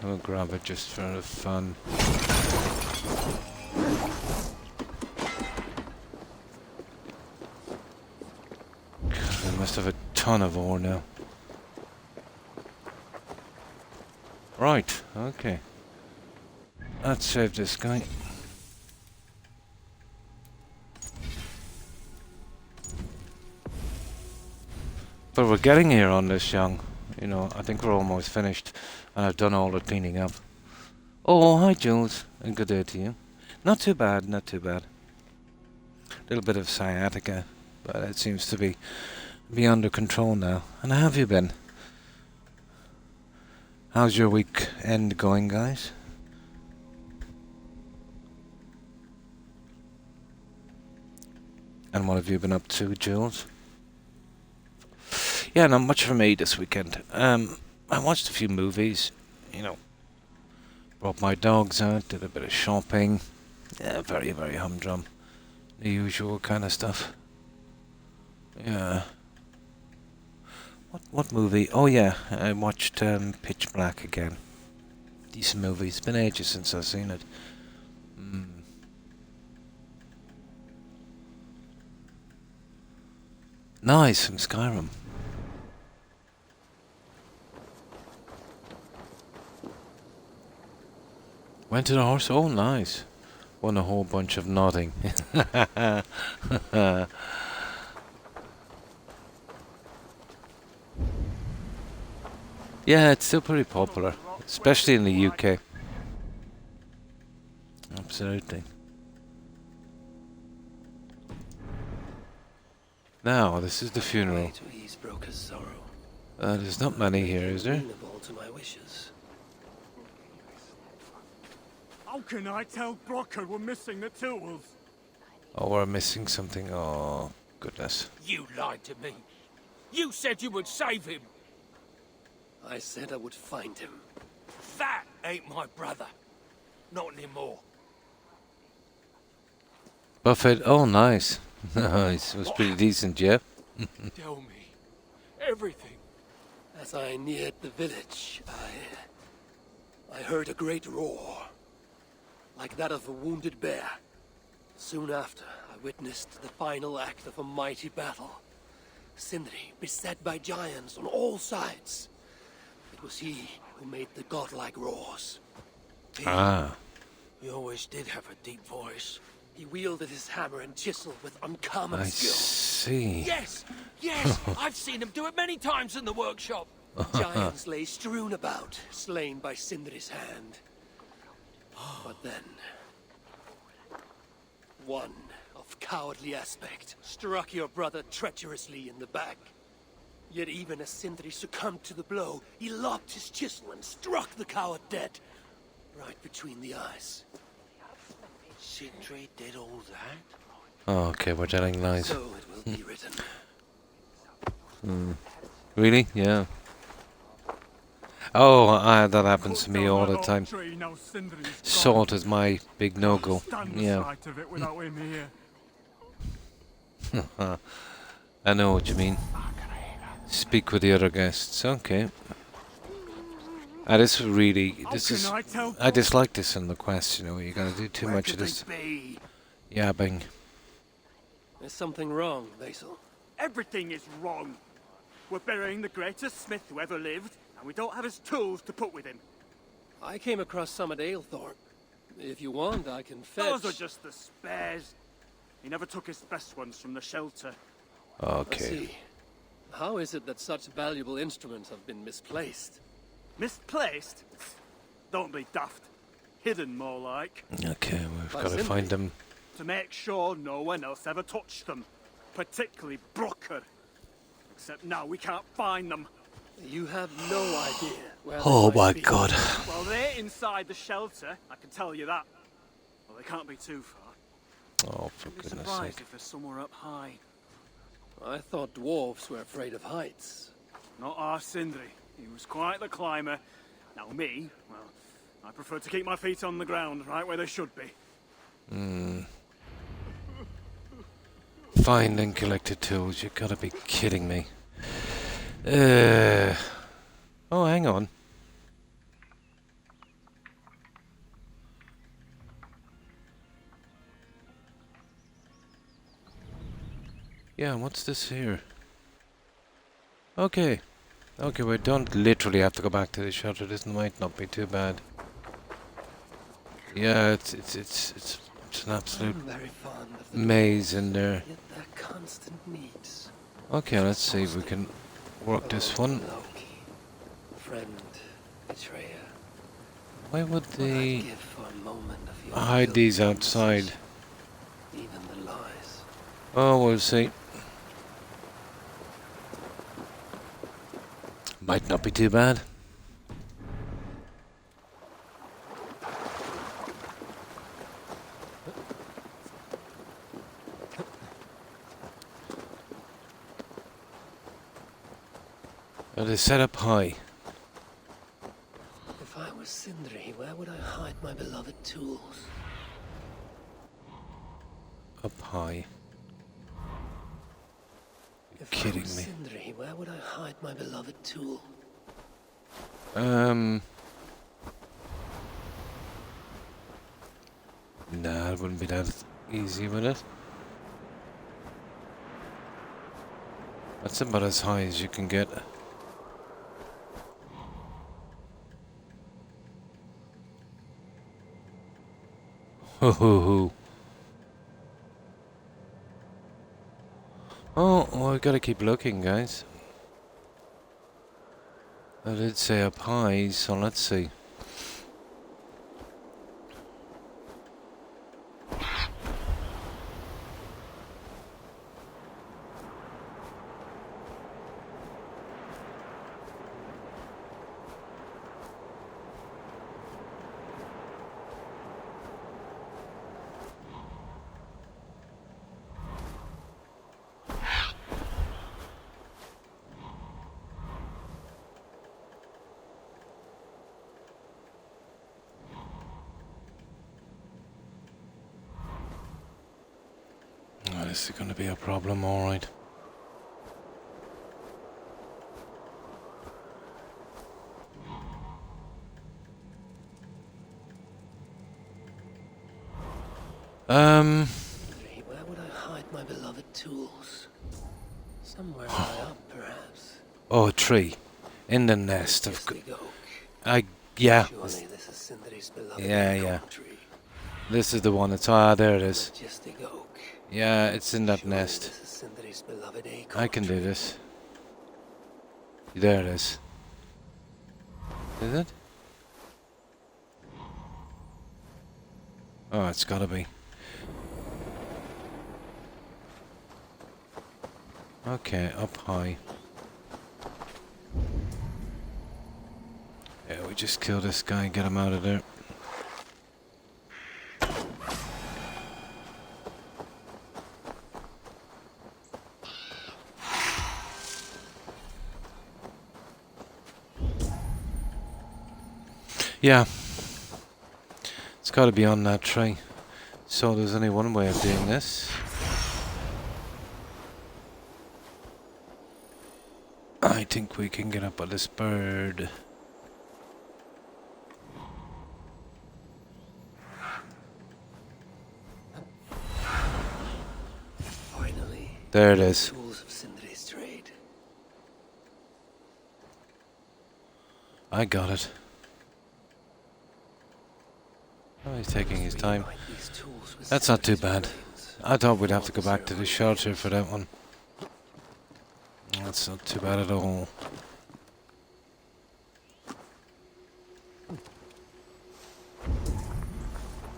We'll grab it just for the fun. God, I must have a ton of ore now. Right, okay. Let's save this guy. But we're getting here on this, young. I think we're almost finished. And I've done all the cleaning up. Oh, hi, Jules. And good day to you. Not too bad, not too bad. A little bit of sciatica, but it seems to be under control now. And how have you been? How's your weekend going, guys? And what have you been up to, Jules? Yeah, not much for me this weekend. I watched a few movies, brought my dogs out, did a bit of shopping. Yeah, very, very humdrum. The usual kind of stuff. Yeah. What movie? Oh yeah, I watched Pitch Black again. Decent movie. It's been ages since I've seen it. Nice, from Skyrim. Went to the horse. Oh, nice. Won a whole bunch of nodding. Yeah, it's still pretty popular, especially in the UK. Absolutely. Now, this is the funeral. To ease Broker's sorrow. There's not many here, is there? Amenable to my wishes. How can I tell Brocker we're missing the tools? Oh, we're missing something. Oh, goodness. You lied to me. You said you would save him. I said I would find him. That ain't my brother. Not anymore. Buffett. Oh, nice. Nice. It was pretty decent, yeah? Tell me everything. As I neared the village, I heard a great roar, like that of a wounded bear. Soon after, I witnessed the final act of a mighty battle. Sindri beset by giants on all sides. It was he who made the godlike roars. He always did have a deep voice. He wielded his hammer and chisel with uncommon I skill. see. Yes, I've seen him do it many times in the workshop. Giants lay strewn about, slain by Sindri's hand. But then, one of cowardly aspect struck your brother treacherously in the back. Yet even as Sindri succumbed to the blow, he lopped his chisel and struck the coward dead, right between the eyes. Sindri did all that? Oh, okay, we're telling lies. So it will be written. Really? Yeah. Oh, that happens to me all the time. Salt is my big no-go. Yeah. I know what you mean. Speak with the other guests. Okay. This is I dislike this in the quest, you know, you gotta do too much of this yabbing. There's something wrong, Basil. Everything is wrong. We're burying the greatest smith who ever lived, and we don't have his tools to put with him. I came across some at Aylthorpe. If you want, I can fetch. Those are just the spares. He never took his best ones from the shelter. Okay. I see. How is it that such valuable instruments have been misplaced? Misplaced? Don't be daft. Hidden, more like. Okay, we've got to find them. To make sure no one else ever touched them. Particularly Brocker. Except now we can't find them. You have no idea where Oh they my might be. god. Well, they're inside the shelter, I can tell you that. Well, they can't be too far. Oh, for I'd be goodness surprised sake. if they're somewhere up high. I thought dwarves were afraid of heights. Not our Sindri. He was quite the climber. Now me, well, I prefer to keep my feet on the ground, right where they should be. Find and collected tools. You gotta be kidding me. Oh, hang on. Yeah, what's this here? Okay. Okay, we don't literally have to go back to the shelter. This might not be too bad. Yeah, it's an absolute I'm very fond of the maze in there. yet their constant needs. Okay, let's see if we can work this one. Loki, friend, betrayer. Why would What I'd they give for a moment of your hide these filthy outside? promises, even the lies. Oh, we'll see. Might not be too bad. It is set up high. If I was Sindri, where would I hide my beloved tools? Up high. If Kidding I was me. Sindri, where would I hide my beloved tool? Nah, it wouldn't be that easy, would it? That's about as high as you can get. Ho ho ho. Oh, well, we gotta keep looking, guys. I did say up high, so let's see. Oh, this is gonna be a problem, alright. Where would I hide my beloved tools? Somewhere high up, perhaps. Oh, a tree. In the nest of... Majestic oak. Yeah. Surely this is Sindri's beloved Yeah, acorn yeah. tree. This is the one. It's... Ah, there it is. Majestic oak. Yeah, it's in that Surely nest. this is Sindri's beloved acorn I can do tree. this. There it is. Is it? Oh, it's gotta be. Okay, up high. Yeah, we just kill this guy and get him out of there. Yeah. It's gotta be on that tree. So there's only one way of doing this. I think we can get up on this bird. Finally. There it is. Tools of Sindri's trade. I got it. Oh, he's taking his time. Reunite these tools with That's not too Sindri's bad. remains. I thought we'd have to go back to the shelter for that one. That's not too bad at all.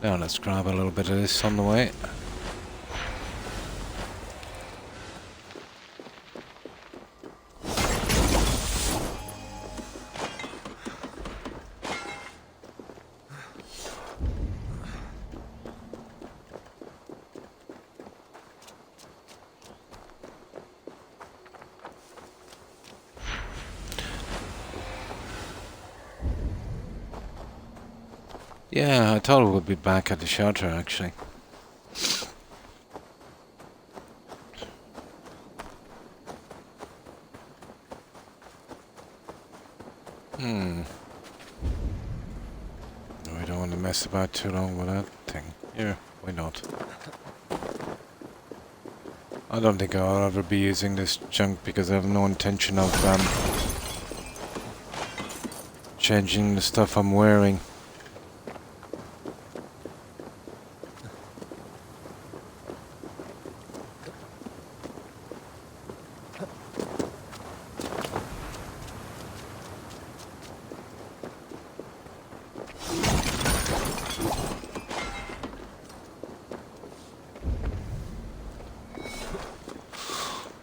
Now let's grab a little bit of this on the way. Yeah, I thought we would be back at the shelter actually. We don't want to mess about too long with that thing. Here, why not? I don't think I'll ever be using this junk because I have no intention of changing the stuff I'm wearing.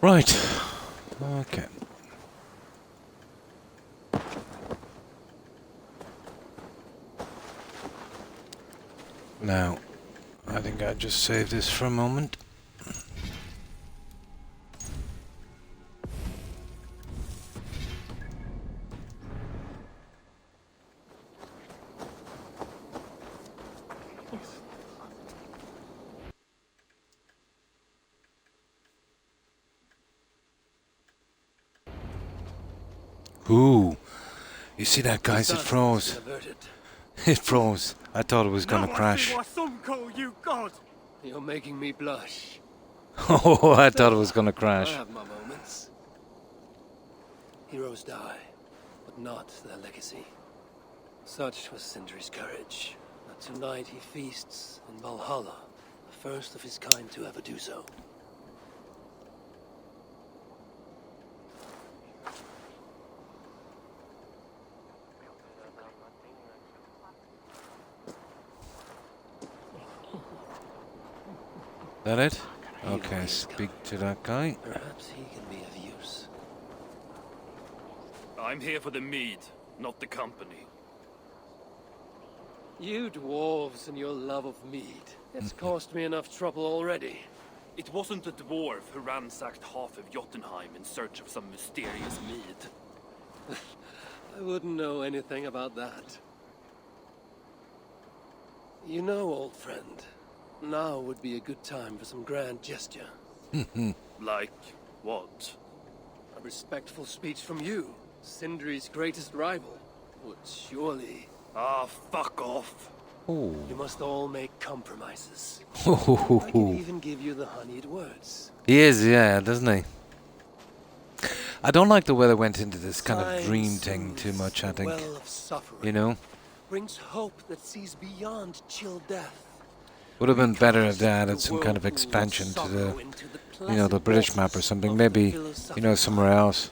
Right. Okay. Now, I think I'll just save this for a moment. Ooh, you see that, guys? It froze. It froze. I thought it was gonna crash. Why some call you God? You're making me blush. Oh, I thought it was gonna I crash. have my moments. Heroes die, but not their legacy. Such was Sindri's courage, not Tonight he feasts in Valhalla, the first of his kind to ever do so. That it? Okay, speak to that guy. Perhaps he can be of use. I'm here for the mead, not the company. You dwarves and your love of mead. It's caused me enough trouble already. It wasn't a dwarf who ransacked half of Jotunheim in search of some mysterious mead. I wouldn't know anything about that. You know, old friend, now would be a good time for some grand gesture. Like what? A respectful speech from you, Sindri's greatest rival, would surely... Ah, fuck off. Oh. You must all make compromises. I could even give you the honeyed words. He is, yeah, doesn't he? I don't like the way they went into this kind of dream thing too much, I think. Well of suffering, You know? brings hope that sees beyond chill death. Would have been better if they added some kind of expansion to the, you know, the British map or something. Maybe, you know, somewhere else.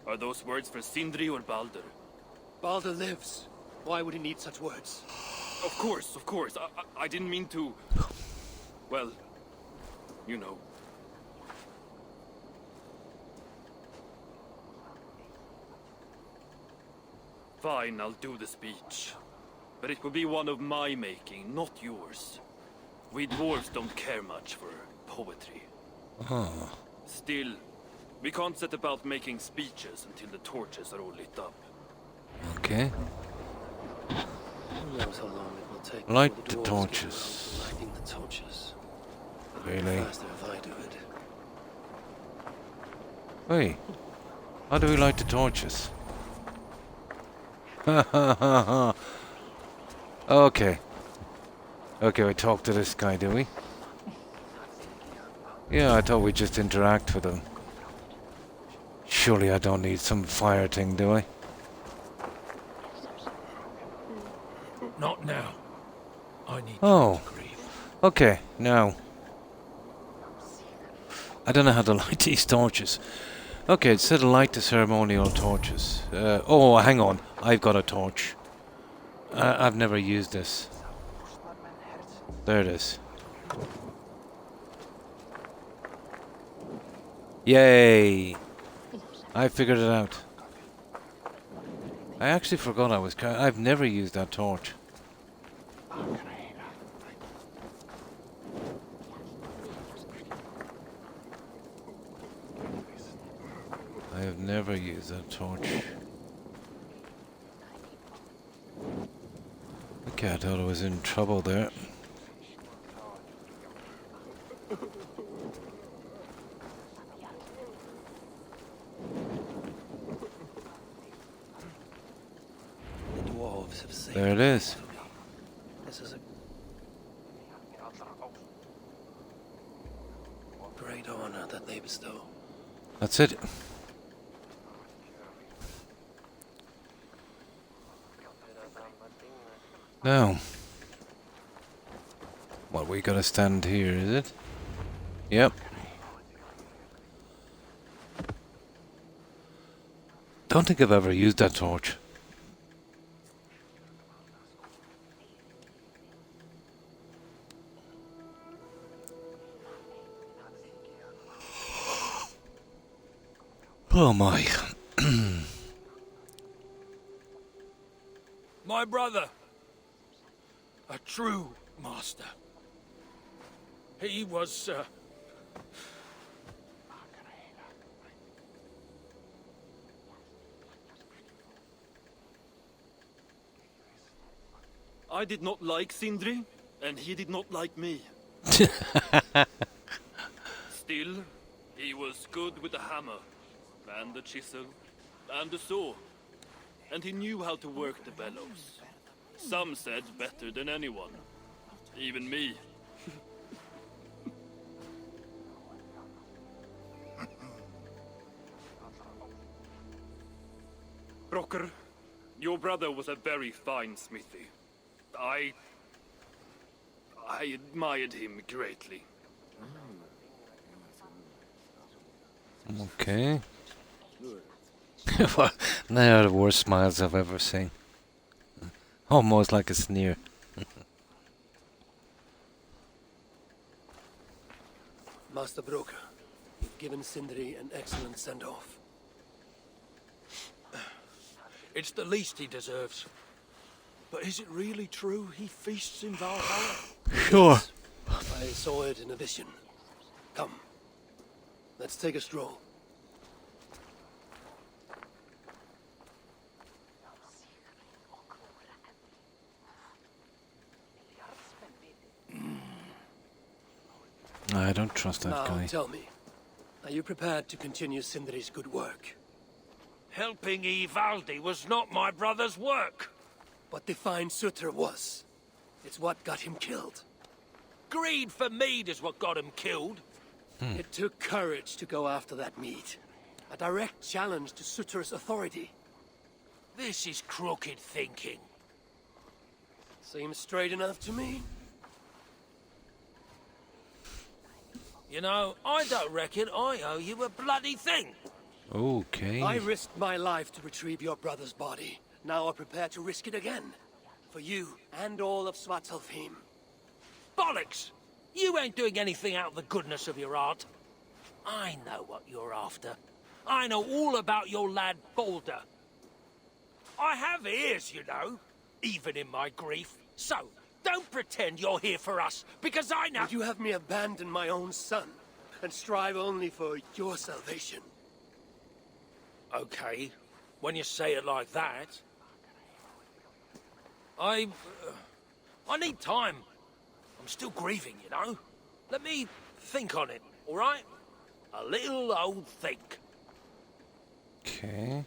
Are those words for Sindri or Balder? Balder lives. Why would he need such words? Of course, of course. I didn't mean to... Well, you know. Fine, I'll do the speech. But it will be one of my making, not yours. We dwarves don't care much for poetry. Still, we can't set about making speeches until the torches are all lit up. Okay. Who knows how long it will take Light before the dwarves get torches. around to lighting the torches. Really? Faster if I do it. Wait. How do we light the torches? Okay. Okay, we talk to this guy, do we? Yeah, I thought we'd just interact with him. Surely I don't need some fire thing, do I? Not now. I need Oh. to grieve. Okay, now. I don't know how to light these torches. Okay, it said light the ceremonial torches. Oh, hang on. I've got a torch. I've never used this. There it is. Yay! I figured it out. I actually forgot I was... I've never used that torch. I have never used that torch. Okay, I thought I was in trouble there. The dwarves have saved There it is. me. This is a great honor that they bestow. That's it. Now, well, we gotta stand here, is it? Yep. Don't think I've ever used that torch. Oh my. My brother. A true master. He was, I did not like Sindri, and he did not like me. Still, he was good with the hammer, and the chisel, and the saw. And he knew how to work the bellows. Some said better than anyone. Even me. Brocker, your brother was a very fine smithy. I admired him greatly. Okay. Well, they are the worst smiles I've ever seen. Almost like a sneer. Master Broker, you've given Sindri an excellent send-off. It's the least he deserves. But is it really true he feasts in Valhalla? Sure. I saw it in a vision. Come, let's take a stroll. I don't trust that Now, guy. tell me, are you prepared to continue Sindri's good work? Helping Ivaldi was not my brother's work. But to find Sutter was. It's what got him killed. Greed for mead is what got him killed. It took courage to go after that mead. A direct challenge to Sutter's authority. This is crooked thinking. Seems straight enough to me. You know, I don't reckon I owe you a bloody thing. Okay. I risked my life to retrieve your brother's body. Now I'm prepared to risk it again. For you and all of Svartalfheim. Bollocks! You ain't doing anything out of the goodness of your heart. I know what you're after. I know all about your lad Balder. I have ears, you know, even in my grief. So, don't pretend you're here for us, because I know— Would you have me abandon my own son, and strive only for your salvation? Okay, when you say it like that. I need time. I'm still grieving, you know. Let me think on it, all right? A little old think. Okay.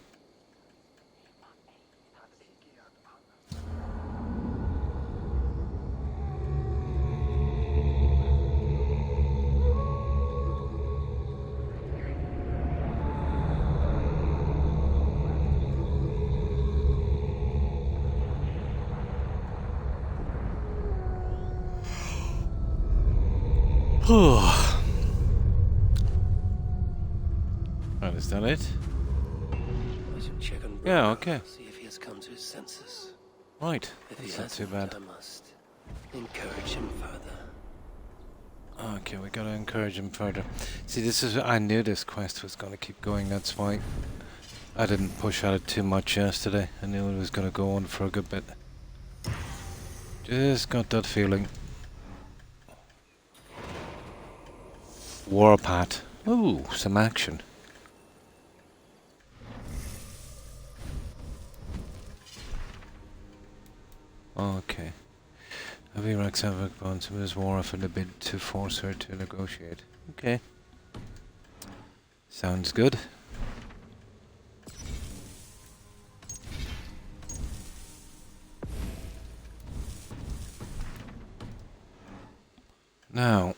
Right, is that it? I should check on Broker, Yeah, okay. see if he has come to his senses. Right. If he That's not too hasn't, bad. I must encourage him further. Okay, we gotta encourage him further. See, this is— I knew this quest was gonna keep going, that's why I didn't push at it too much yesterday. I knew it was gonna go on for a good bit. Just got that feeling. Warpath. Ooh, some action. Okay. Heavy Rex Havoc bonds with his Warpath in a bid to force her to negotiate. Okay. Sounds good. Now,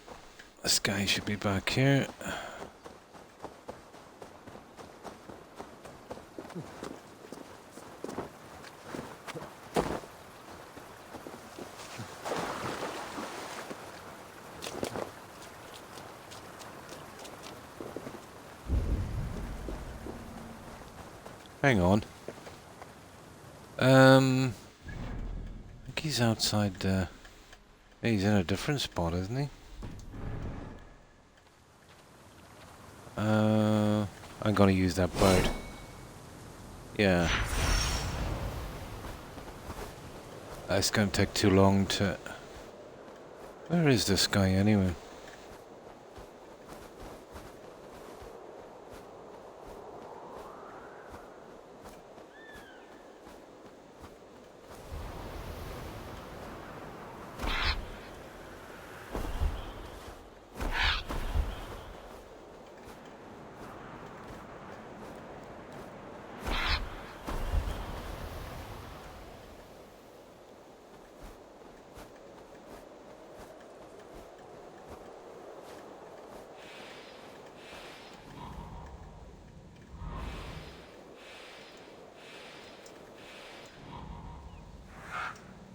this guy should be back here. Hang on. I think he's outside he's in a different spot, isn't he? I'm gonna use that bird. Yeah. It's gonna take too long to— Where is this guy anyway?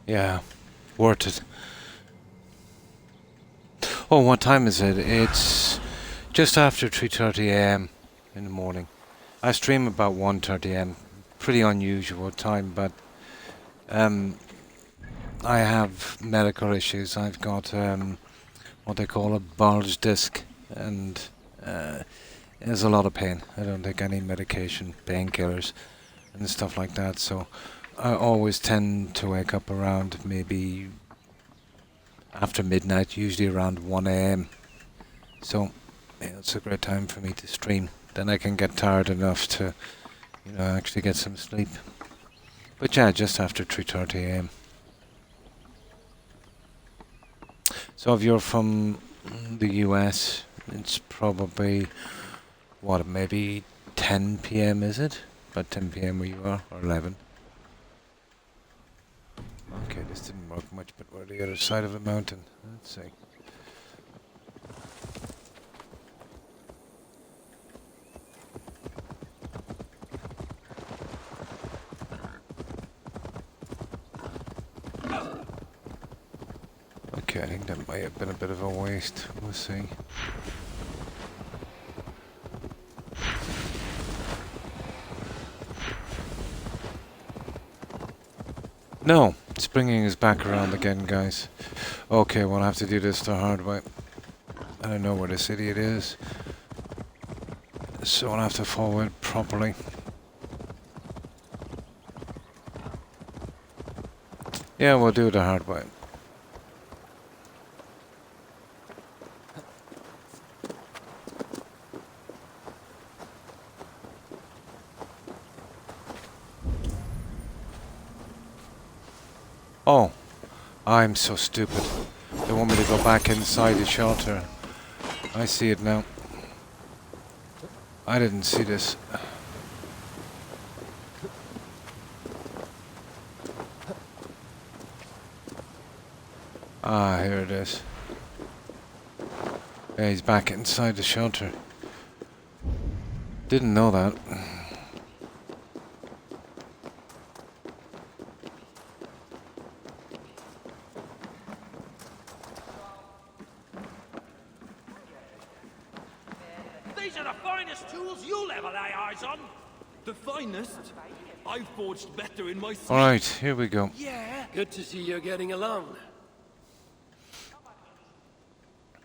Yeah, Worth it. Oh, what time is it? It's just after 3:30 a.m. in the morning. I stream about 1:30 a.m. Pretty unusual time, but I have medical issues. I've got what they call a bulge disc, and there's a lot of pain. I don't take any medication, painkillers, and stuff like that. So I always tend to wake up around maybe after midnight, usually around 1 a.m. So yeah, it's a great time for me to stream. Then I can get tired enough to, actually get some sleep. But yeah, just after 3:30 a.m. So if you're from the US, it's probably, what, maybe 10 p.m. is it? About 10 p.m. where you are, or 11. Okay, this didn't work much, but we're the other side of the mountain. Let's see. Okay, I think that might have been a bit of a waste. We'll see. No, it's bringing us back around again, guys. Okay, we'll have to do this the hard way. I don't know where this idiot is, so I'll have to follow it properly. Yeah, we'll do it the hard way. Oh, I'm so stupid. They want me to go back inside the shelter. I see it now. I didn't see this. Ah, here it is. Yeah, he's back inside the shelter. Didn't know that. These are the finest tools you'll ever lay eyes on. The finest? I've forged better in my sleep. Alright, here we go. Yeah. Good to see you're getting along.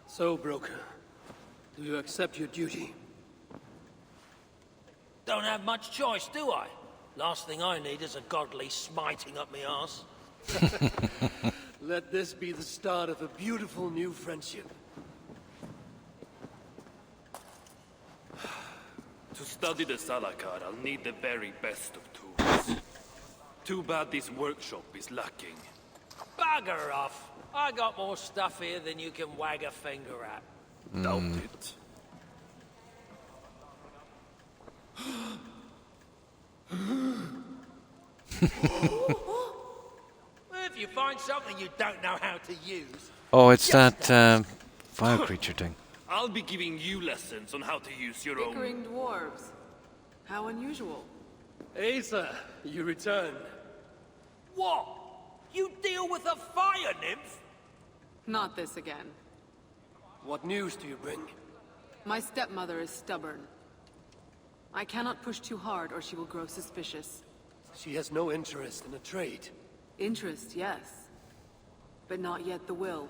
So, broker, do you accept your duty? Don't have much choice, do I? Last thing I need is a godly smiting up me arse. Let this be the start of a beautiful new friendship. To study the Salakar, I'll need the very best of tools. Too bad this workshop is lacking. Bugger off. I got more stuff here than you can wag a finger at. Doubt it. If you find something you don't know how to use... Oh, it's that fire creature thing. I'll be giving you lessons on how to use your own... Bickering dwarves. How unusual. Asa, you returned. What? You deal with a fire nymph? Not this again. What news do you bring? My stepmother is stubborn. I cannot push too hard or she will grow suspicious. She has no interest in a trade. Interest, yes. But not yet the will.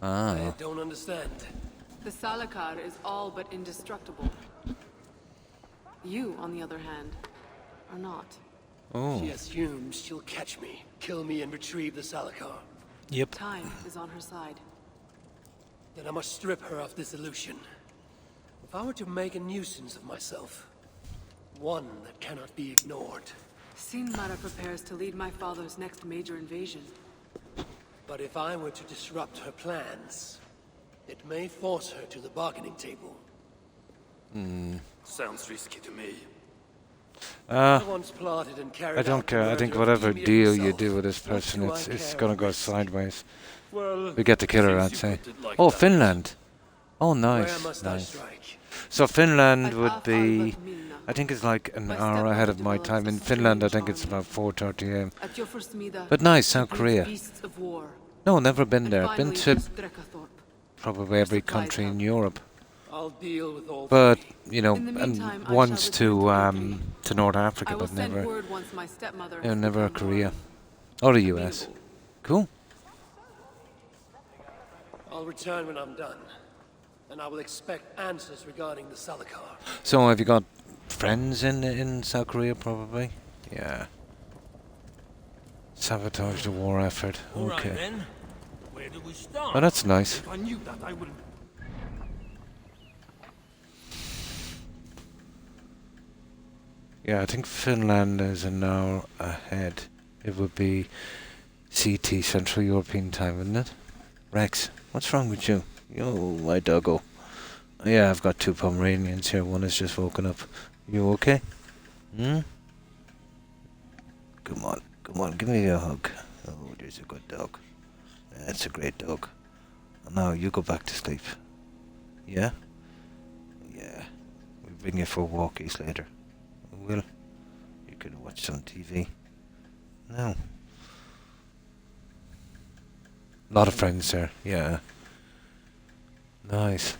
I don't understand. The Salakar is all but indestructible. You, on the other hand, are not. Oh. She assumes she'll catch me, kill me, and retrieve the Salakar. Yep. Time is on her side. Then I must strip her of this illusion. If I were to make a nuisance of myself, one that cannot be ignored. Sinmara prepares to lead my father's next major invasion. But if I were to disrupt her plans, it may force her to the bargaining table. Sounds risky to me. I once plotted and carried I don't out the care. I murder think of whatever Ymir deal you himself. do with this What person, do I it's care gonna what go risks? sideways. Well, We get the killer, I'd since say. you put it like Oh, that. Finland. Oh, Where nice, must I nice. strike? So Finland At would be, Alvarmilna. I think it's like an My hour ahead of my stepmother time. In develops a Finland, I strange think it's army. about 4:30 a.m. At Jofursmida, But nice, she South breeds Korea. beasts of war, No, never been And there. Been finally, to there's Drekkathorpe. probably every supplies country in help. Europe. I'll deal with all But, three. you know, In the meantime, and I once shall return to North I Africa, will but send never, word once my stepmother you know, has never become Korea. more Or the US. amenable. Cool. I'll return when I'm done. And I will expect answers regarding the Salakar. So have you got friends in South Korea, probably? Yeah. Sabotage the war effort. All right Okay. then. Where do we start? Oh, that's nice. If I knew that, I would. Yeah, I think Finland is an hour ahead. It would be CT, Central European Time, wouldn't it? Rex, what's wrong with you? Oh, my doggo. Yeah, I've got two Pomeranians here. One has just woken up. You okay? Hmm? Come on, give me a hug. Oh, there's a good dog. That's a great dog. Now, you go back to sleep. Yeah? Yeah. We'll bring you for walkies later. Will, you can watch some TV. No. A lot of friends there, yeah. Nice.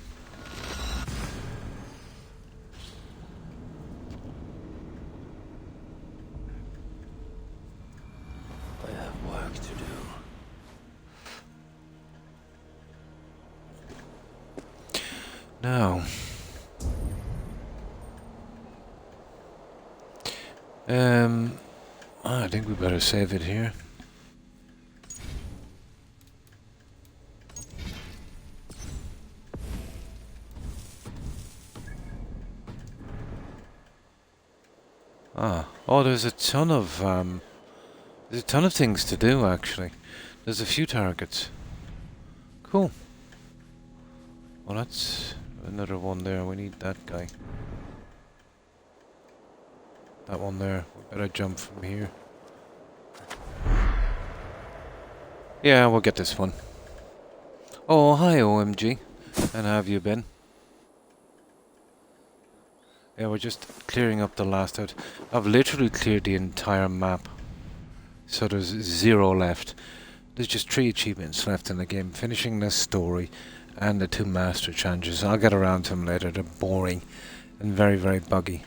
I have work to do. Now. I think we better save it here. Oh, there's a ton of things to do actually. There's a few targets. Cool. Well, that's another one there. We need that guy. That one there. We better jump from here. Yeah, we'll get this one. Oh, hi OMG. And how have you been? Yeah, we're just clearing up the last out. I've literally cleared the entire map. So there's 0 left. There's just 3 achievements left in the game. Finishing this story and the 2 master challenges. I'll get around to them later. They're boring and very, very buggy.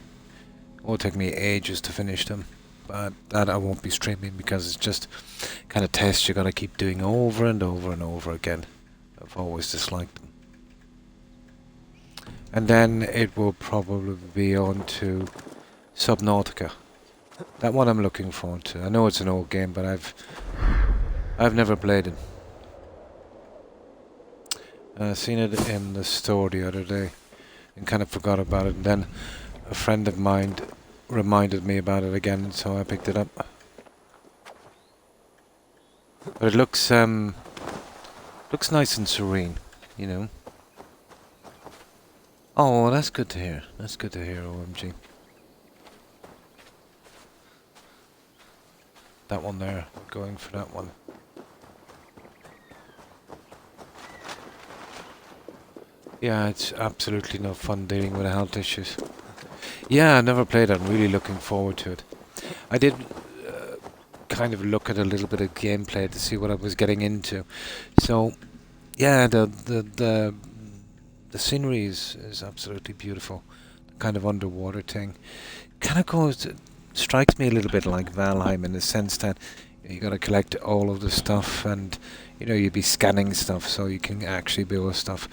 It will take me ages to finish them. But that I won't be streaming because it's just kind of tests you gotta keep doing over and over and over again. I've always disliked them. And then it will probably be on to Subnautica. That one I'm looking forward to. I know it's an old game, but I've never played it. I seen it in the store the other day and kind of forgot about it. And then a friend of mine reminded me about it again, so I picked it up. But it looks nice and serene, you know. Oh, that's good to hear. That's good to hear, OMG. That one there, we're going for that one. Yeah, it's absolutely no fun dealing with health issues. Yeah, I never played it. I'm really looking forward to it. I did kind of look at a little bit of gameplay to see what I was getting into. So, yeah, the scenery is absolutely beautiful. The kind of underwater thing kind of strikes me a little bit like Valheim in the sense that you got to collect all of the stuff, and you know you'd be scanning stuff so you can actually build stuff.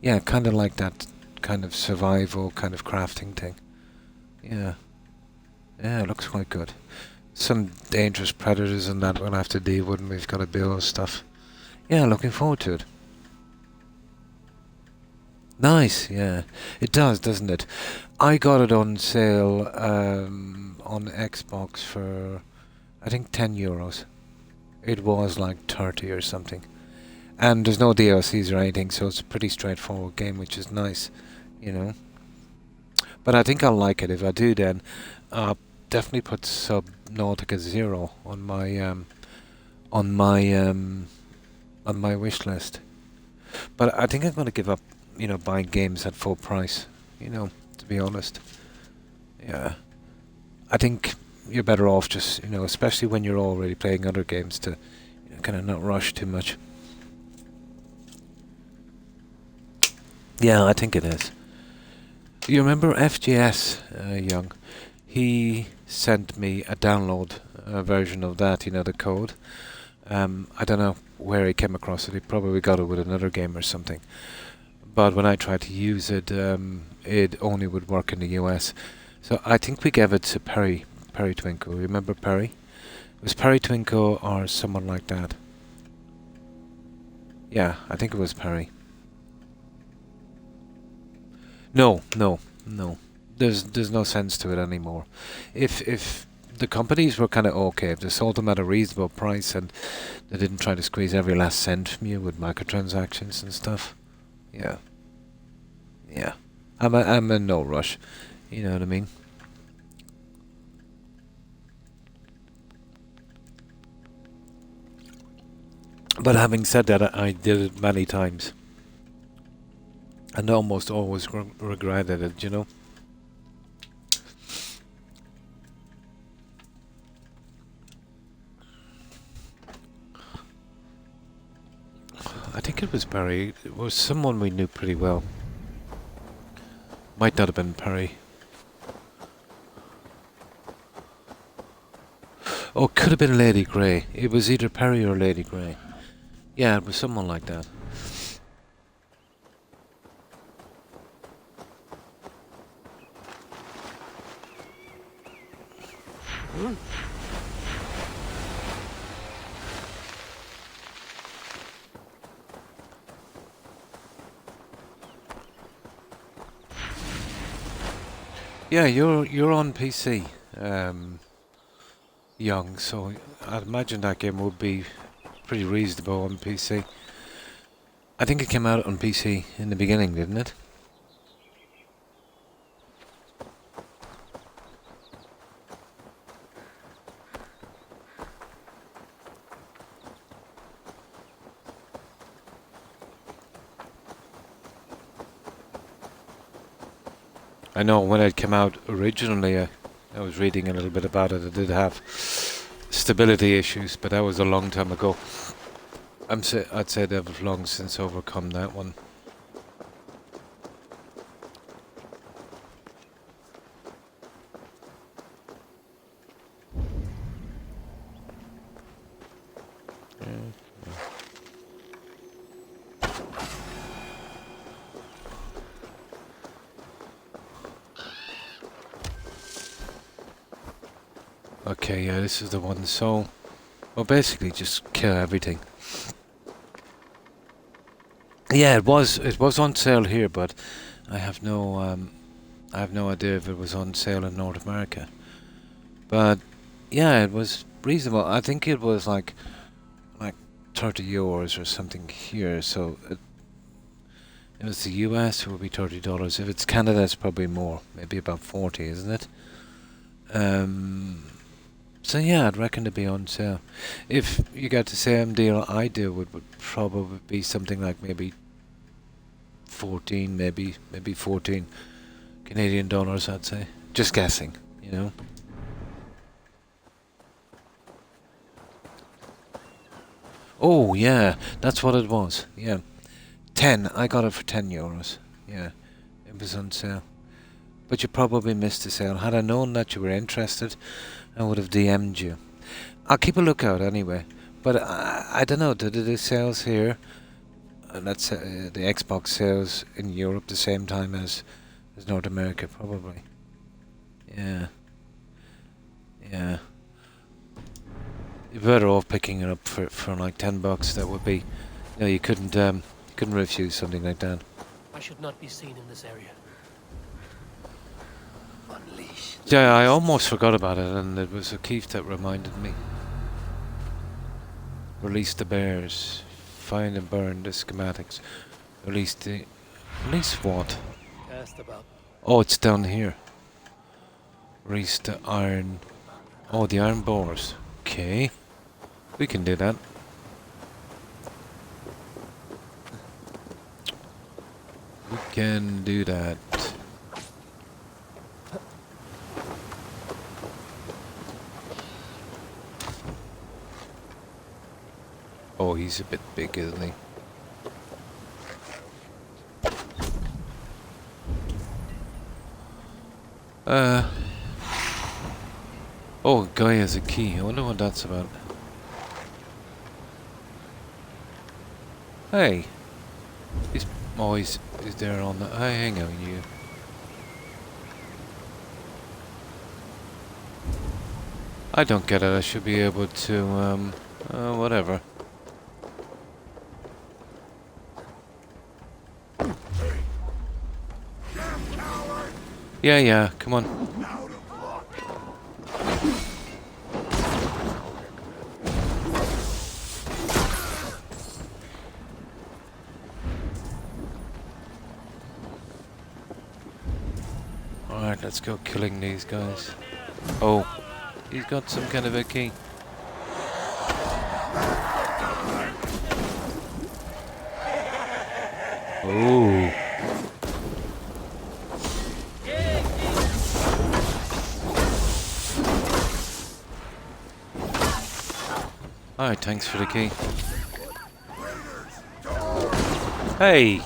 Yeah, kind of like that kind of survival kind of crafting thing. Yeah, it looks quite good. Some dangerous predators and that we'll have to deal with, and we've got to build stuff. Yeah, looking forward to it. Nice, yeah. It does, doesn't it? I got it on sale on Xbox for, I think, €10. It was like 30 or something. And there's no DLCs or anything, so it's a pretty straightforward game, which is nice, you know. But I think I'll like it. If I do, then definitely put Subnautica 0 on my wish list. But I think I'm going to give up, you know, buying games at full price, you know, to be honest. Yeah. I think you're better off just, you know, especially when you're already playing other games, to, you kind of not rush too much. Yeah, I think it is. You remember FGS, Young? He sent me a download version of that, you know, the code. I don't know where he came across it. He probably got it with another game or something. But when I tried to use it, it only would work in the US. So I think we gave it to Perry Twinkle. Remember Perry? It was Perry Twinkle or someone like that. Yeah, I think it was Perry. No. There's no sense to it anymore. If the companies were kind of okay, if they sold them at a reasonable price and they didn't try to squeeze every last cent from you with microtransactions and stuff, yeah. I'm in no rush. You know what I mean? But having said that, I did it many times. And almost always regretted it, you know? I think it was Perry. It was someone we knew pretty well. Might not have been Perry. Oh, it could have been Lady Grey. It was either Perry or Lady Grey. Yeah, it was someone like that. Yeah, you're on PC, Young, so I'd imagine that game would be pretty reasonable on PC. I think it came out on PC in the beginning, didn't it? I know when it came out originally, I was reading a little bit about it. It did have stability issues, but that was a long time ago. I'd say they've long since overcome that one. Okay, yeah, this is the one. So, well, basically, just kill everything. Yeah, it was on sale here, but I have no idea if it was on sale in North America. But yeah, it was reasonable. I think it was like €30 or something here. So if it's the US, it would be $30. If it's Canada, it's probably more, maybe about 40, isn't it? So yeah, I'd reckon to be on sale. If you got the same deal I do, it would probably be something like maybe 14, maybe 14 Canadian dollars, I'd say. Just guessing, you know. Oh yeah, that's what it was. Yeah, 10. I got it for €10. Yeah, it was on sale. But you probably missed the sale. Had I known that you were interested, I would have DM'd you. I'll keep a lookout anyway. But I don't know, did it do sales here? Let's say the Xbox sales in Europe the same time as North America, probably. Yeah. You're better off picking it up for like $10. That would be, you couldn't refuse something like that. I should not be seen in this area. Unleash. Yeah, I almost forgot about it, and it was O'Keefe that reminded me. Release the bears. Find and burn the schematics. Release what? Cast about. Oh, it's down here. Release the iron. Oh, the iron bores. Okay. We can do that. We can do that. Oh, he's a bit big, isn't he? Oh, a guy has a key. I wonder what that's about. Hey! He's there on the... Hey, hang on, you. I don't get it. I should be able to, whatever. Yeah, come on. Alright, let's go killing these guys. Oh, he's got some kind of a key. Oh. Alright, thanks for the key. Hey!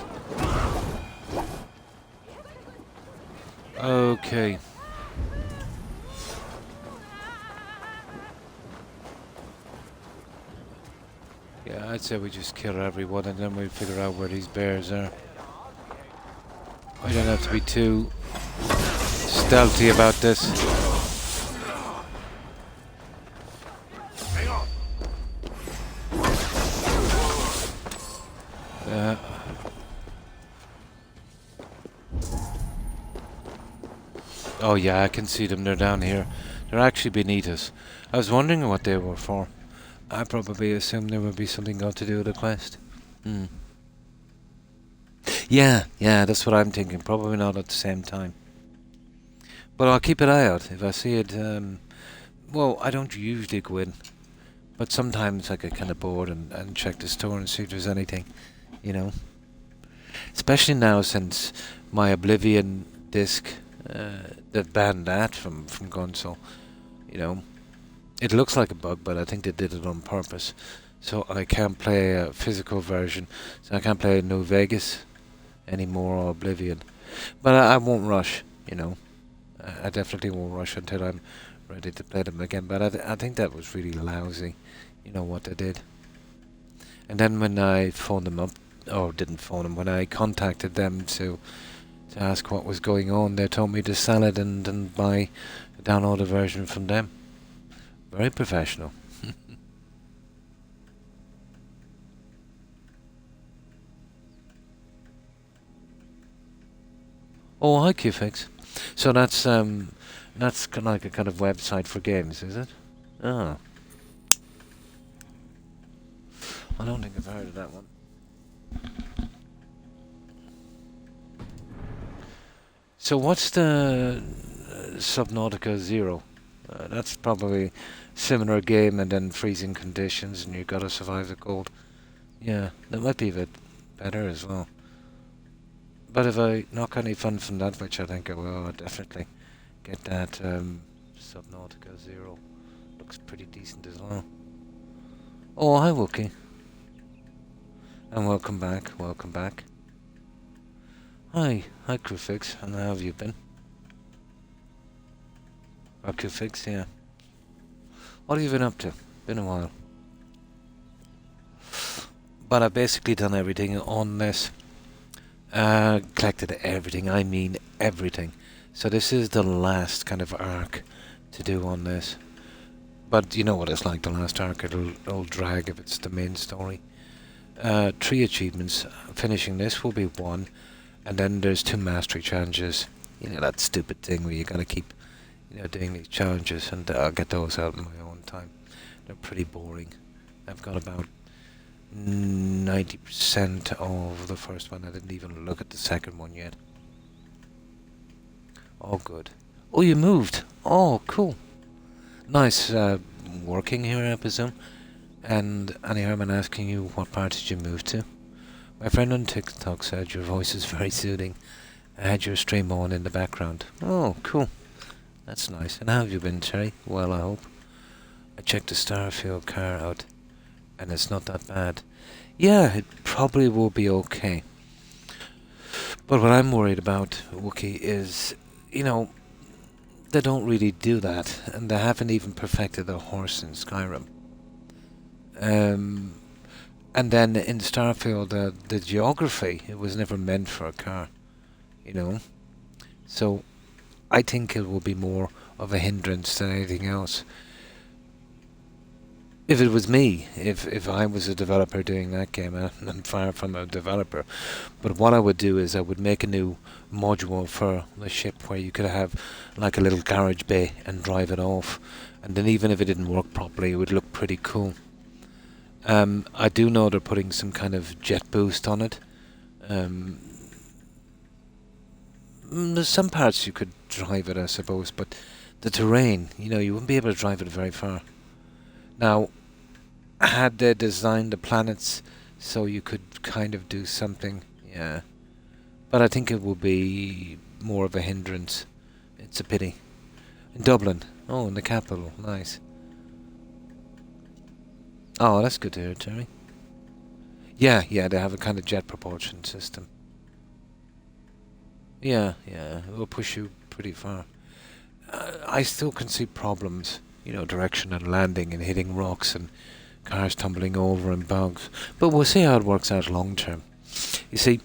Okay. Yeah, I'd say we just kill everyone and then we figure out where these bears are. I don't have to be too stealthy about this. Oh yeah, I can see them. They're down here. They're actually beneath us. I was wondering what they were for. I probably assumed there would be something got to do with the quest. Yeah, that's what I'm thinking. Probably not at the same time. But I'll keep an eye out. If I see it, well, I don't usually go in. But sometimes I get kind of bored and check the store and see if there's anything, you know. Especially now since my Oblivion disc, they've banned that from console, you know. It looks like a bug, but I think they did it on purpose. So I can't play a physical version. So I can't play New Vegas anymore or Oblivion. But I won't rush, you know. I definitely won't rush until I'm ready to play them again. But I think that was really lousy, you know, what they did. And then when I phoned them up, or didn't phone them, when I contacted them to ask what was going on, they told me to sell it and buy a downloaded version from them. Very professional. Oh, hi QFix. So that's kind of like a kind of website for games, is it? Ah. I don't think I've heard of that one. So what's the Subnautica Zero? That's probably similar game and then freezing conditions and you gotta survive the cold. Yeah, that might be a bit better as well. But if I knock any fun from that, which I think I will, I'll definitely get that Subnautica Zero. Looks pretty decent as well. Oh, hi Wookie. And welcome back, welcome back. Hi Crewfix, and how have you been? Or Crewfix, yeah. What have you been up to? Been a while. But I've basically done everything on this. Collected everything, I mean everything. So this is the last kind of arc to do on this. But you know what it's like, the last arc, it'll drag if it's the main story. 3 achievements. Finishing this will be 1. And then there's 2 mastery challenges. You know, that stupid thing where you gotta keep, you know, doing these challenges, and I'll get those out in my own time. They're pretty boring. I've got about 90% of the first one. I didn't even look at the second one yet. All good. Oh, you moved. Oh, cool. Nice working here, I presume. And Annie Herman asking you, what part did you move to? My friend on TikTok said your voice is very soothing. I had your stream on in the background. Oh, cool. That's nice. And how have you been, Cherry? Well, I hope. I checked the Starfield car out and it's not that bad. Yeah, it probably will be okay. But what I'm worried about, Wookiee, is, you know, they don't really do that, and they haven't even perfected the horse in Skyrim. And then in Starfield, the geography, it was never meant for a car, you know. So I think it will be more of a hindrance than anything else. If it was me, if I was a developer doing that game, I'm far from a developer, but what I would do is I would make a new module for the ship where you could have like a little garage bay and drive it off, and then even if it didn't work properly, it would look pretty cool. I do know they're putting some kind of jet boost on it. There's some parts you could drive it, I suppose, but the terrain, you know, you wouldn't be able to drive it very far. Now, had they designed the planets so you could kind of do something, yeah. But I think it will be more of a hindrance. It's a pity. In Dublin. Oh, in the capital. Nice. Oh, that's good to hear, Terry. Yeah, they have a kind of jet propulsion system. Yeah, it will push you pretty far. I still can see problems, you know, direction and landing and hitting rocks and cars tumbling over and bugs. But we'll see how it works out long term. You see,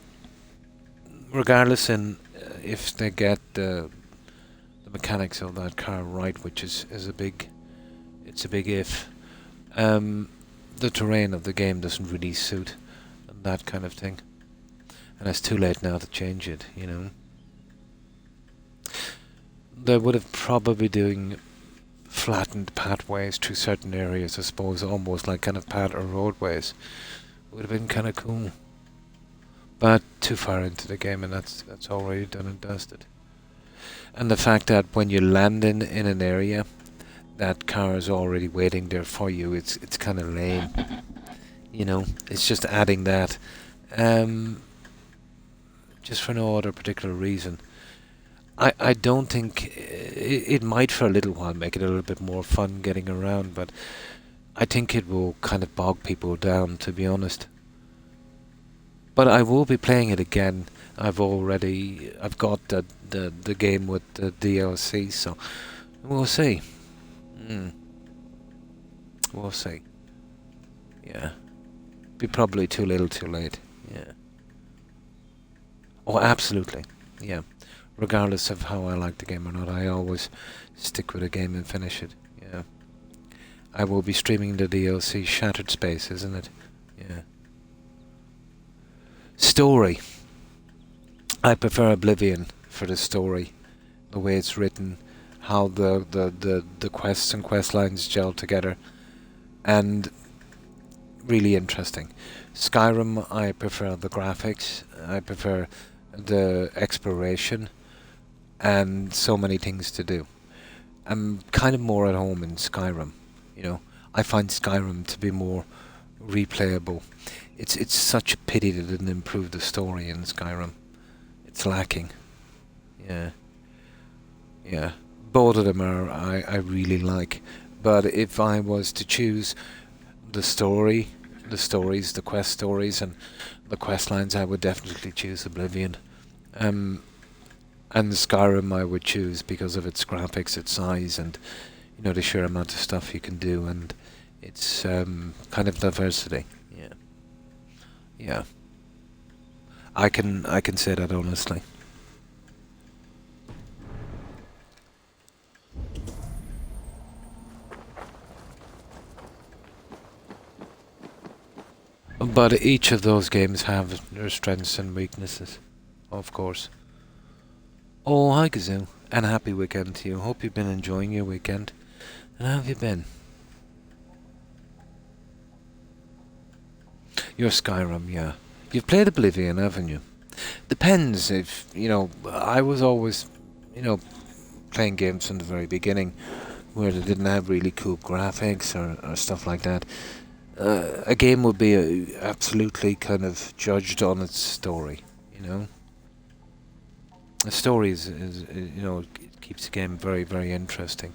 regardless if they get the mechanics of that car right, which is a big if. The terrain of the game doesn't really suit that kind of thing, and it's too late now to change it. You know, they would have probably doing flattened pathways through certain areas, I suppose, almost like kind of path or roadways. Would have been kind of cool, but too far into the game, and that's already done and dusted. And the fact that when you land in an area, that car is already waiting there for you, it's kind of lame. You know, it's just adding that, just for no other particular reason. I don't think it might for a little while make it a little bit more fun getting around, but I think it will kind of bog people down, to be honest. But I will be playing it again. I've got the game with the DLC, so we'll see. We'll see. Yeah. Be probably too little too late. Yeah. Oh, absolutely. Yeah. Regardless of how I like the game or not, I always stick with a game and finish it. Yeah. I will be streaming the DLC Shattered Space, isn't it? Yeah. Story. I prefer Oblivion for the story. The way it's written, how the quests and quest lines gel together, and really interesting. Skyrim, I prefer the graphics, I prefer the exploration, and so many things to do. I'm kind of more at home in Skyrim, you know. I find Skyrim to be more replayable. It's such a pity they didn't improve the story in Skyrim. It's lacking. Yeah. Both of them I really like, but if I was to choose the quest stories and the quest lines, I would definitely choose Oblivion. And Skyrim I would choose because of its graphics, its size, and you know, the sheer amount of stuff you can do, and its kind of diversity. Yeah. I can say that honestly. But each of those games have their strengths and weaknesses, of course. Oh, hi Kazoo, and a happy weekend to you. Hope you've been enjoying your weekend. And how have you been? Your Skyrim, yeah. You've played Oblivion, haven't you? Depends if, you know, I was always, you know, playing games from the very beginning where they didn't have really cool graphics or stuff like that. A game would be absolutely kind of judged on its story, you know. The story is you know, it keeps the game very, very interesting.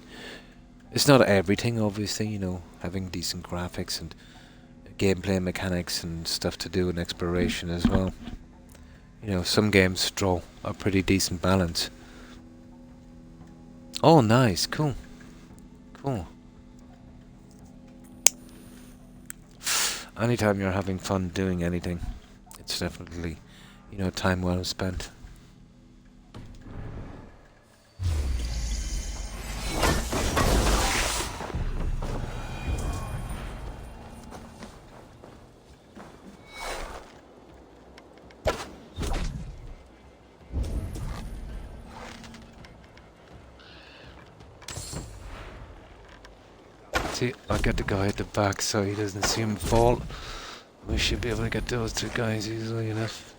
It's not everything, obviously, you know, having decent graphics and gameplay mechanics and stuff to do in exploration as well. You know, some games draw a pretty decent balance. Oh, nice, cool, cool. Anytime you're having fun doing anything, it's definitely, you know, time well spent. See, I'll get the guy at the back so he doesn't see him fall. We should be able to get those two guys easily enough.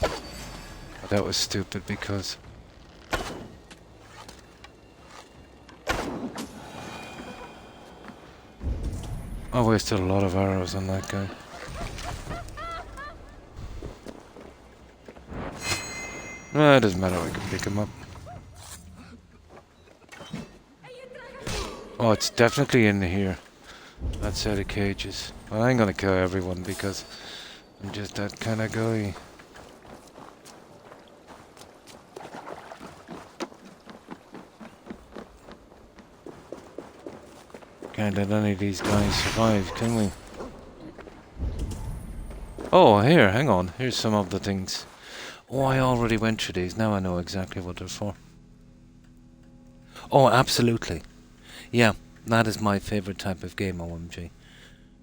Oh, that was stupid because... I wasted a lot of arrows on that guy. It doesn't matter, I can pick him up. Oh, it's definitely in here. That set of cages. Well, I ain't gonna kill everyone because I'm just that kind of guy. Can't let any of these guys survive, can we? Oh, here, hang on. Here's some of the things. Oh, I already went through these. Now I know exactly what they're for. Oh, absolutely. Yeah, that is my favourite type of game, OMG.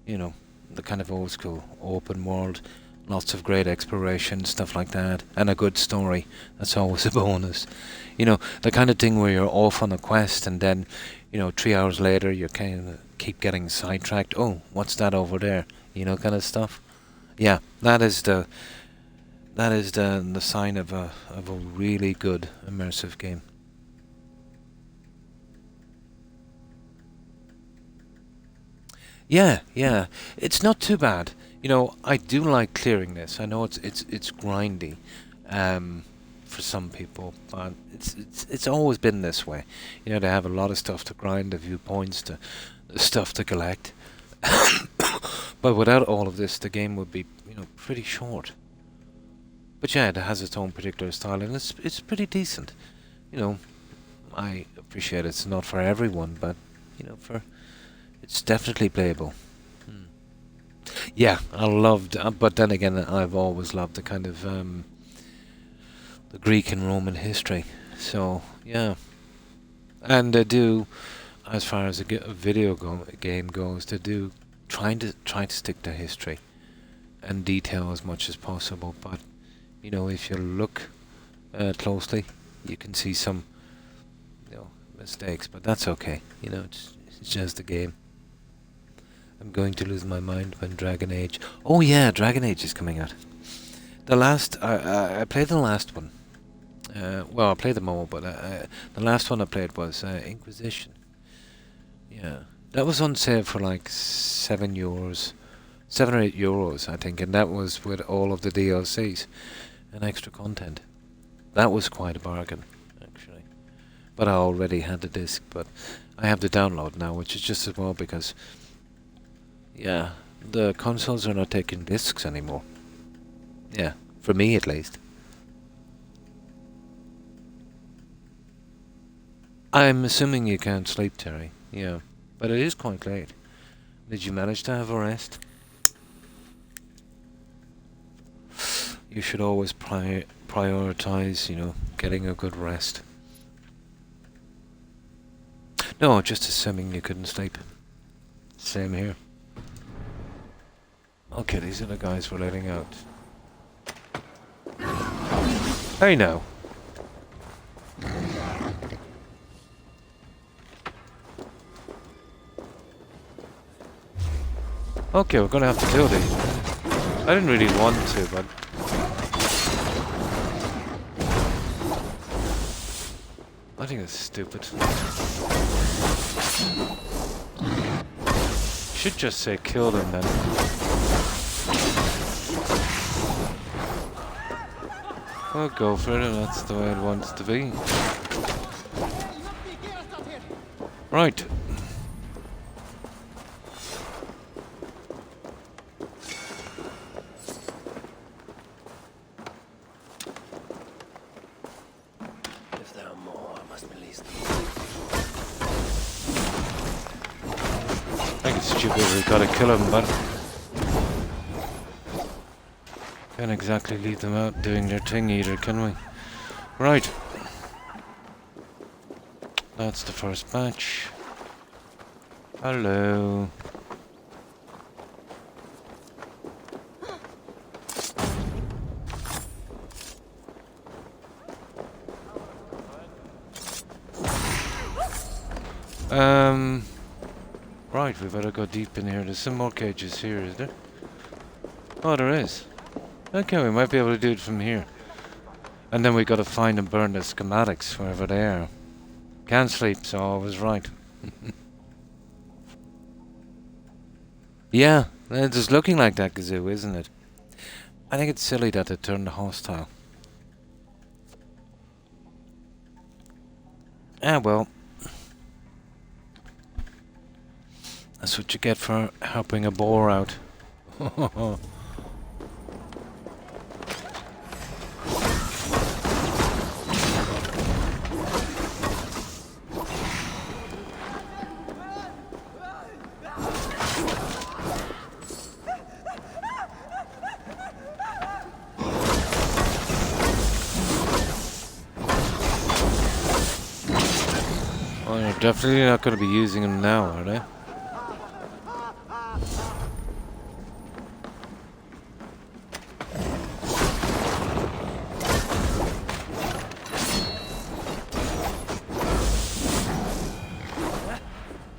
You know, the kind of old school, open world, lots of great exploration, stuff like that, and a good story. That's always a bonus. You know, the kind of thing where you're off on a quest and then, you know, 3 hours later you kind of keep getting sidetracked. Oh, what's that over there? You know, kind of stuff. Yeah, that is the sign of a really good immersive game. Yeah, yeah, it's not too bad. You know, I do like clearing this. I know it's grindy, for some people, but it's always been this way. You know, they have a lot of stuff to grind, the viewpoints, the stuff to collect. But without all of this, the game would be, you know, pretty short. But yeah, it has its own particular style, and it's pretty decent. You know, I appreciate it's not for everyone, but you know, it's definitely playable. Yeah, I loved, but then again, I've always loved the kind of the Greek and Roman history. So yeah, and they do, as far as a video game goes, they do try to stick to history and detail as much as possible. But you know, if you look closely, you can see some, you know, mistakes. But that's okay. You know, it's just a game. I'm going to lose my mind when Dragon Age... Oh yeah, Dragon Age is coming out. The last... I played the last one. Well, I played them all, but the last one I played was Inquisition. Yeah. That was on sale for like €7. 7 or 8 euros, I think, and that was with all of the DLCs and extra content. That was quite a bargain, actually. But I already had the disc, but I have the download now, which is just as well because... Yeah, the consoles are not taking discs anymore. Yeah, for me at least. I'm assuming you can't sleep, Terry. Yeah, but it is quite late. Did you manage to have a rest? You should always prioritize, you know, getting a good rest. No, just assuming you couldn't sleep. Same here. Okay, these are the guys we're letting out. Hey now. Okay, we're gonna have to kill these. I didn't really want to, but... I think it's stupid. Should just say kill them then. I'll go for it, and that's the way it wants to be. Right. stupid, we've got to kill him, but can't exactly leave them out doing their thing either, can we? Right. That's the first batch. Hello. Right, we better go deep in here. There's some more cages here, is there? Oh, there is. Okay, we might be able to do it from here. And then we gotta find and burn the schematics wherever they are. Can't sleep, so I was right. Yeah, it's looking like that kazoo, isn't it? I think it's silly that it turned hostile. Ah, well. That's what you get for helping a boar out. Well, you're definitely not going to be using them now, are they?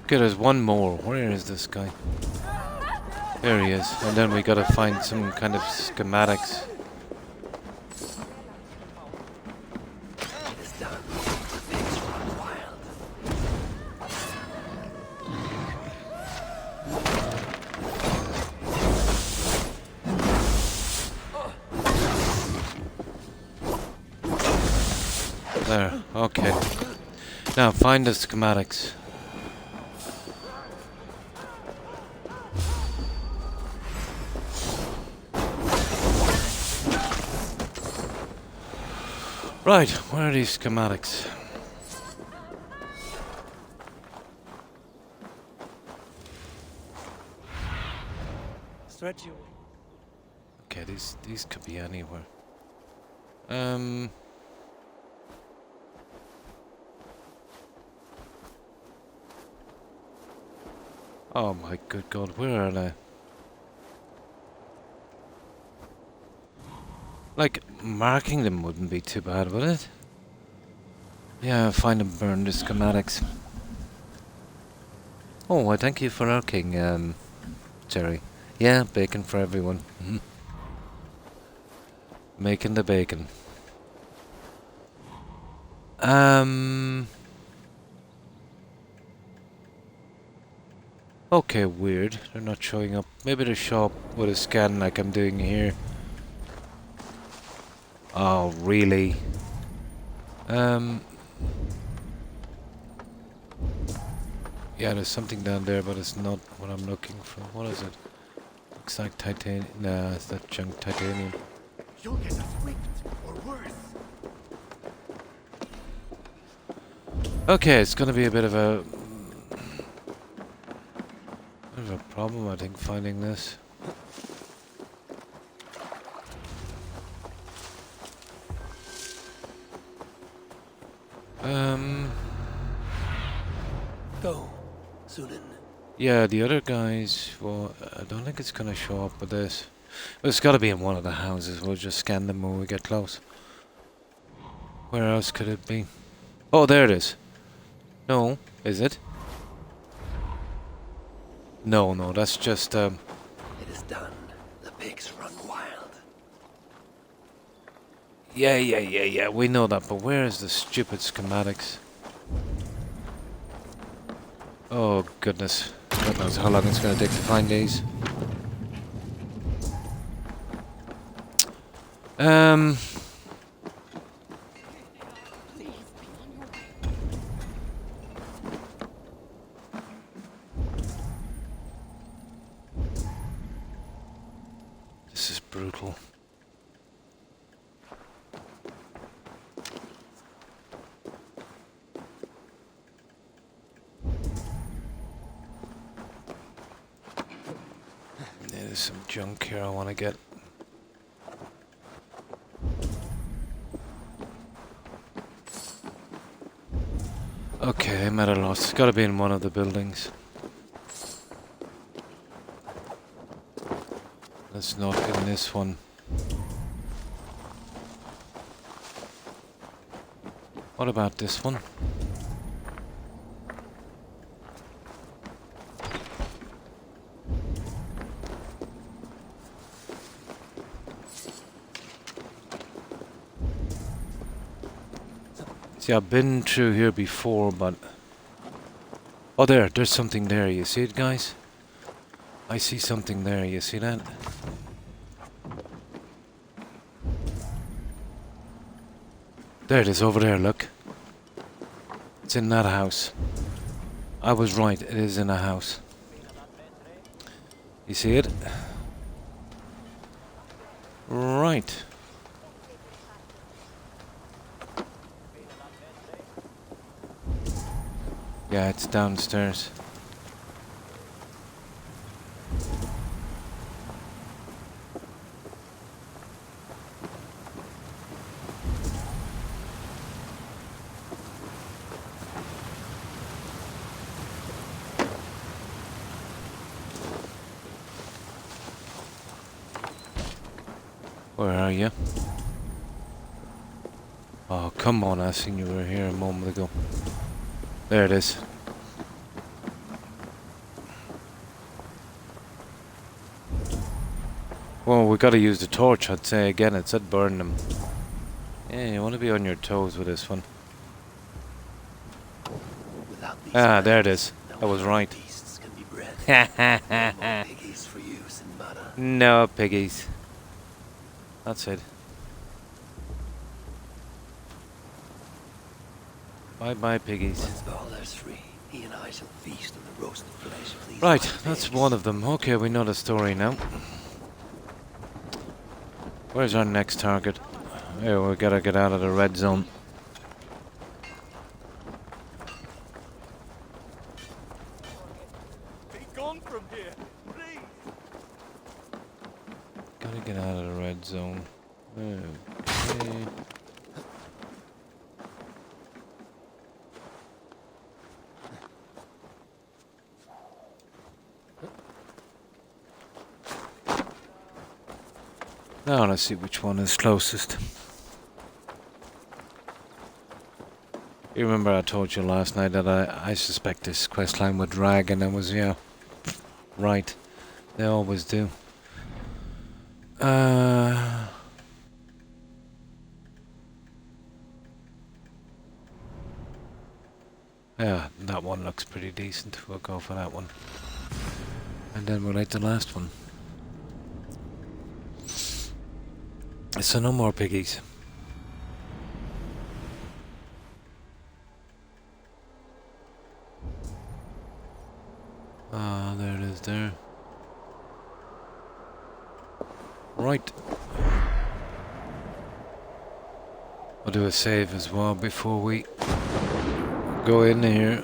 Okay, there's one more. Where is this guy? There he is. And then we gotta find some kind of schematics. It is done. The pigs run wild. There. Okay. Now find the schematics. Right, where are these schematics? Stretch you. Okay, these could be anywhere. Oh my good God, where are they? Like, marking them wouldn't be too bad, would it? Yeah, find and burn the schematics. Oh, I thank you for lurking, Jerry. Yeah, bacon for everyone. Making the bacon. Okay, weird. They're not showing up. Maybe they show up with a scan like I'm doing here. Oh, really? Yeah, there's something down there, but it's not what I'm looking for. What is it? Looks like titanium. Nah, it's that junk titanium. You'll get us whipped, or worse. Okay, it's gonna be a bit of a problem, I think, finding this. Go, Sunan. Yeah, the other guys, well, I don't think it's gonna show up with this. But it's gotta be in one of the houses. We'll just scan them when we get close. Where else could it be? Oh, there it is. No, is it? No, that's just, It is done. The pigs run wild. Yeah, we know that, but where is the stupid schematics? Oh, goodness. God knows how long it's gonna take to find these. This is brutal. There's some junk here I want to get. Okay, I'm at a loss. It's got to be in one of the buildings. Let's not in this one. What about this one? See, I've been through here before, but... Oh, there's something there. You see it, guys? I see something there. You see that? There it is, over there, look. It's in that house. I was right, it is in a house. You see it? Right. Yeah, it's downstairs. Where are you? Oh, come on, I seen you were here a moment ago. There it is. Well, we gotta use the torch, I'd say again. It said burn them. Yeah, you wanna be on your toes with this one. Ah, there it is. I was right. No piggies. That's it. Bye-bye, piggies. Once Valhalla's free, he and I shall feast on the roasted flesh of these Right, wild that's pigs. one of them. Okay, we know the story now. Where's our next target? Yeah, we gotta get out of the red zone. Be gone from here, please. Gotta get out of the red zone. Okay. Now let's see which one is closest. You remember I told you last night that I suspect this quest line would drag, and I was, yeah, right. They always do. Yeah, that one looks pretty decent. We'll go for that one. And then we'll like the last one. So no more piggies. Ah, there it is there. Right. I'll do a save as well before we go in here.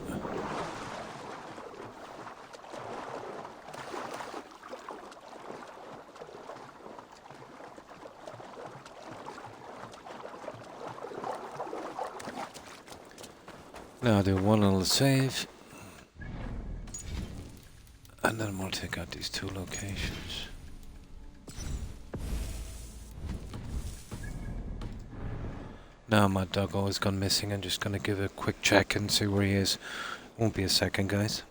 Now I'll do one little save. And then we'll take out these two locations. Now my doggo has gone missing. I'm just gonna give a quick check and see where he is. Won't be a second, guys.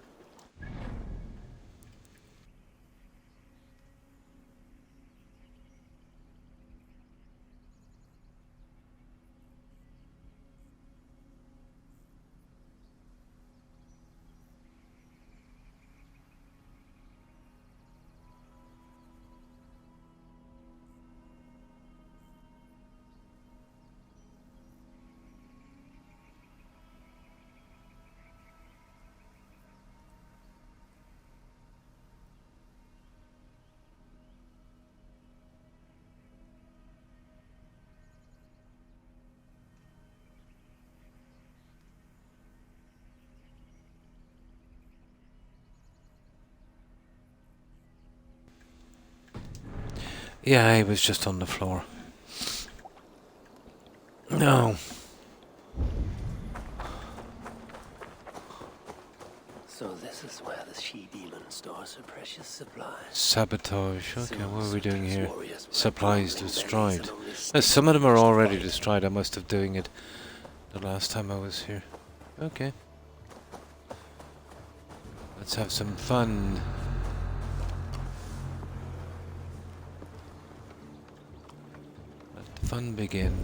Yeah, he was just on the floor. No. So this is where the she-demon stores her precious supplies. Sabotage. Okay, what are we doing here? Warriors were Supplies grumbling destroyed. bellies and only Some of them are already destroyed. destroyed. I must have doing it the last time I was here. Okay. Let's have some fun. Let the fun begin.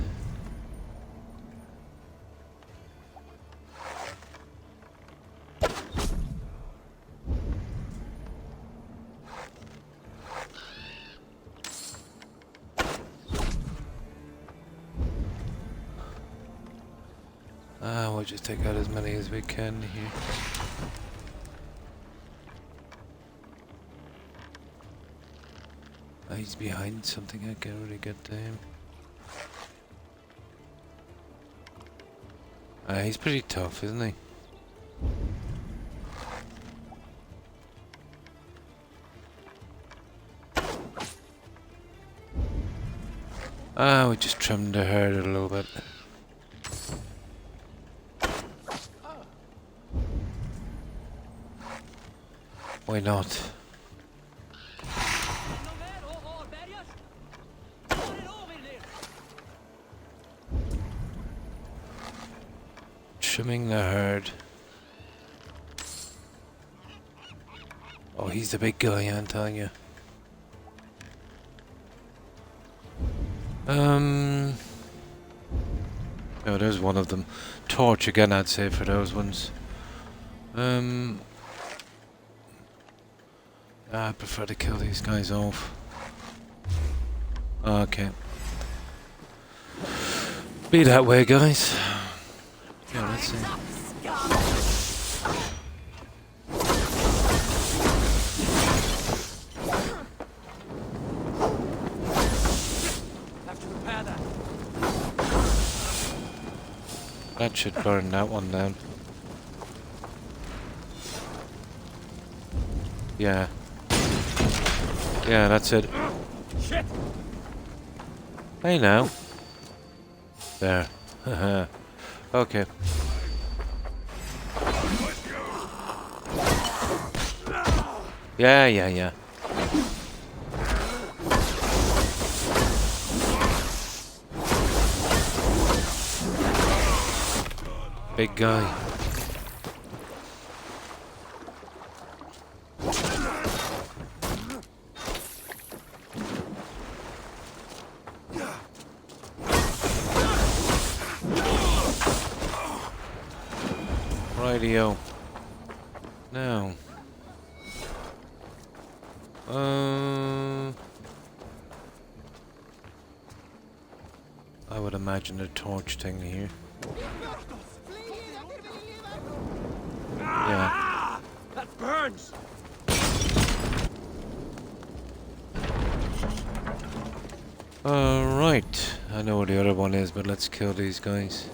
We'll just take out as many as we can here. He's behind something, I can't really get to him. He's pretty tough, isn't he? We just trimmed the herd a little bit. Why not? Trimming the herd. Oh, he's the big guy, I'm telling you. Oh, there's one of them. Torch again, I'd say, for those ones. I prefer to kill these guys off. Okay. Be that way, guys. Yeah, let's see. Have to repair that. That should burn that one down. Yeah. Yeah, that's it. Shit! Hey now. There. Okay. Yeah. Big guy. Rightio. Now. I would imagine a torch thing here. Yeah. That burns! Right. I know where the other one is, but let's kill these guys.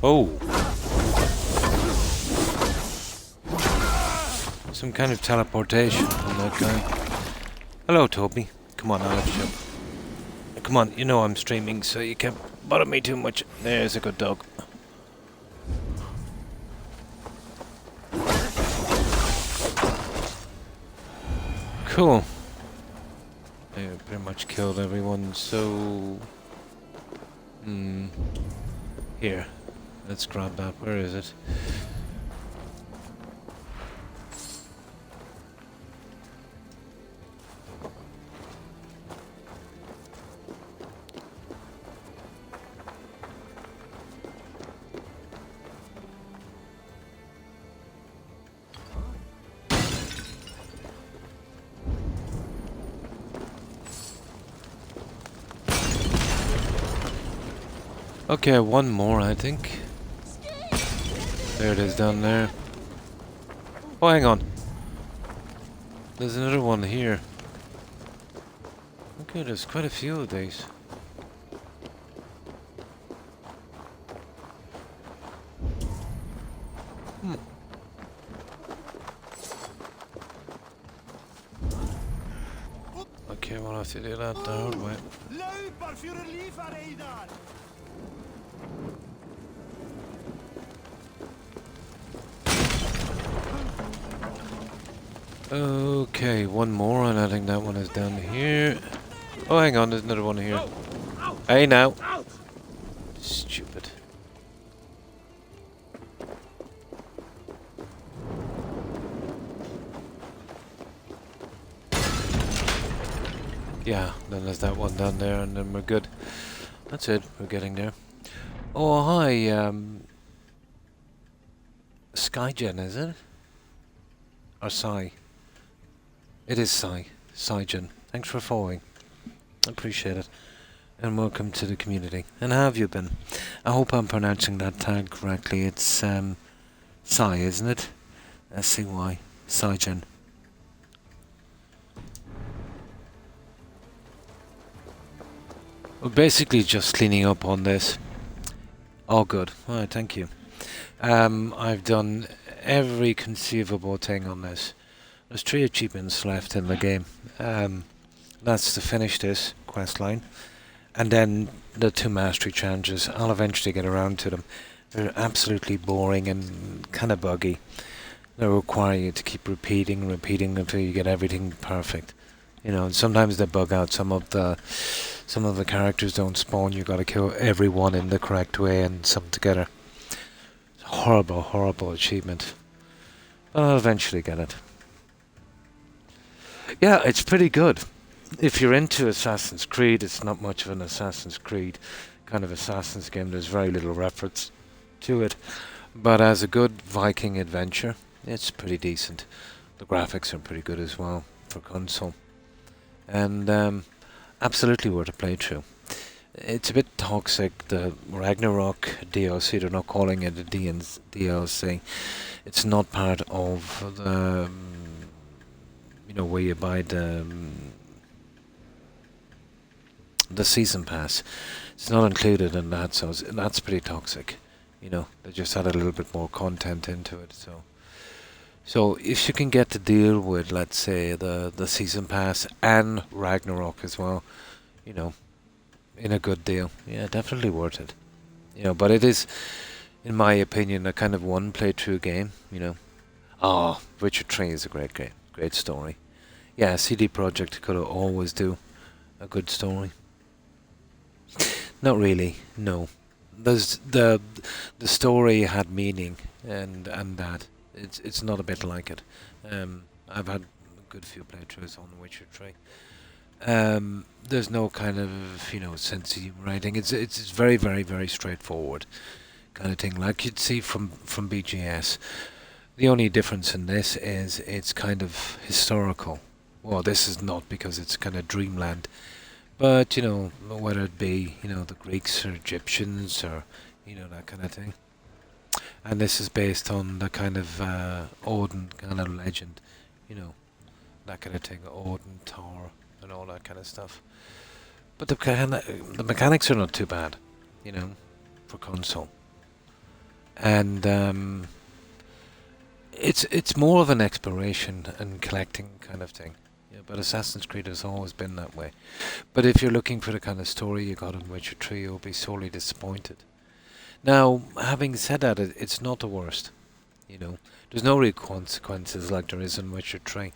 Oh! Some kind of teleportation from that guy. Hello, Toby. Come on, I'll lift you up. Come on, you know I'm streaming, so you can't bother me too much. There's a good dog. Cool. I pretty much killed everyone, so... Here. Let's grab that. Where is it? Okay, one more, I think. There it is down there. Oh, hang on. There's another one here. Okay, there's quite a few of these. Okay, we'll have to do that the hard way. Okay, one more, and I think that one is down here. Oh, hang on, there's another one here. Hey, now. Stupid. Yeah, then there's that one down there, and then we're good. That's it, we're getting there. Oh, hi, Skygen, is it? Or Psy? It is Psy. Skygen. Thanks for following. I appreciate it. And welcome to the community. And how have you been? I hope I'm pronouncing that tag correctly. It's, Psy, isn't it? S-C-Y. Skygen. We're basically just cleaning up on this. All good. Alright, thank you. I've done every conceivable thing on this. There's 3 achievements left in the game. That's to finish this quest line. And then the 2 mastery challenges. I'll eventually get around to them. They're absolutely boring and kind of buggy. They require you to keep repeating until you get everything perfect. You know, and sometimes they bug out. Some of the characters don't spawn. You got to kill everyone in the correct way and sum together. It's a horrible, horrible achievement. But I'll eventually get it. Yeah, it's pretty good. If you're into Assassin's Creed, it's not much of an Assassin's Creed kind of Assassin's game. There's very little reference to it. But as a good Viking adventure, it's pretty decent. The graphics are pretty good as well for console. And absolutely worth a playthrough. It's a bit toxic, the Ragnarok DLC. They're not calling it a DLC. It's not part of the, you know, where you buy the season pass. It's not included in that, so that's pretty toxic. You know, they just added a little bit more content into it. So if you can get to deal with, let's say, the season pass and Ragnarok as well, you know, in a good deal, yeah, definitely worth it. You know, but it is, in my opinion, a kind of one playthrough game. You know, Witcher 3 is a great game, great story. Yeah, CD Projekt could always do a good story. Not really, no. There's the story had meaning and that. It's not a bit like it. I've had a good few playthroughs on Witcher 3. There's no kind of, you know, sensey writing. It's very, very, very straightforward kind of thing, like you'd see from BGS. The only difference in this is it's kind of historical. Well, this is not, because it's kind of dreamland. But, you know, whether it be, you know, the Greeks or Egyptians or, you know, that kind of thing. And this is based on the kind of Odin kind of legend, you know, that kind of thing, Odin, Thor, and all that kind of stuff. But the mechanics are not too bad, you know, for console. And it's more of an exploration and collecting kind of thing. Yeah, but Assassin's Creed has always been that way. But if you're looking for the kind of story you got in Witcher 3, you'll be sorely disappointed. Now, having said that, it's not the worst. You know, there's no real consequences like there is in Witcher 3.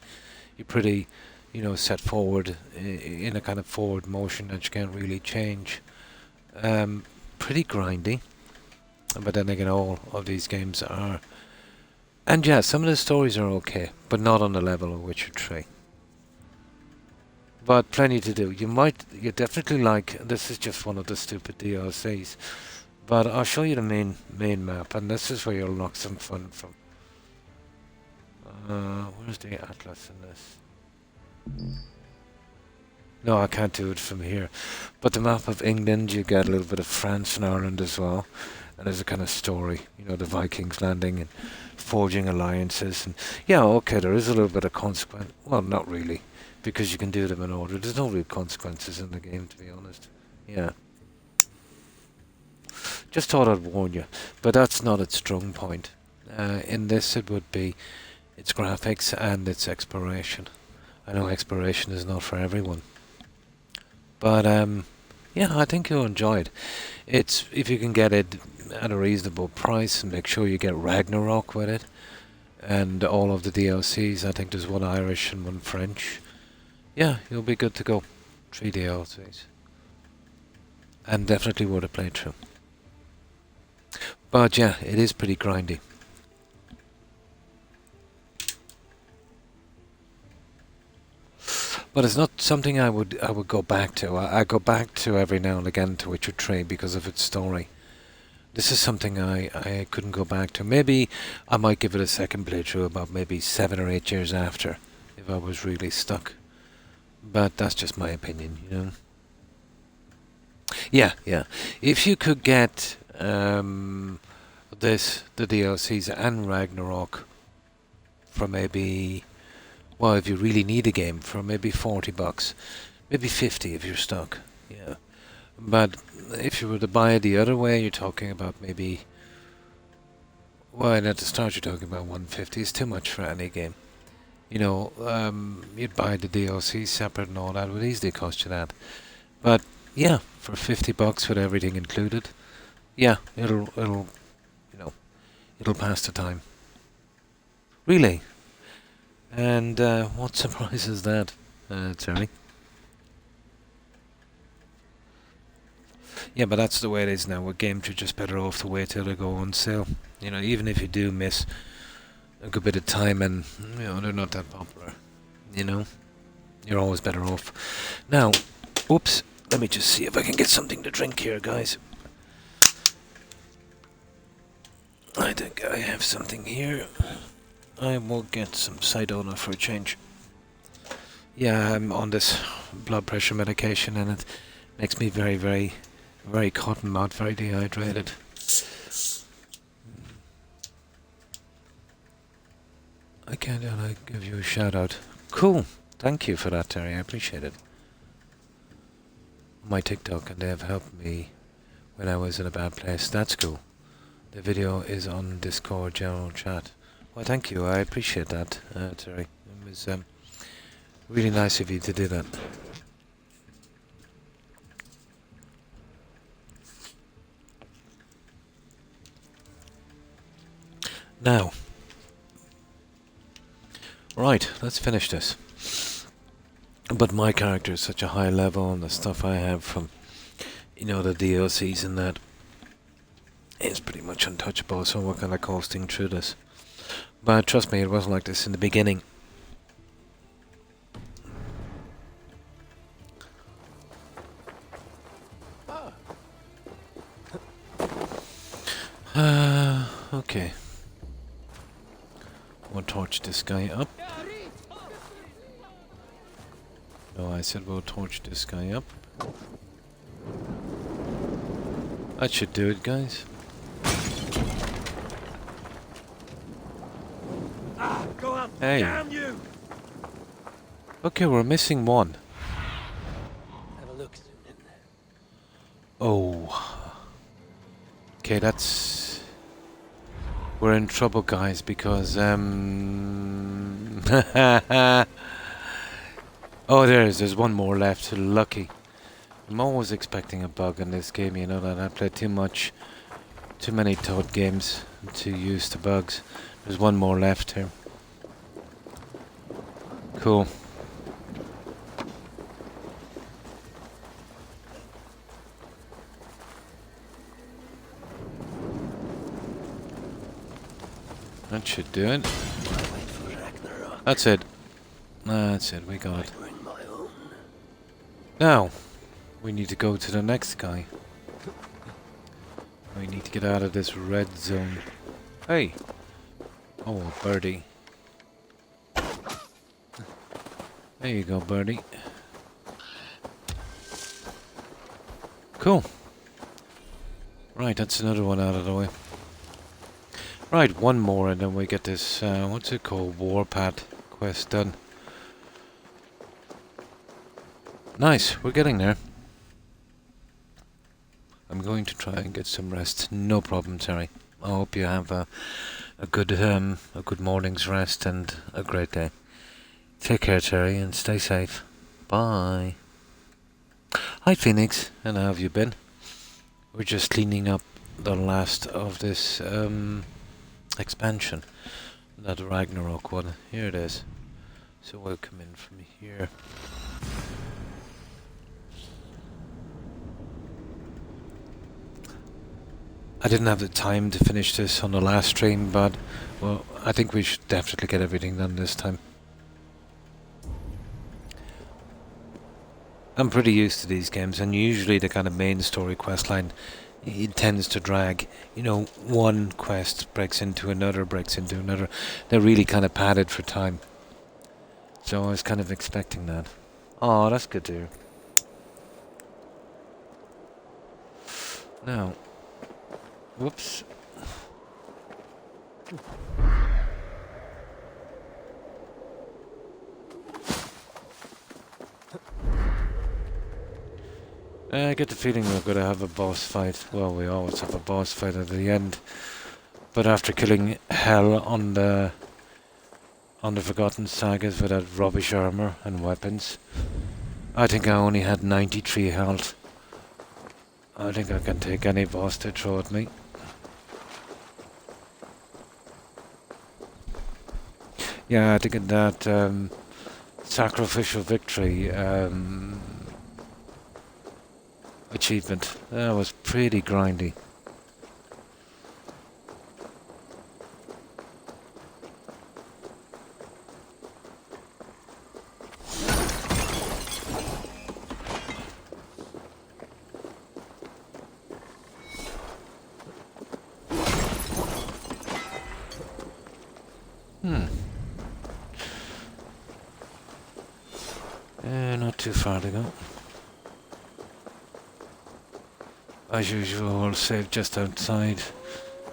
You're pretty, you know, set forward in a kind of forward motion that you can't really change. Pretty grindy. But then again, all of these games are. And yeah, some of the stories are okay, but not on the level of Witcher 3. But plenty to do. You definitely like. This is just one of the stupid DLCs. But I'll show you the main map, and this is where you'll knock some fun from. Where's the atlas in this? No, I can't do it from here. But the map of England, you get a little bit of France and Ireland as well. And there's a kind of story, you know, the Vikings landing and forging alliances. And yeah, okay, there is a little bit of consequence. Well, not really, because you can do them in order. There's no real consequences in the game, to be honest. Yeah. Just thought I'd warn you. But that's not its strong point. In this, it would be its graphics and its exploration. I know exploration is not for everyone. But yeah, I think you'll enjoy it. It's if you can get it at a reasonable price and make sure you get Ragnarok with it and all of the DLCs. I think there's one Irish and one French. Yeah, you'll be good to go. 3 DLCs. And definitely worth a playthrough. But yeah, it is pretty grindy. But it's not something I would go back to. I go back to every now and again to Witcher 3 because of its story. This is something I couldn't go back to. Maybe I might give it a second playthrough about maybe 7 or 8 years after, if I was really stuck. But that's just my opinion, you know. Yeah. If you could get the DLCs and Ragnarok for maybe... Well, if you really need a game, for maybe $40, maybe 50 if you're stuck. Yeah, but if you were to buy it the other way, you're talking about maybe. Well, at the start, you're talking about 150. It's too much for any game. You know, you'd buy the DLC separate and all that. It would easily cost you that. But yeah, for $50 with everything included, yeah, it'll pass the time. Really. And what surprise is that, Terry? Yeah, but that's the way it is now. With games, you're just better off to wait till they go on sale. You know, even if you do miss a good bit of time and, you know, they're not that popular. You know, you're always better off. Now, oops, let me just see if I can get something to drink here, guys. I think I have something here. I will get some Sidona for a change. Yeah, I'm on this blood pressure medication and it makes me very, very, very cotton mouth, very dehydrated. I can't give you a shout out. Cool. Thank you for that, Terry. I appreciate it. My TikTok, and they have helped me when I was in a bad place. That's cool. The video is on Discord general chat. Well, thank you. I appreciate that, Terry. It was really nice of you to do that. Now, right, let's finish this. But my character is such a high level, and the stuff I have from, you know, the DLCs and that is pretty much untouchable, so we're kind of coasting through this. But trust me, it wasn't like this in the beginning. Okay. We'll torch this guy up. No, I said we'll torch this guy up. That should do it, guys. Go up! Hey. Damn you! Okay, we're missing one. Have a look, Sunan. Oh. Okay, that's... We're in trouble, guys, because, Oh, there's one more left. Lucky. I'm always expecting a bug in this game, you know that. I play too many Toad games to use the bugs. There's one more left here. Cool. That should do it. That's it. That's it, we got it. Now, we need to go to the next guy. We need to get out of this red zone. Hey! Oh, birdie. There you go, birdie. Cool. Right, that's another one out of the way. Right, one more and then we get this, what's it called? Warpath quest done. Nice, we're getting there. I'm going to try and get some rest. No problem, Terry. I hope you have a good morning's rest and a great day. Take care, Terry, and stay safe. Bye. Hi, Phoenix, and how have you been? We're just cleaning up the last of this expansion, that Ragnarok one. Here it is. So we'll come in from here. I didn't have the time to finish this on the last stream, but well, I think we should definitely get everything done this time. I'm pretty used to these games, and usually the kind of main story quest line, it tends to drag. You know, one quest breaks into another, They're really kind of padded for time. So I was kind of expecting that. Oh, that's good to hear. Now, whoops. I get the feeling we're going to have a boss fight. Well, we always have a boss fight at the end. But after killing Hell on the Forgotten Sagas with that rubbish armor and weapons, I think I only had 93 health. I think I can take any boss they throw at me. Yeah, I think that sacrificial victory achievement, that was pretty grindy. Not too far to go. As usual, we'll save just outside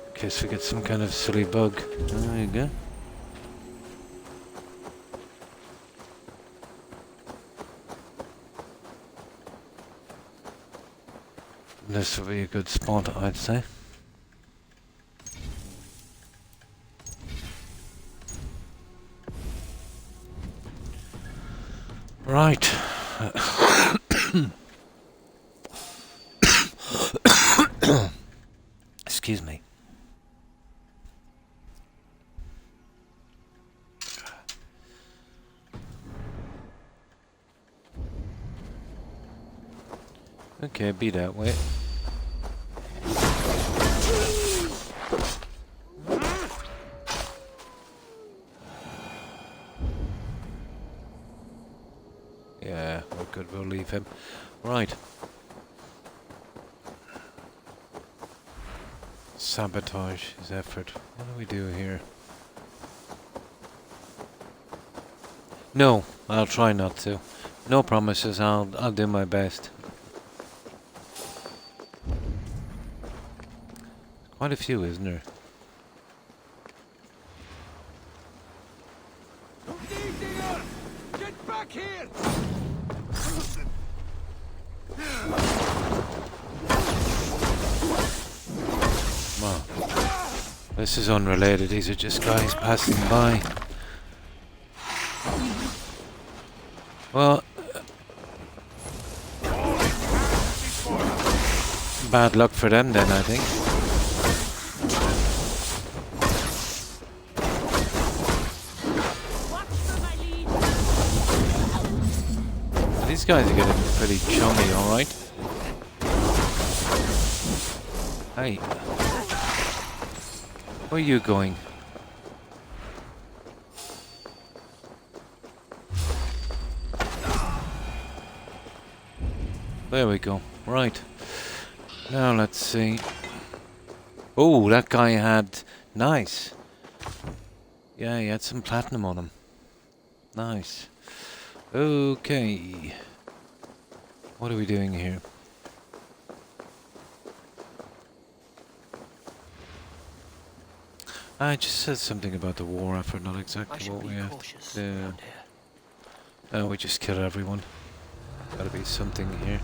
in case we get some kind of silly bug. There you go. This will be a good spot, I'd say. Right. Excuse me. Okay, be that way. Yeah, we're good, we'll leave him. Right. Sabotage his effort. What do we do here? No, I'll try not to. No promises, I'll do my best. Quite a few, isn't there? Get back here! Wow. This is unrelated, these are just guys passing by. Well, bad luck for them then, I think. These guys are getting pretty chummy, alright? Hey. Where are you going? There we go. Right. Now let's see. Oh, that guy had... Nice. Yeah, he had some platinum on him. Nice. Okay. What are we doing here? I just said something about the war effort, not I exactly should what be we have cautious to do. around here. Oh, we just killed everyone. Gotta be something here.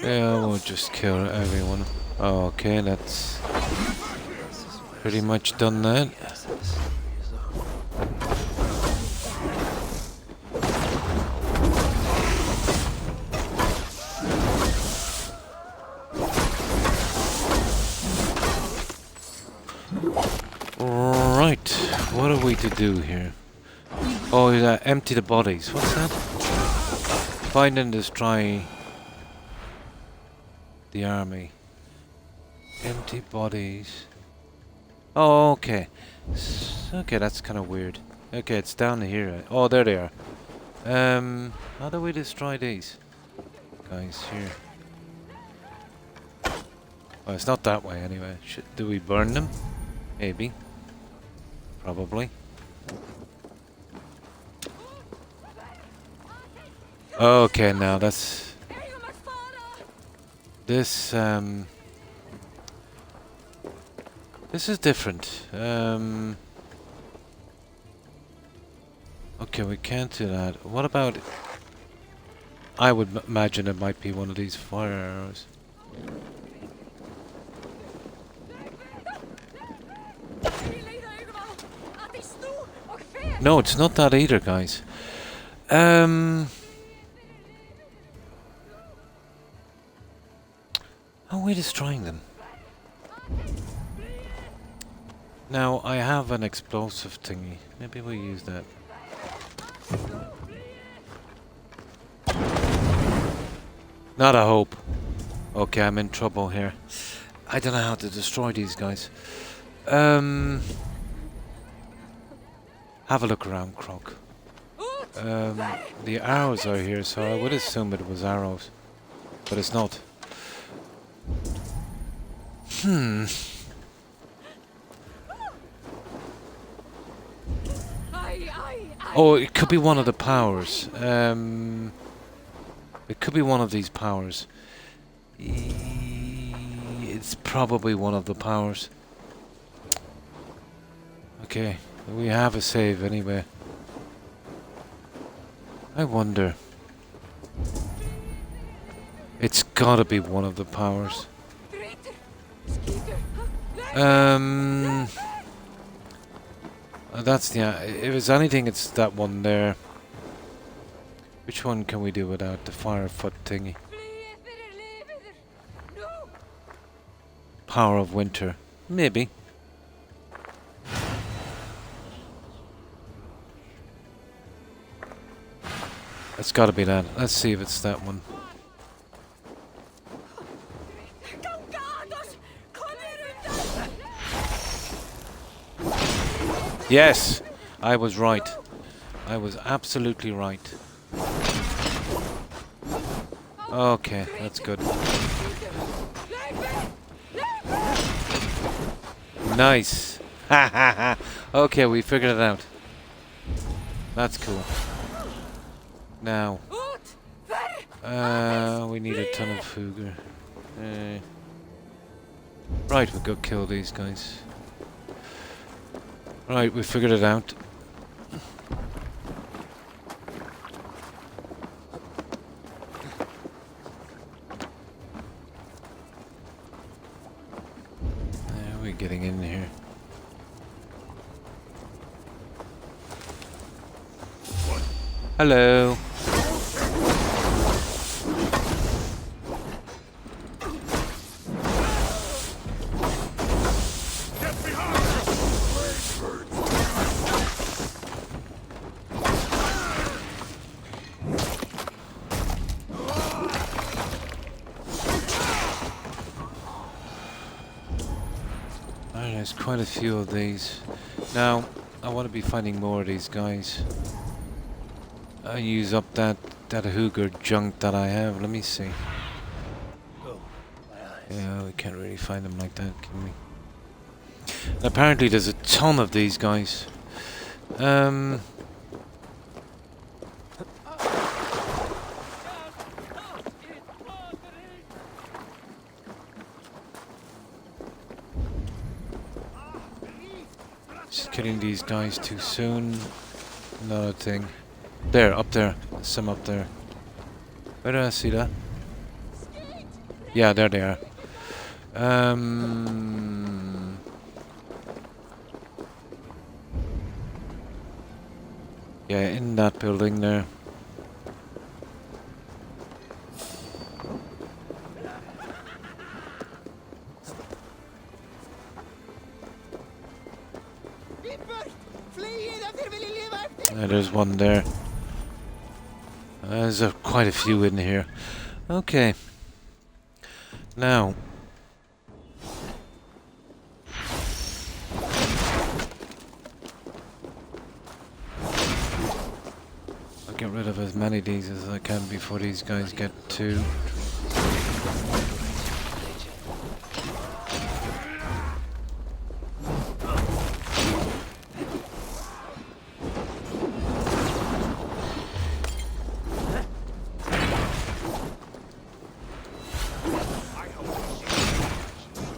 Yeah, we'll just kill everyone. Okay, that's pretty much done that. Yes, this is Right, what are we to do here? Oh, yeah, empty the bodies. What's that? Find and destroy the army. Empty bodies. Oh, okay. Okay, that's kind of weird. Okay, it's down here. Oh, there they are. How do we destroy these guys here? Oh, it's not that way anyway. Do we burn them? Maybe. Probably. Okay, now that's... This is different. Okay, we can't do that. What about... I would imagine it might be one of these fire arrows. No, it's not that either, guys. How are we destroying them? Now, I have an explosive thingy. Maybe we'll use that. Not a hope. Okay, I'm in trouble here. I don't know how to destroy these guys. Have a look around, Croc. The arrows are here, so I would assume it was arrows. But it's not. Oh, it could be one of the powers. It could be one of these powers. It's probably one of the powers. Okay, we have a save anyway. I wonder. It's gotta be one of the powers. That's the... if it's anything, it's that one there. Which one can we do without the firefoot thingy? Power of winter. Maybe. It's gotta be that. Let's see if it's that one. Yes! I was right. I was absolutely right. Okay, that's good. Nice! Ha ha ha! Okay, we figured it out. That's cool. Now, we need a ton of Fugger. Right, we'll go kill these guys. Right, we figured it out. How are we getting in here? Hello. There's quite a few of these. Now, I want to be finding more of these guys. I use up that Hooger junk that I have. Let me see. Oh, my eyes. Yeah, we can't really find them like that, can we? And apparently there's a ton of these guys. Just killing these guys too soon. Another thing. There, up there. There's some up there. Where did I see that? Yeah, there they are. Yeah, in that building there. There's one there. There's quite a few in here. Okay. Now. I'll get rid of as many of these as I can before these guys get too...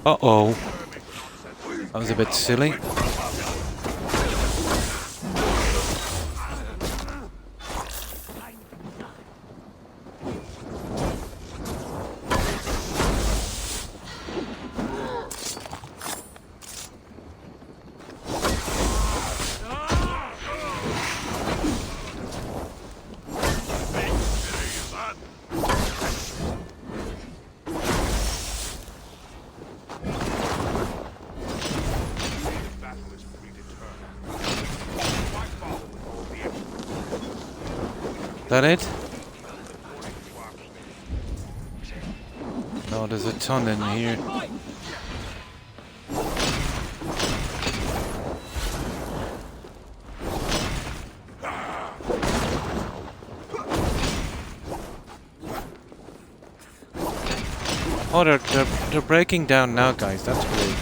Uh-oh. That was a bit silly. That it? No, there's a ton in here. Oh, they're breaking down now, guys. That's weird.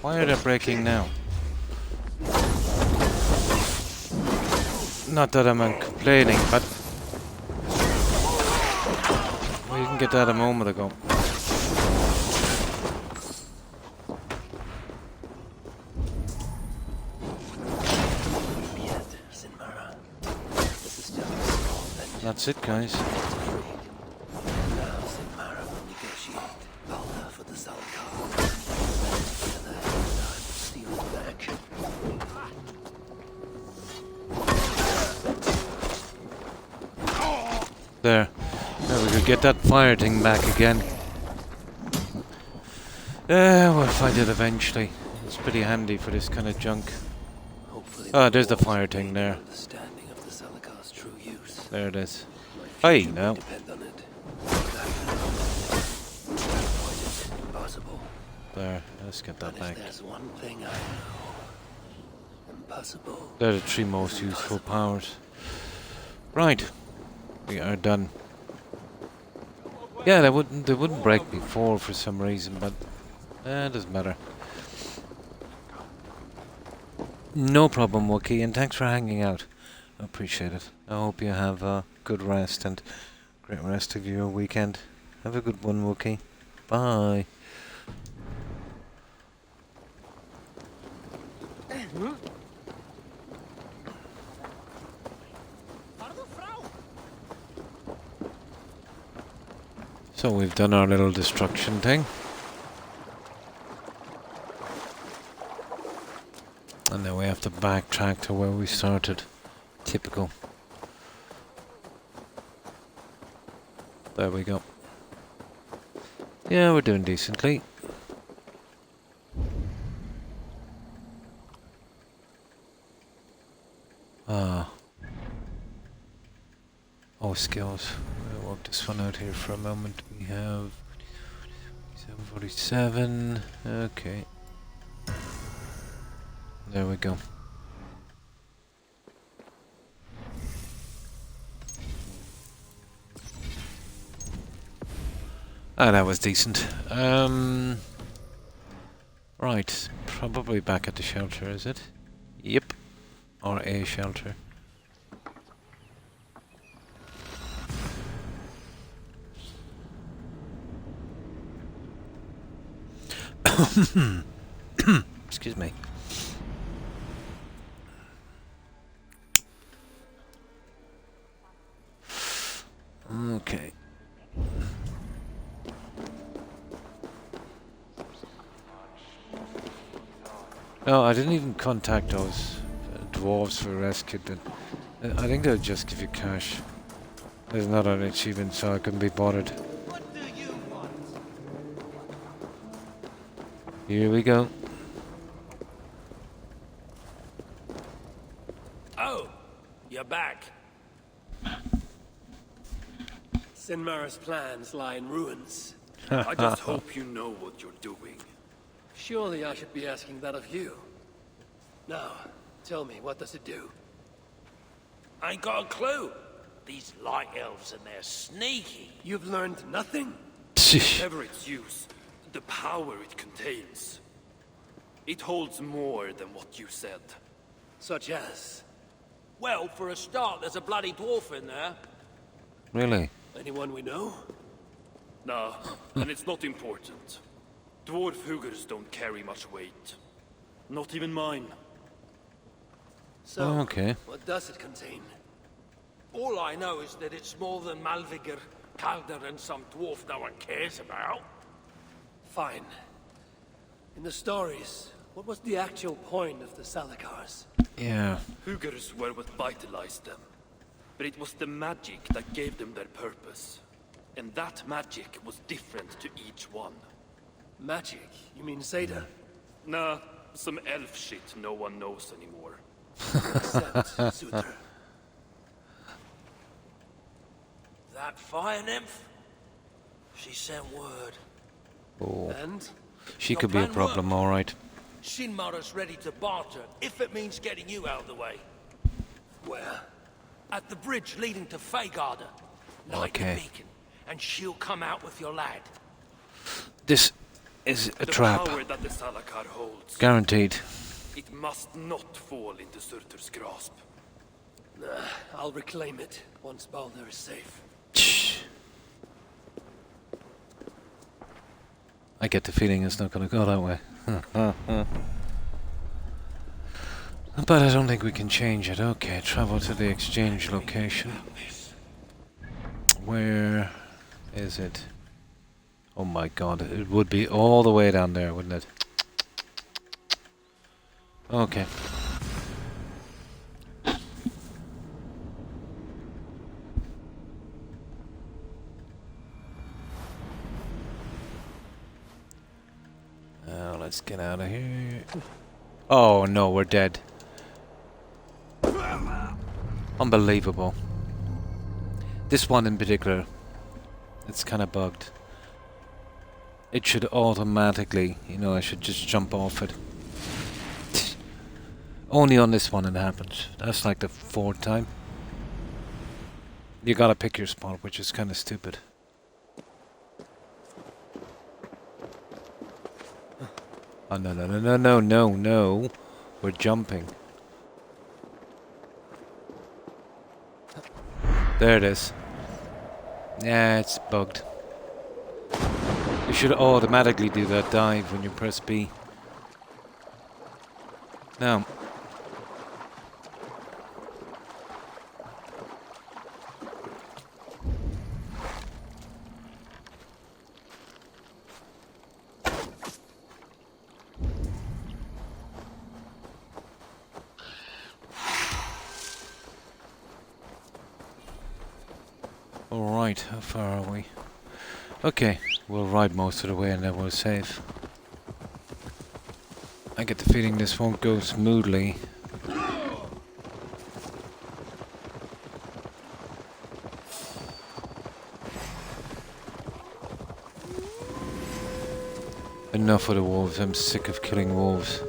Why are they breaking now? Not that I'm complaining, but we didn't get that a moment ago. That's it, guys. Now Sinmara will negotiate Valhalla for the Salakar. Then together, I will steal it back. There. Now we could get that fire thing back again. We'll find it eventually. It's pretty handy for this kind of junk. Ah, there's the fire thing there. Understanding of the Salakar's true use. There it is. Hey, now. Depend on it. Impossible. There, let's get that back. There's one thing I know. Impossible. They're the three most useful powers. Right. We are done. Yeah, they wouldn't break before for some reason, but it doesn't matter. No problem, Wookie, and thanks for hanging out. I appreciate it. I hope you have a good rest and great rest of your weekend. Have a good one, Wookie. Bye. So we've done our little destruction thing. And then we have to backtrack to where we started. Typical. There we go. Yeah, we're doing decently. Oh, skills. We'll work this one out here for a moment. We have 747. Okay. There we go. Ah, that was decent. Right. Probably back at the shelter, is it? Yep. Or a shelter. Excuse me. Okay. No, I didn't even contact those dwarves for rescue. I think they'll just give you cash. There's not an achievement, so I couldn't be bothered. What do you want? Here we go. Oh, you're back. Sinmar's plans lie in ruins. I just hope you know what you're doing. Surely I should be asking that of you. Now, tell me, what does it do? I ain't got a clue. These light elves and they're sneaky. You've learned nothing? Whatever its use, the power it contains. It holds more than what you said. Such as? Well, for a start, there's a bloody dwarf in there. Really? Anyone we know? Nah, and it's not important. Dwarf Hugers don't carry much weight. Not even mine. So, Okay. what does it contain? All I know is that it's more than Malviger, Calder, and some dwarf no one cares about. Fine. In the stories, what was the actual point of the Salakars? Yeah. Hugers were what vitalized them. But it was the magic that gave them their purpose. And that magic was different to each one. Magic? You mean Seda? Nah, some elf shit no one knows anymore. Except Suter. That fire nymph? She sent word. Oh. And? She Your could be a plan problem, worked. alright. Shinmara's ready to barter, if it means getting you out of the way. Where? At the bridge leading to Feygarda. Light the Okay. beacon, and she'll come out with your lad. This is a The trap. power that the Salakar holds, Guaranteed. it must not fall into Surtur's grasp. Nah, I'll reclaim it once Baldur is safe. Shh. I get the feeling it's not going to go that way. But I don't think we can change it. Okay, travel to the exchange location. Where is it? Oh my god, it would be all the way down there, wouldn't it? Okay. Let's get out of here. Oh no, we're dead. Unbelievable. This one in particular, it's kind of bugged. It should automatically, you know, I should just jump off it. Only on this one it happens. That's like the 4th time. You gotta pick your spot, which is kind of stupid. Oh no no no no no no no! We're jumping. There it is. Yeah, it's bugged. You should automatically do that dive when you press B. Now. Alright, how far are we? Okay, we'll ride most of the way and then we'll save. I get the feeling this won't go smoothly. Enough of the wolves, I'm sick of killing wolves.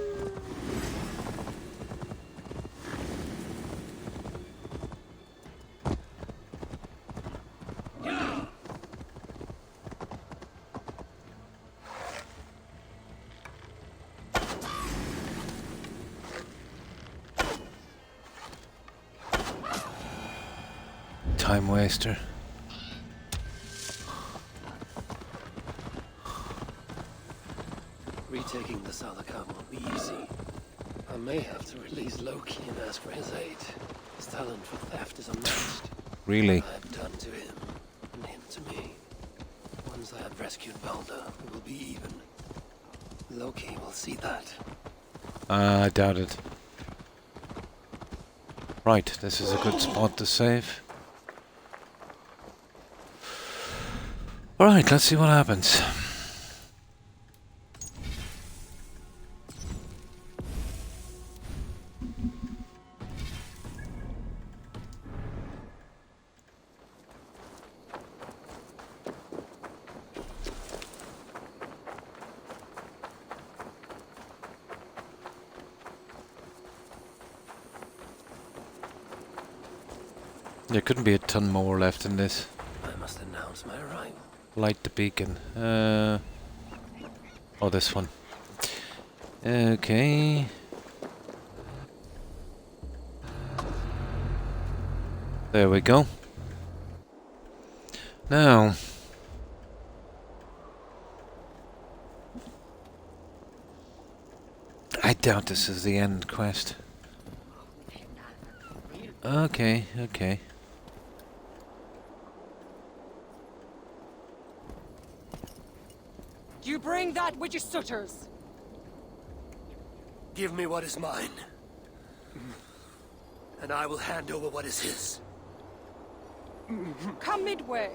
Time waster. Retaking the Salakar won't be easy. I may have to release Loki and ask for his aid. His talent for theft is unmatched. Really? I've done to him, and to me. Once I have rescued Balder, we will be even. Loki will see that. I doubt it. Right, this is a good spot to save. Alright, let's see what happens. There couldn't be a ton more left in this. I must announce my arrival. Light the beacon. Oh, this one. Okay. There we go. Now. I doubt this is the end quest. Okay, okay. Do you bring that which is Sutter's? Give me what is mine, and I will hand over what is his. Come midway.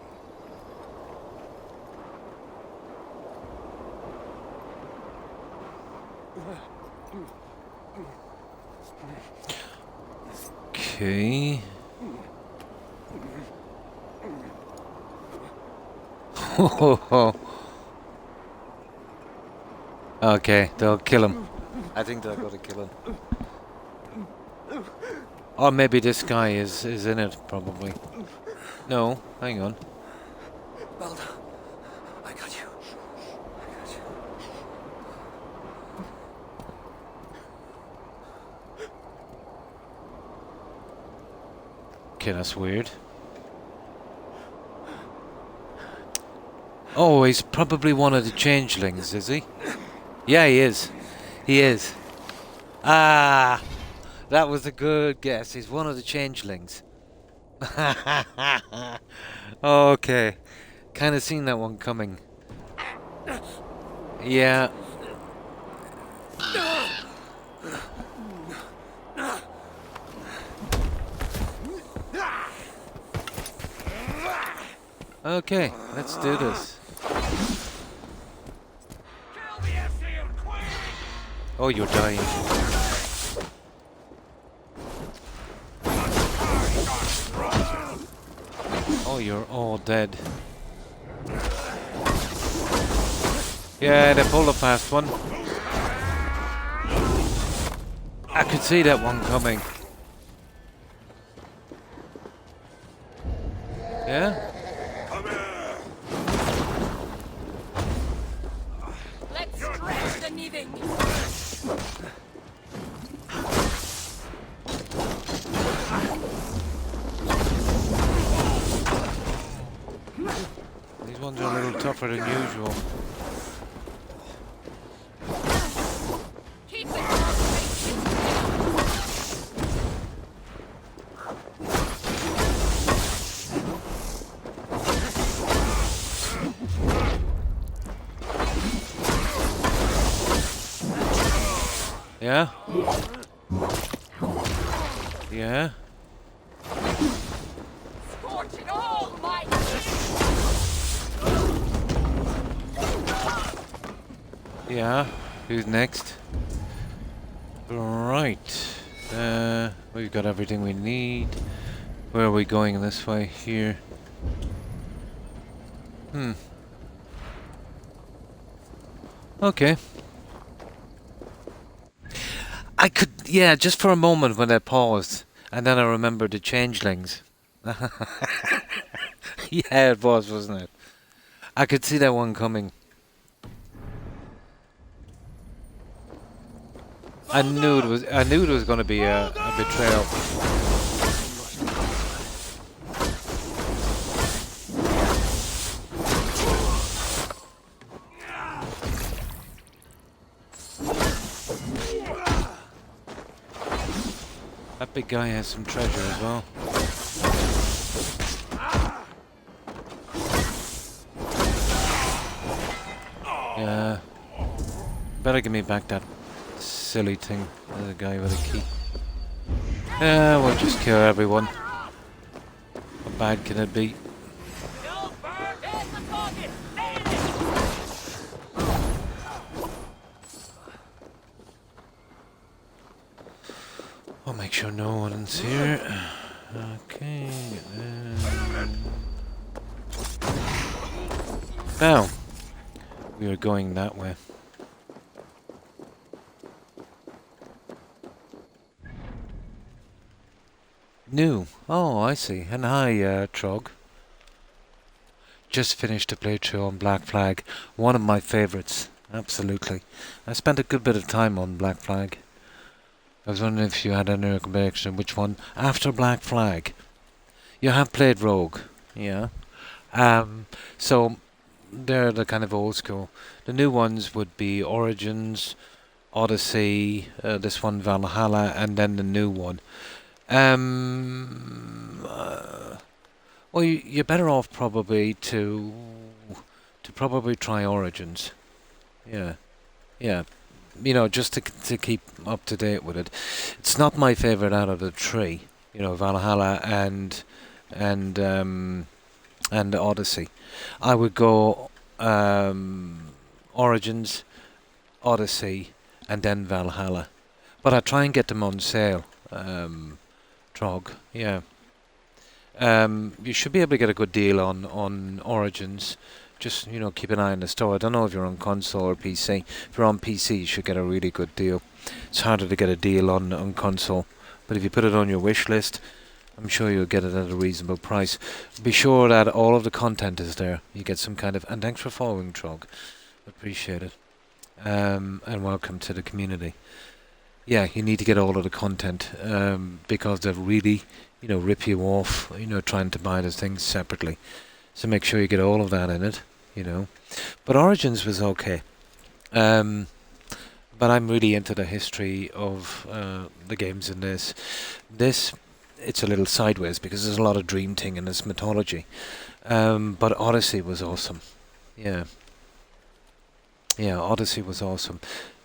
Okay. Okay, they'll kill him. I think they're gonna kill him. Or maybe this guy is in it, probably. No, hang on. Balder, I got you. I got you. Okay, that's weird. Oh, he's probably one of the changelings, is he? Yeah, he is. He is. Ah, that was a good guess. He's one of the changelings. Okay. Kind of seen that one coming. Yeah. Okay, let's do this. Oh, you're dying. Oh, you're all dead. Yeah, they pulled a fast one. I could see that one coming. Yeah? Let's stretch the kneading. These ones are a little tougher than usual. Keep it. Yeah? Yeah? Scorching all my. Yeah? Who's next? Right. We've got everything we need. Where are we going this way? Here. Okay. I could, yeah, just for a moment when I paused, and then I remembered the changelings. Yeah, it was, wasn't it? I could see that one coming. I knew it was going to be a betrayal. That big guy has some treasure as well. Yeah. Better give me back that silly thing. The guy with a key. Yeah, we'll just kill everyone. How bad can it be? I'll make sure no one's here. Okay. Now, we are going that way. New. Oh, I see. And hi, Trog. Just finished a playthrough on Black Flag. One of my favourites. Absolutely. I spent a good bit of time on Black Flag. I was wondering if you had any recommendation which one. After Black Flag. You have played Rogue. Yeah. So, they're the kind of old school. The new ones would be Origins, Odyssey, this one Valhalla, and then the new one. Well, you're better off probably to probably try Origins. Yeah, yeah. You know, just to keep up to date with it. It's not my favorite out of the three. You know, Valhalla and Odyssey. I would go Origins, Odyssey, and then Valhalla. But I try and get them on sale. Trog, yeah. You should be able to get a good deal on Origins. Just, you know, keep an eye on the store. I don't know if you're on console or PC. If you're on PC, you should get a really good deal. It's harder to get a deal on console. But if you put it on your wish list, I'm sure you'll get it at a reasonable price. Be sure that all of the content is there. You get some kind of... And thanks for following, Trog. Appreciate it. And welcome to the community. Yeah, you need to get all of the content because they really, you know, rip you off, you know, trying to buy the things separately. So make sure you get all of that in it, you know. But Origins was okay. But I'm really into the history of the games in this. This, it's a little sideways because there's a lot of dream thing in this mythology. But Odyssey was awesome. Yeah. Yeah, Odyssey was awesome.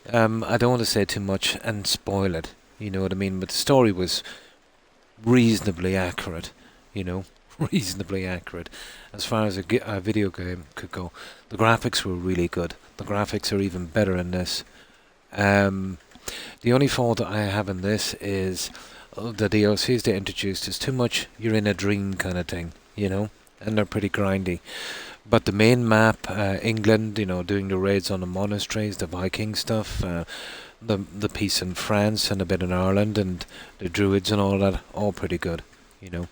I don't want to say too much and spoil it, you know what I mean? But the story was reasonably accurate, you know, reasonably accurate as far as a video game could go. The graphics were really good. The graphics are even better in this. The only fault that I have in this is the DLCs they introduced is too much you're in a dream kind of thing, you know, and they're pretty grindy. But the main map, England, you know, doing the raids on the monasteries, the Viking stuff, the piece in France and a bit in Ireland and the Druids and all that, all pretty good, you know.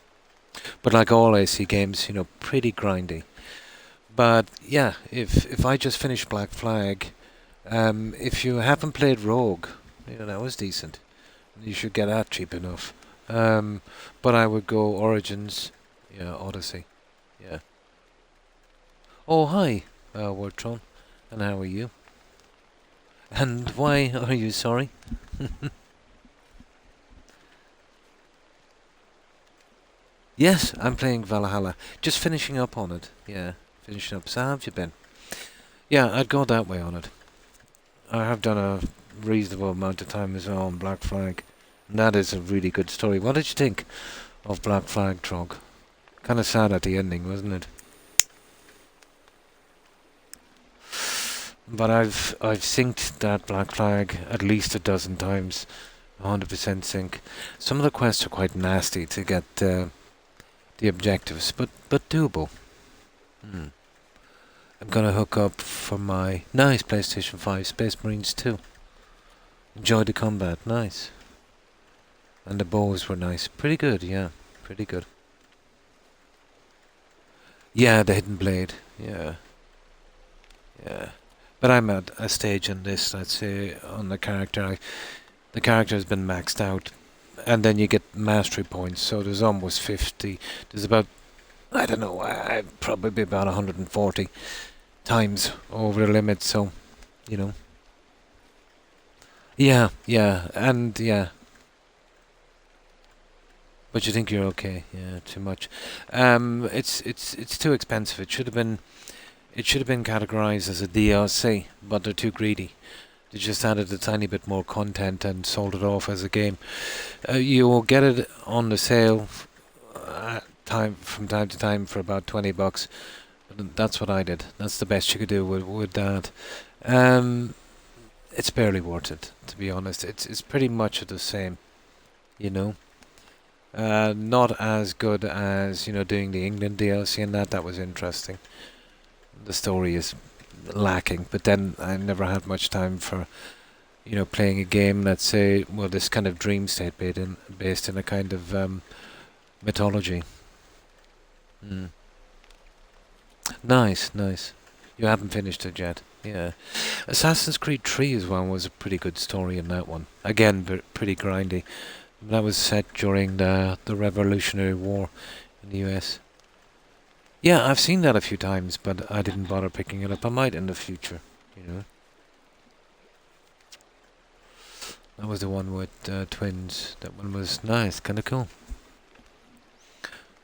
But like all AC games, you know, pretty grindy. But yeah, if I just finished Black Flag, if you haven't played Rogue, you know, that was decent. You should get that cheap enough. But I would go Origins, yeah, Odyssey, yeah. Oh, hi, Wartron, and how are you? And why are you sorry? Yes, I'm playing Valhalla. Just finishing up on it, yeah, finishing up. So how have you been? Yeah, I'd go that way on it. I have done a reasonable amount of time as well on Black Flag. And that is a really good story. What did you think of Black Flag, Trog? Kind of sad at the ending, wasn't it? But I've synced that Black Flag at least a dozen times, 100% sync. Some of the quests are quite nasty to get the objectives, but doable. I'm gonna hook up for my nice PlayStation 5 Space Marines 2. Enjoyed the combat, nice. And the bows were nice, pretty good, yeah, pretty good. Yeah, the hidden blade, yeah. But I'm at a stage in this, let's say, on the character. The character has been maxed out. And then you get mastery points. So there's almost 50. There's about, I don't know, I'd probably be about 140 times over the limit. So, you know. Yeah. And, yeah. But you think you're okay. Yeah, too much. It's too expensive. It should have been... It should have been categorized as a DLC, but they're too greedy. They just added a tiny bit more content and sold it off as a game. You will get it on the sale from time to time for about $20. But that's what I did. That's the best you could do with that. It's barely worth it, to be honest. It's pretty much the same, you know. Not as good as, you know, doing the England DLC, and that was interesting. The story is lacking, but then I never had much time for, you know, playing a game, let's say, well, this kind of dream state based in a kind of mythology. Nice. You haven't finished it yet. Yeah. Assassin's Creed 3 as well was a pretty good story in that one. Again, pretty grindy. That was set during the Revolutionary War in the US. Yeah, I've seen that a few times, but I didn't bother picking it up. I might in the future, you know. That was the one with twins. That one was nice, kind of cool.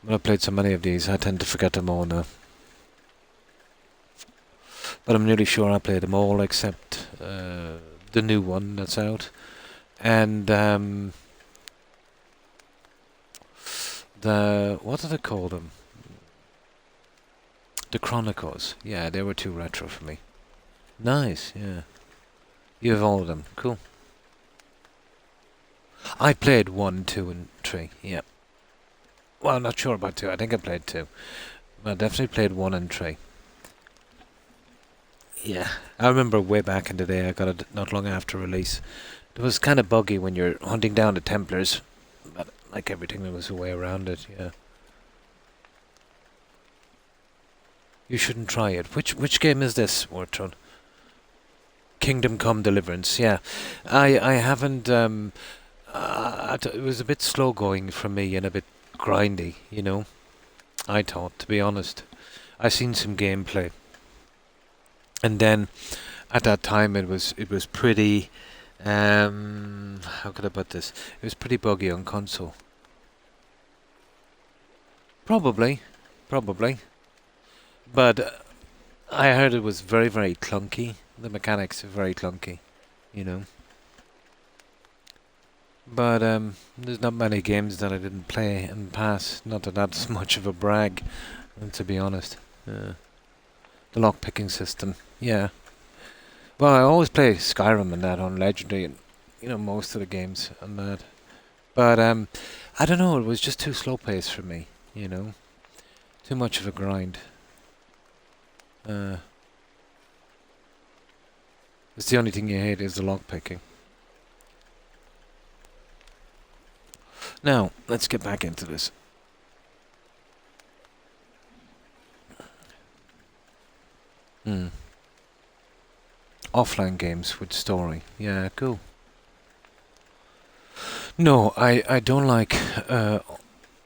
When I've played so many of these, I tend to forget them all now. But I'm nearly sure I played them all except the new one that's out. And what did I call them? The Chronicles. Yeah, they were too retro for me. Nice, yeah. You have all of them. Cool. I played 1, 2, and 3. Yeah. Well, I'm not sure about 2. I think I played 2. But I definitely played 1 and 3. Yeah. I remember way back in the day, I got it not long after release. It was kind of buggy when you're hunting down the Templars. But like everything, there was a way around it, yeah. You shouldn't try it. Which game is this, Wartron? Kingdom Come Deliverance, yeah. I haven't, it was a bit slow going for me and a bit grindy, you know. I thought, to be honest. I seen some gameplay. And then, at that time, it was pretty, how could I put this? It was pretty buggy on console. Probably. But I heard it was very, very clunky. The mechanics are very clunky, you know. But there's not many games that I didn't play and pass. Not that that's much of a brag, to be honest. The lock-picking system, yeah. Well, I always play Skyrim and that on Legendary, and you know, most of the games and that. But I don't know. It was just too slow-paced for me, you know. Too much of a grind. It's the only thing you hate is the lock-picking. Now, let's get back into this. Offline games with story. Yeah, cool. No, I don't like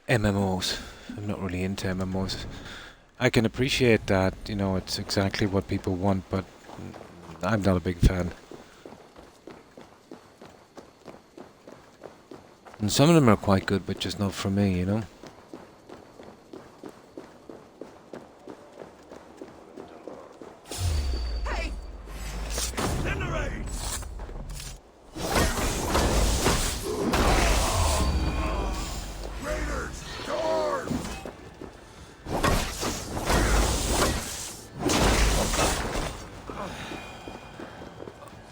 MMOs. I'm not really into MMOs. I can appreciate that, you know, it's exactly what people want, but I'm not a big fan. And some of them are quite good, but just not for me, you know? Hey! Incinerate! Raiders! Guard!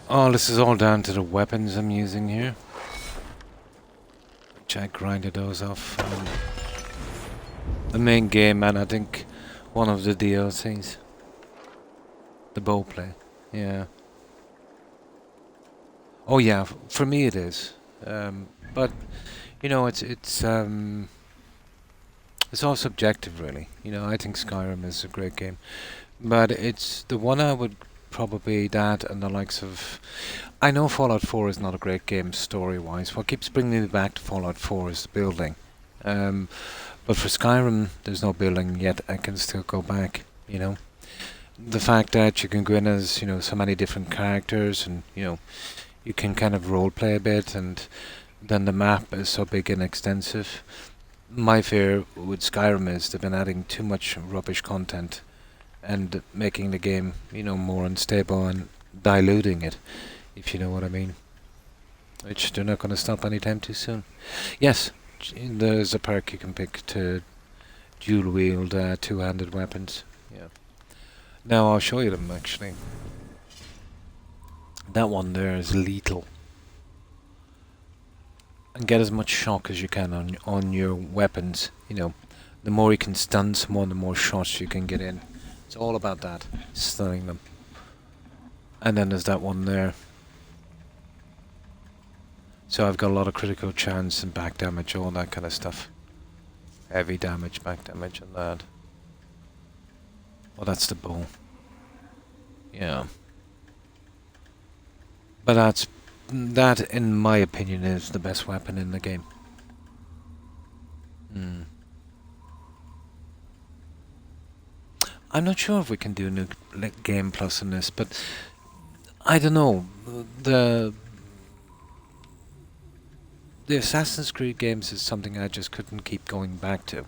Oh, this is all down to the weapons I'm using here. I grinded those off the main game, and I think one of the DLCs. The bow play, yeah. Oh yeah, for me it is. But you know, it's all subjective, really. You know, I think Skyrim is a great game, but it's the one I would probably that and the likes of. I know Fallout 4 is not a great game story-wise. What keeps bringing me back to Fallout 4 is the building. But for Skyrim, there's no building yet. I can still go back, you know. The fact that you can go in as, you know, so many different characters and, you know, you can kind of role-play a bit, and then the map is so big and extensive. My fear with Skyrim is they've been adding too much rubbish content and making the game, you know, more unstable and diluting it, if you know what I mean. Which they're not going to stop anytime too soon. Yes, there's a perk you can pick to dual wield two-handed weapons. Yeah. Now I'll show you them actually. That one there is lethal. And get as much shock as you can on your weapons. You know, the more you can stun someone, the more shots you can get in. It's all about that, stunning them. And then there's that one there. So I've got a lot of critical chance and back damage, all that kind of stuff. Heavy damage, back damage and that. Well, that's the bow. Yeah. But that, in my opinion, is the best weapon in the game. I'm not sure if we can do new game plus in this, but I don't know. The Assassin's Creed games is something I just couldn't keep going back to.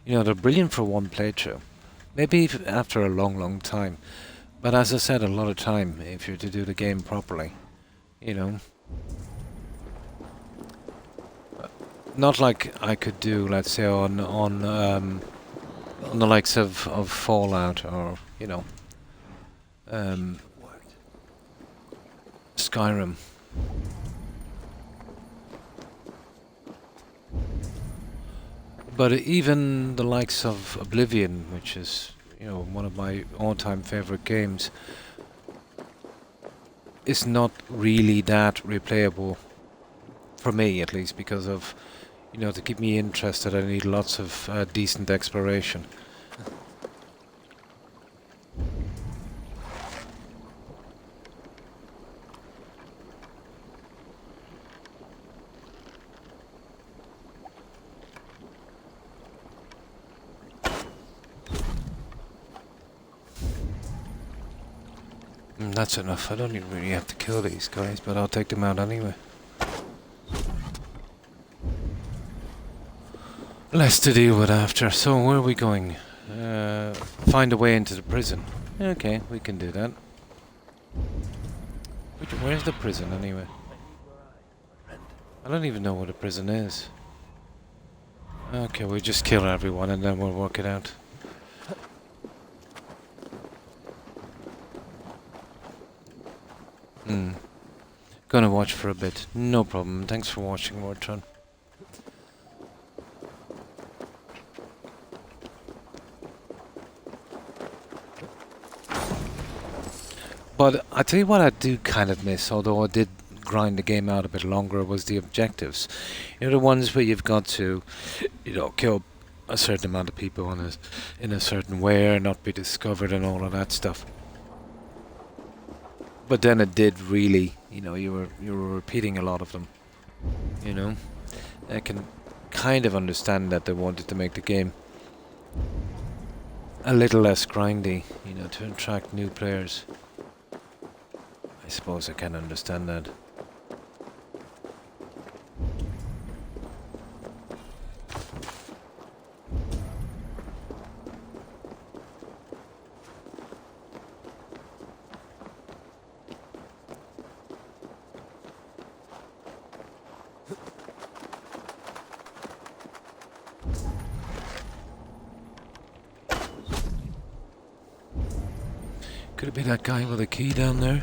You know, they're brilliant for one playthrough. Maybe after a long, long time. But as I said, a lot of time if you're to do the game properly. You know. Not like I could do, let's say, on the likes of Fallout or, you know, Skyrim. But even the likes of Oblivion, which is, you know, one of my all-time favorite games, is not really that replayable, for me at least, because of, you know, to keep me interested I need lots of decent exploration. That's enough. I don't even really have to kill these guys, but I'll take them out anyway. Less to deal with after. So where are we going? Find a way into the prison. Okay, we can do that. Where's the prison anyway? I don't even know what a prison is. Okay, we'll just kill everyone and then we'll work it out. Gonna watch for a bit. No problem. Thanks for watching, Wartron. But I tell you what I do kind of miss, although I did grind the game out a bit longer, was the objectives. You know, the ones where you've got to, you know, kill a certain amount of people in a certain way, not be discovered and all of that stuff. But then it did really, you know, you were repeating a lot of them. You know, I can kind of understand that they wanted to make the game a little less grindy, you know, to attract new players. I suppose I can understand that. Could it be that guy with a key down there?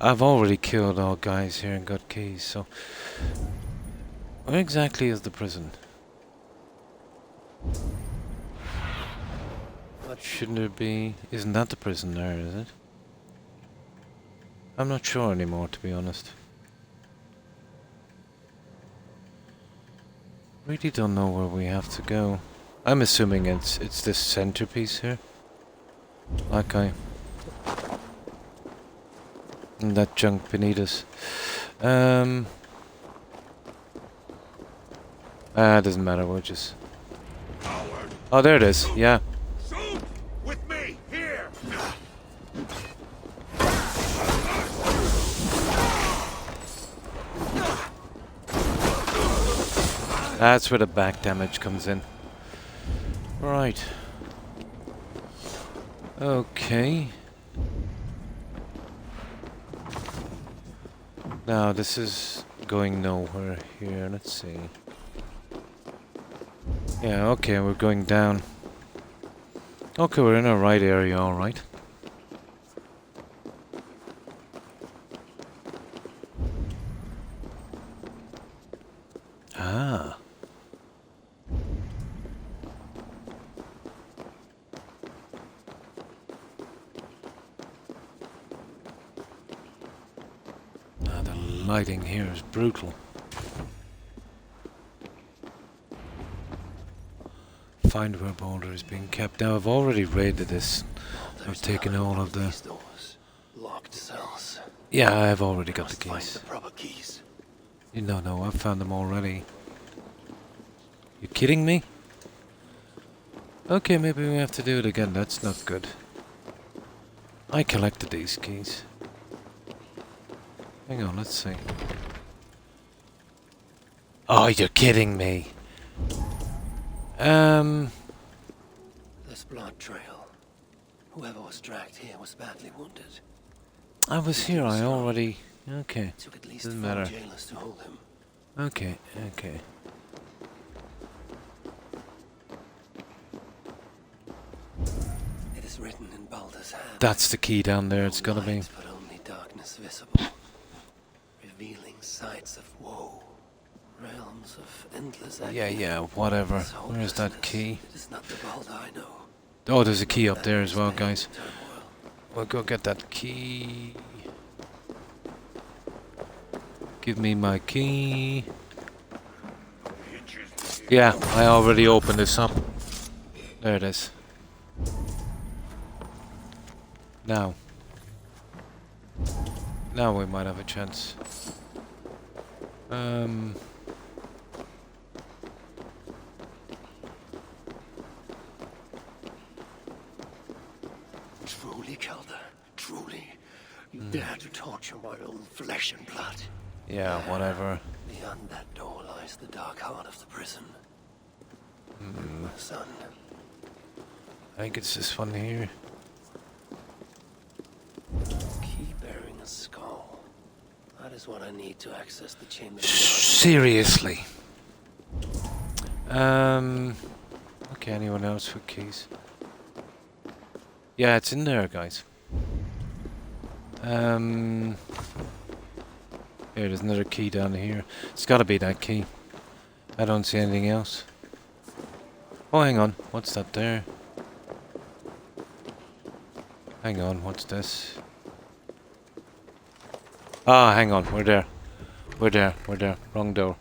I've already killed all guys here and got keys, so... Where exactly is the prison? Shouldn't there be... Isn't that the prison there, is it? I'm not sure anymore, to be honest. Really don't know where we have to go. I'm assuming it's this centerpiece here. That guy. And that junk beneath us. Doesn't matter, we'll just... Oh, there it is, yeah. Shoot! With me! Here! That's where the back damage comes in. Right. Okay. Now this is going nowhere here. Let's see. Yeah, okay, we're going down. Okay, we're in the right area, alright. Ah. Ah, the lighting here is brutal. Find where boulder is being kept. Now I've already raided this. I've taken all of the... These doors. Locked cells. Yeah, I've already got the Must find keys. the proper keys. No, I've found them already. You kidding me? Okay, maybe we have to do it again. That's not good. I collected these keys. Hang on, let's see. Oh, you're kidding me. This blood trail. Whoever was dragged here was badly wounded. I was here, I already... Okay, It took at least doesn't 4 matter. jailers to hold him. Okay. It is written in Baldur's hand. That's the key down there, it's No gotta be. light, but only darkness visible. Revealing sights of woe. Realms of endless agony. Yeah, whatever. Its Where's that hopelessness. key? It is not the Baldur I know. Oh, there's a key up there as well, That is guys. turmoil. We'll go get that key. Give me my key. Yeah, I already opened this up. There it is. Now we might have a chance. Truly, Calder, truly. You dare to torture my own flesh and blood. Yeah, whatever. Beyond that door lies the dark heart of the prison. My son. I think it's this one here. Key bearing a skull. That is what I need to access the chamber. Seriously. Okay, anyone else with keys? Yeah, it's in there, guys. Here, there's another key down here. It's gotta be that key. I don't see anything else. Oh, hang on. What's that there? Hang on, what's this? Ah, hang on, we're there. We're there. Wrong door.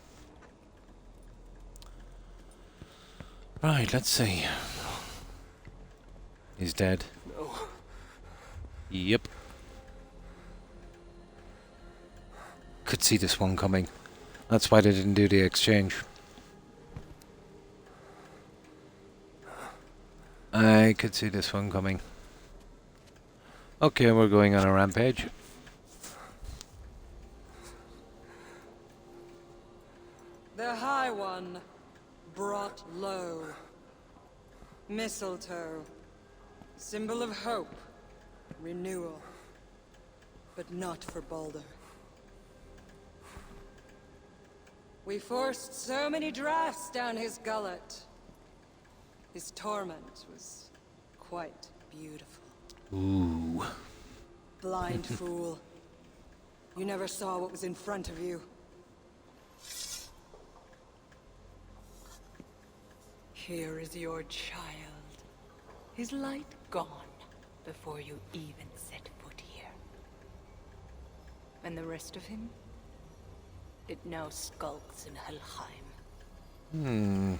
Right, let's see. He's dead. No. Yep. Could see this one coming. That's why they didn't do the exchange. I could see this one coming. Okay, we're going on a rampage. The High One, brought low. Mistletoe, symbol of hope, renewal. But not for Baldur. We forced so many drafts down his gullet. His torment was quite beautiful. Ooh. Blind fool. You never saw what was in front of you. Here is your child. His light gone before you even set foot here. And the rest of him? It now skulks in Helheim.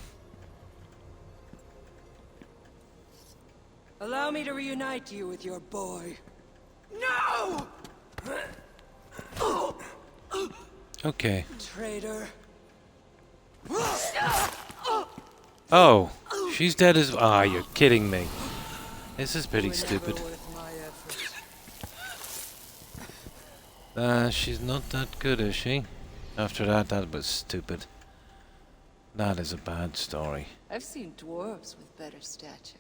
Allow me to reunite you with your boy. No! Okay. Traitor. Oh, she's dead as... Ah, you're kidding me. This is pretty stupid. She's not that good, is she? After that was stupid. That is a bad story. I've seen dwarves with better stature.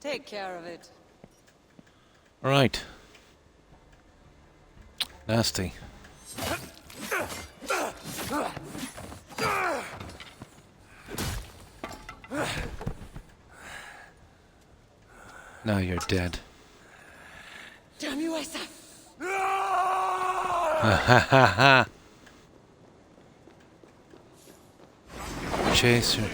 Take care of it. Right. Nasty. Now you're dead. Damn you, Asa! Ha ha ha ha! Chaser. For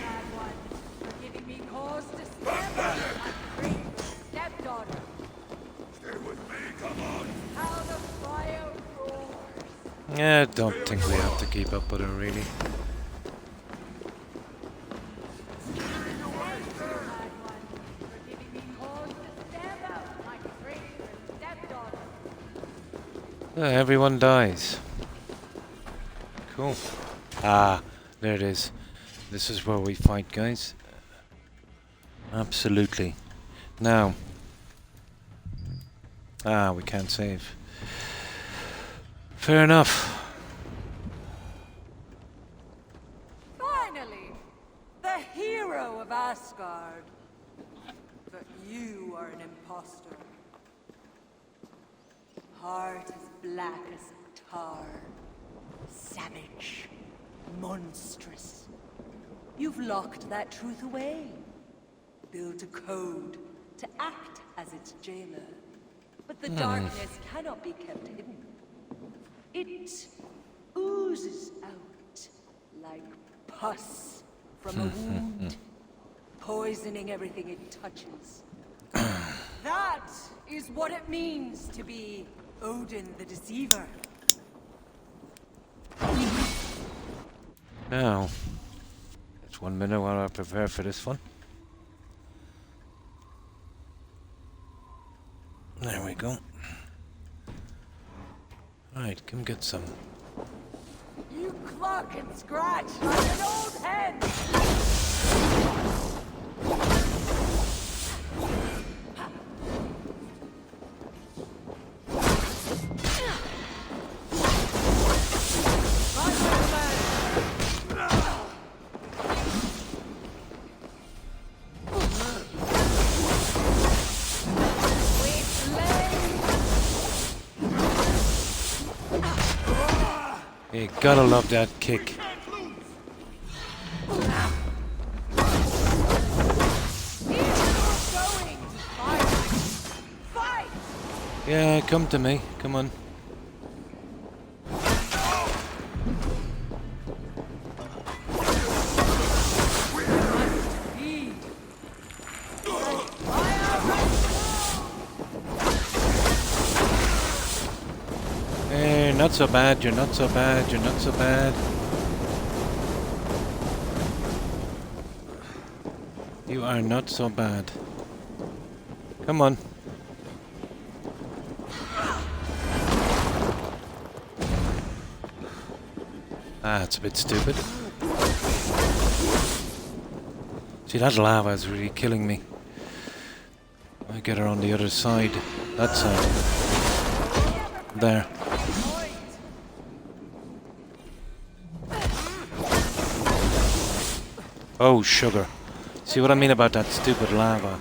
giving me cause to stand up, my great stepdaughter. Stay with me, come on. How the fire roars. Yeah, I don't think we have to keep up with her really. For giving me cause to stand up, my great stepdaughter. Everyone dies. Cool. Ah, there it is. This is where we fight, guys. Absolutely. Now. Ah, we can't save. Fair enough. Finally! The hero of Asgard. But you are an imposter. Heart as black as tar. Savage. Monstrous. You've locked that truth away. Built a code to act as its jailer. But the darkness cannot be kept hidden. It oozes out like pus from a wound, poisoning everything it touches. That is what it means to be Odin the Deceiver. Now. Just 1 minute while I prepare for this one. There we go. Right, come get some. You cluck and scratch like an old hen! You gotta love that kick. Yeah, come to me. Come on. Not so bad, you're not so bad, you're not so bad. You are not so bad. Come on. Ah, it's a bit stupid. See, that lava is really killing me. I get her on the other side. That side. There. Oh, sugar. See what I mean about that stupid lava?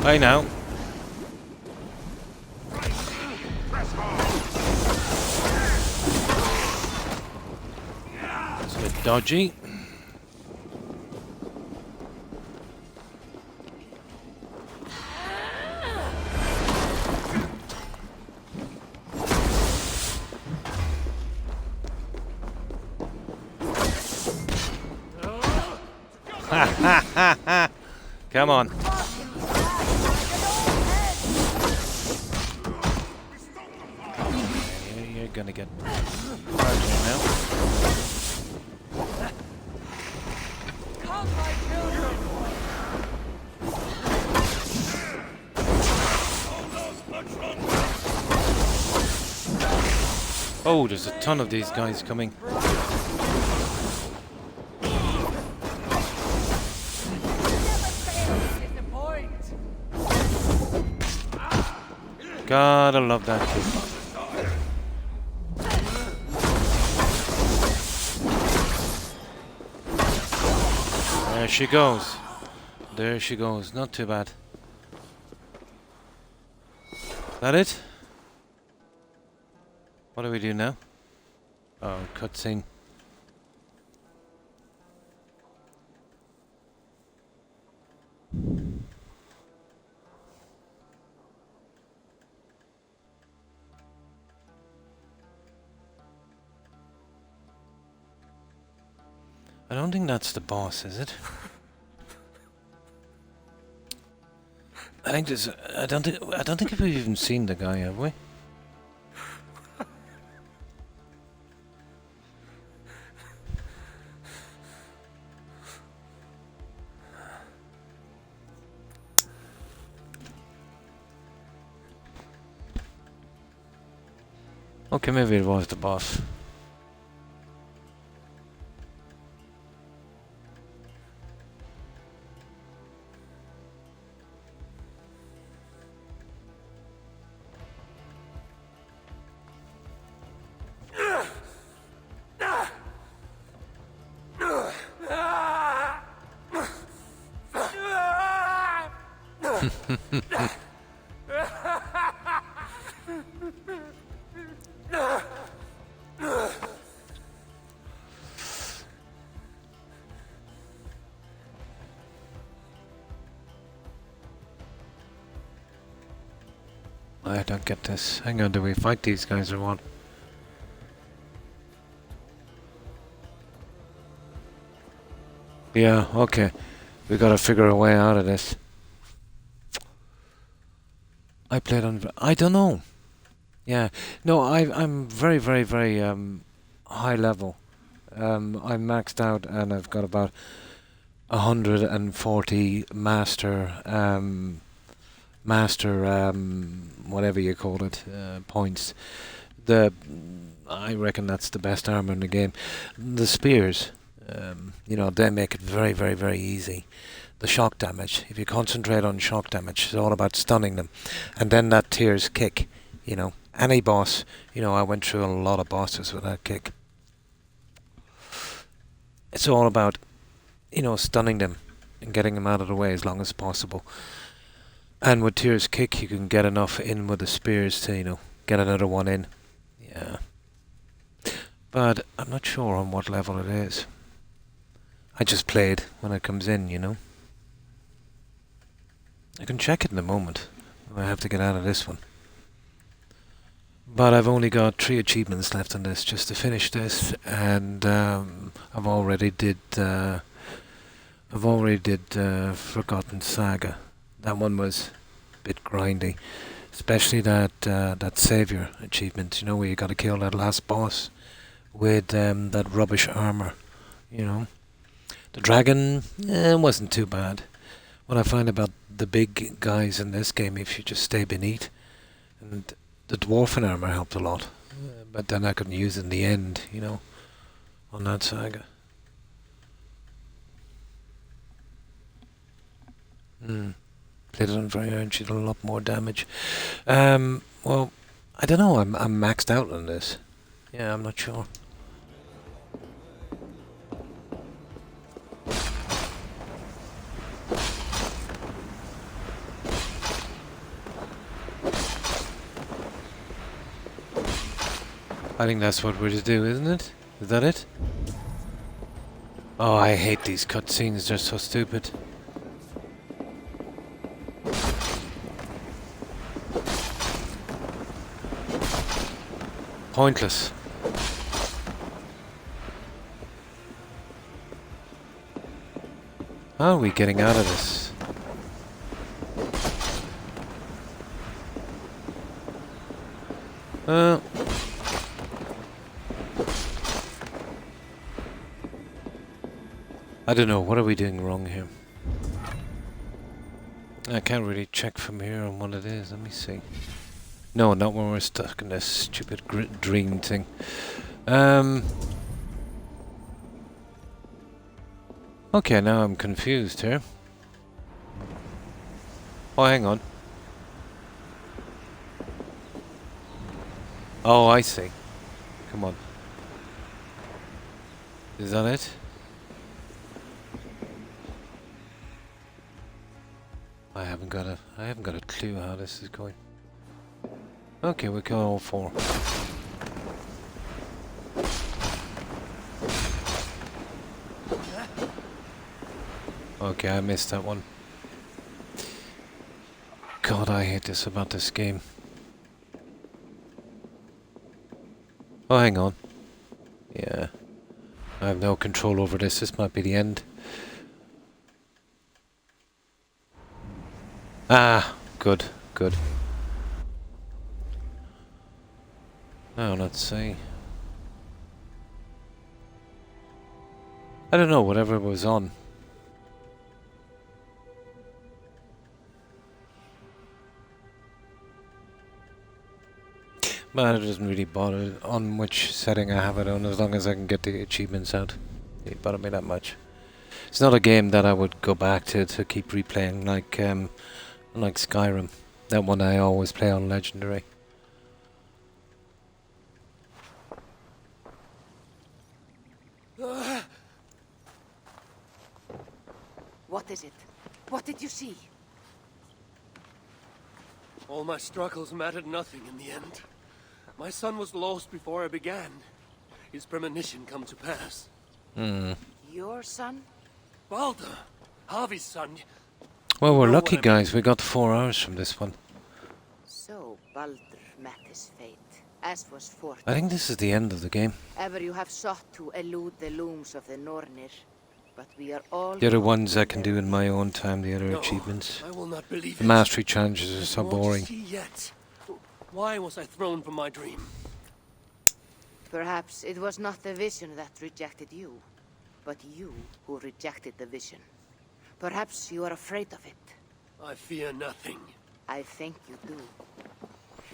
I know. It's a bit dodgy. Ha ha ha ha! Come on. You're gonna get charged now. Come, my children! Almost much longer. Oh, there's a ton of these guys coming. Gotta love that kid. There she goes. There she goes. Not too bad. That it? What do we do now? Oh, cutscene. I don't think that's the boss, is it? I think there's. I don't think we've even seen the guy, have we? Okay, maybe it was the boss. I don't get this. Hang on, do we fight these guys or what? Yeah, okay. We gotta figure a way out of this. I played on... I don't know. Yeah. No, I'm very, very, very high level. I'm maxed out and I've got about 140 master... whatever you call it, points. I reckon that's the best armor in the game. The spears, you know, they make it very, very, very easy. The shock damage, if you concentrate on shock damage, it's all about stunning them. And then that tears kick, you know. Any boss, you know, I went through a lot of bosses with that kick. It's all about, you know, stunning them and getting them out of the way as long as possible. And with Tyr's kick, you can get enough in with the spears to, you know, get another one in. Yeah. But I'm not sure on what level it is. I just played when it comes in, you know. I can check it in a moment. I have to get out of this one. But I've only got 3 achievements left on this just to finish this, and I've already did Forgotten Saga. That one was a bit grindy, especially that savior achievement. You know, where you got to kill that last boss with that rubbish armor. You know, the dragon wasn't too bad. What I find about the big guys in this game, if you just stay beneath, and the dwarfen armor helped a lot, but then I couldn't use it in the end. You know, on that saga. Played it on very hard, she did a lot more damage. Well, I don't know, I'm maxed out on this. Yeah, I'm not sure. I think that's what we're to do, isn't it? Is that it? Oh, I hate these cutscenes, they're so stupid. Pointless. How are we getting out of this? I don't know, what are we doing wrong here? I can't really check from here on what it is, let me see. No, not when we're stuck in this stupid dream thing. Okay, now I'm confused here. Oh, hang on. Oh, I see. Come on. Is that it? I haven't got a clue how this is going. Okay, we got all 4. Okay, I missed that one. God, I hate this about this game. Oh, hang on. Yeah. I have no control over this. This might be the end. Ah, good, good. Now, let's see. I don't know, whatever was on. But it doesn't really bother on which setting I have it on, as long as I can get the achievements out. It doesn't bother me that much. It's not a game that I would go back to keep replaying like Skyrim. That one I always play on Legendary. What is it? What did you see? All my struggles mattered nothing in the end. My son was lost before I began. His premonition come to pass. Your son? Balder, Harvey's son. Well, we're know lucky, what I mean. guys. We got 4 hours from this one. So Baldur met his fate, as was I foretold. think this is the end of the game. Ever you have sought to elude the looms of the Nornir, but we are all... The other ones I can do in my own time, the other No, achievements. I will not believe The it. mastery challenges are There's so more to boring. see yet. Why was I thrown from my dream? Perhaps it was not the vision that rejected you, but you who rejected the vision. Perhaps you are afraid of it. I fear nothing. I think you do.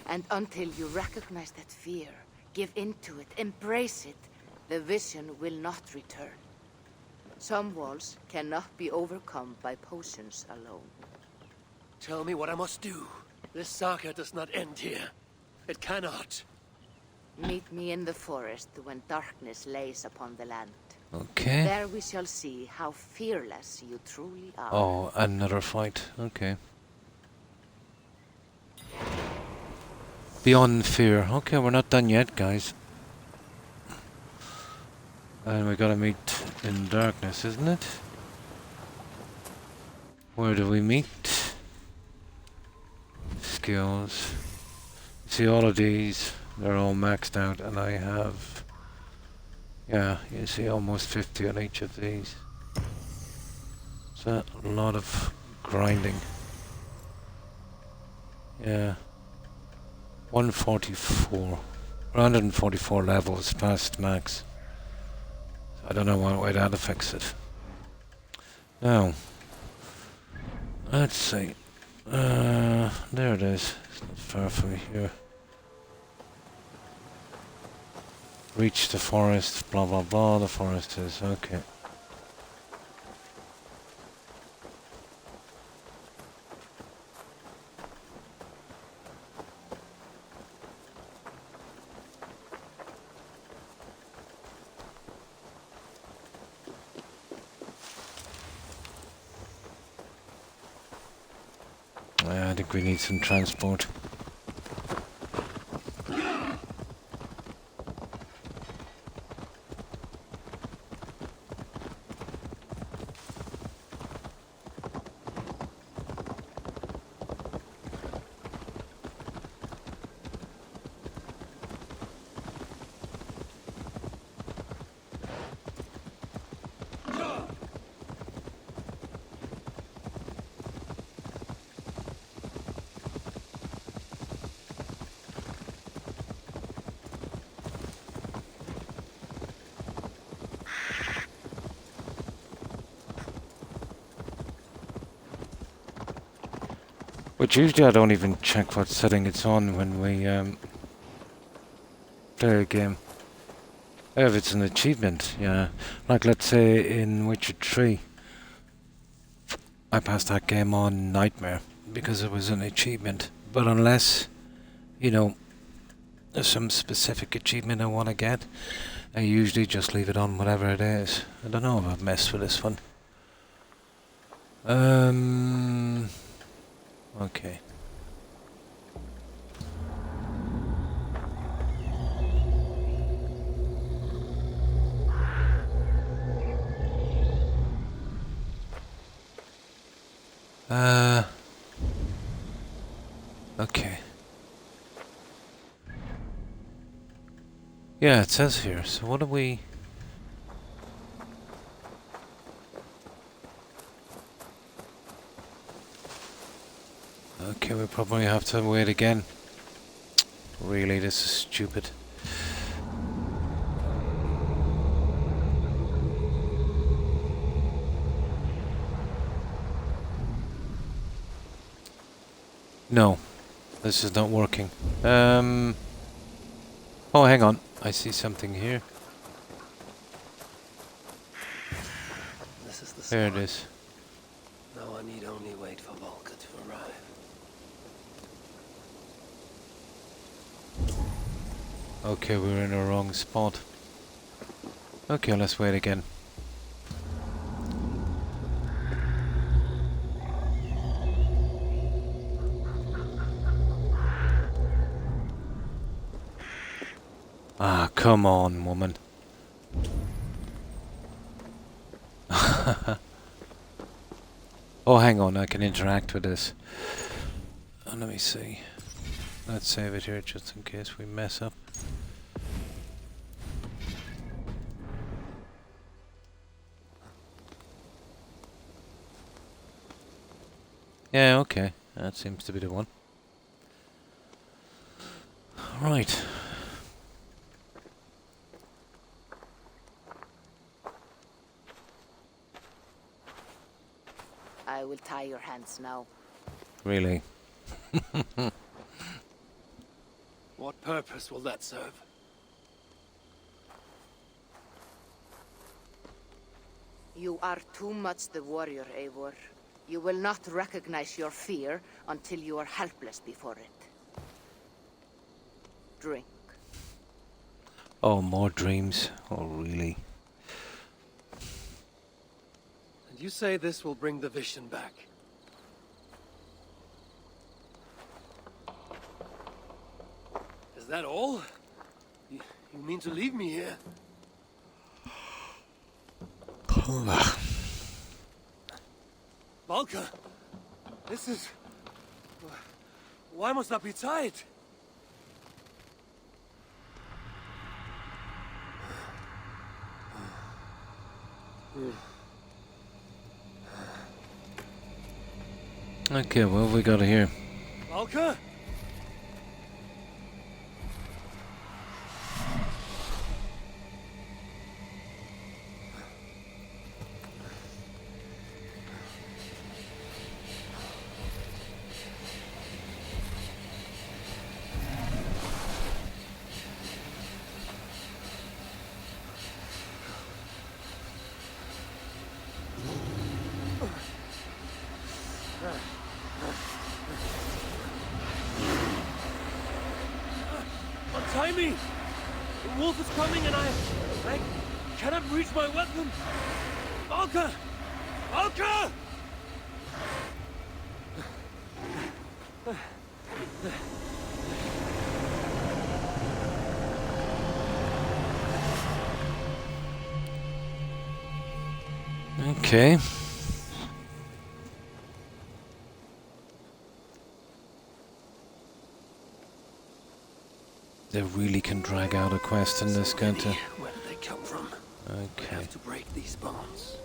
And until you recognize that fear, give in to it, embrace it, the vision will not return. Some walls cannot be overcome by potions alone. Tell me what I must do. This saga does not end here. It cannot. Meet me in the forest when darkness lays upon the land. Okay. There we shall see how fearless you truly are. Oh, another fight. Okay. Beyond fear. Okay, we're not done yet, guys. And we gotta meet in darkness, isn't it? Where do we meet? Skills. See, all of these, they're all maxed out, and I have... Yeah, you see almost 50 on each of these. So a lot of grinding. Yeah. 144 levels past max. So I don't know what way that affects it. Now, let's see. There it is. It's not far from here. Reach the forest, blah blah blah, the forest is, okay. I think we need some transport. Which usually I don't even check what setting it's on when we play a game. If it's an achievement, yeah. Like let's say in Witcher 3, I passed that game on Nightmare because it was an achievement. But unless, you know, there's some specific achievement I want to get, I usually just leave it on whatever it is. I don't know if I've messed with this one. Okay. Okay. Yeah, it says here. So what do we... Okay, we probably have to wait again. Really, this is stupid. No, this is not working. Oh, hang on. I see something here. This is the There it spot. is. Now I need only wait for Volker to arrive. Okay, we're in the wrong spot. Okay, let's wait again. Ah, come on, woman. Oh, hang on, I can interact with this. Let me see. Let's save it here just in case we mess up. Yeah, okay. That seems to be the one. Right. I will tie your hands now. Really? What purpose will that serve? You are too much the warrior, Eivor. You will not recognize your fear until you are helpless before it. Drink. Oh, more dreams. Oh, really? And you say this will bring the vision back? Is that all? You mean to leave me here? Valka! This is... Why must I be tied? Okay, what have we got here? Valka? Untie me! The wolf is coming and I cannot reach my weapon! Valka! Valka! Okay. They really can drag out a quest in this game too. Where did they come from? I Okay. have to break these bonds.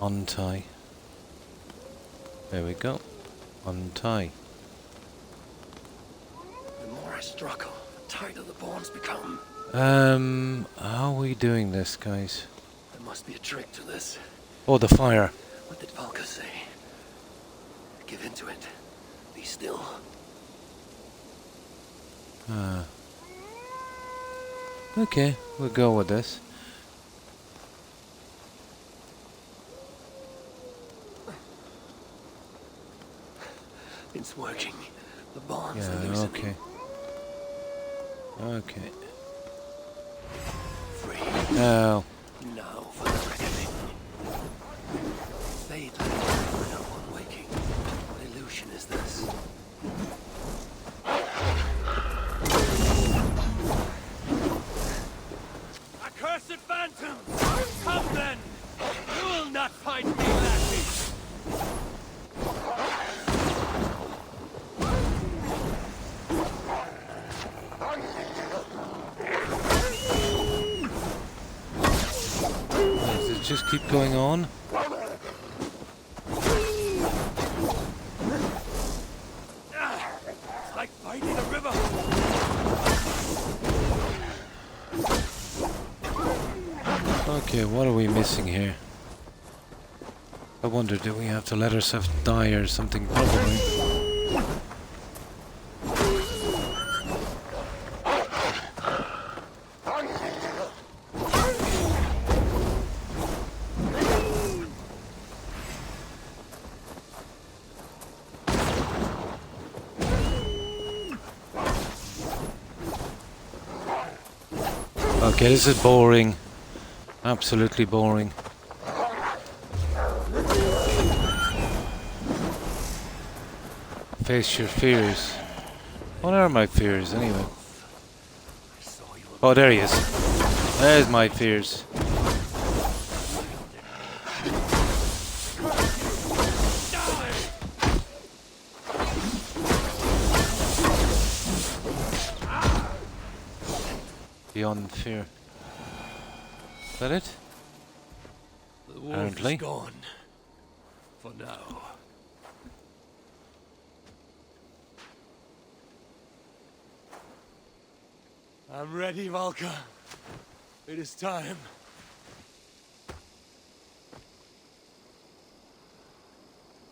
Untie. There we go. Untie. The more I struggle, the tighter the bonds become. How are we doing this, guys? There must be a trick to this. Oh, the fire. What did Valka say? Give in to it. Be still. Okay, we'll go with this. It's working. The bonds are Yeah, loosening. okay. Okay. Free. Now, Now for the reckoning. Fate let no one waking. What illusion is this? Accursed phantoms! Come then! You will not find me lacking! does it just keep going on? It's like fighting a river! Okay, what are we missing here? I wonder, do we have to let ourselves die or something? Probably. Okay, this is boring. Absolutely boring. Face your fears. What are my fears, anyway? Oh, there he is. There's my fears. Beyond fear. Is that it? The wolf Apparently. is gone. For now. I'm ready, Valka. It is time.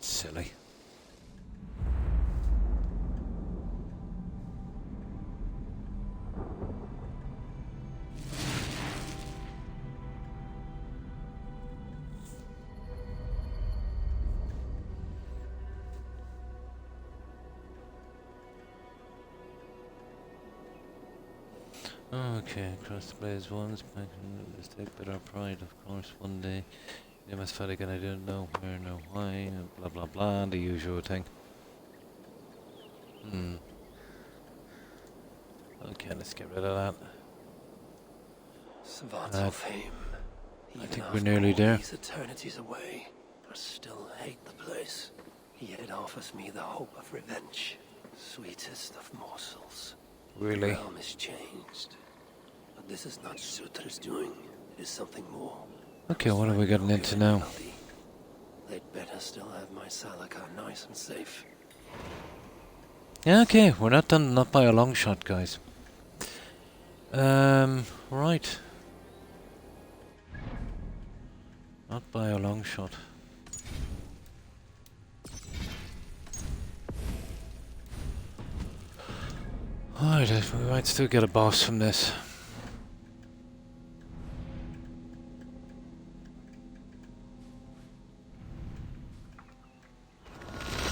Silly. Okay, cross the blaze once, making a mistake, but our pride, of course, one day. They must fight again, I don't know where, no why, blah blah blah, the usual thing. Okay, let's get rid of that. Savants of fame. I Even think we're after nearly all there. these eternities away, I still hate the place. Yet it offers me the hope of revenge. Sweetest of morsels. Really? The realm is changed. But this is not Sutra's doing. It is something more. Okay, what are we getting into now? They'd better still have my Salakar nice and safe. Yeah, okay, we're not done, not by a long shot, guys. Right. Not by a long shot. Alright, we might still get a boss from this.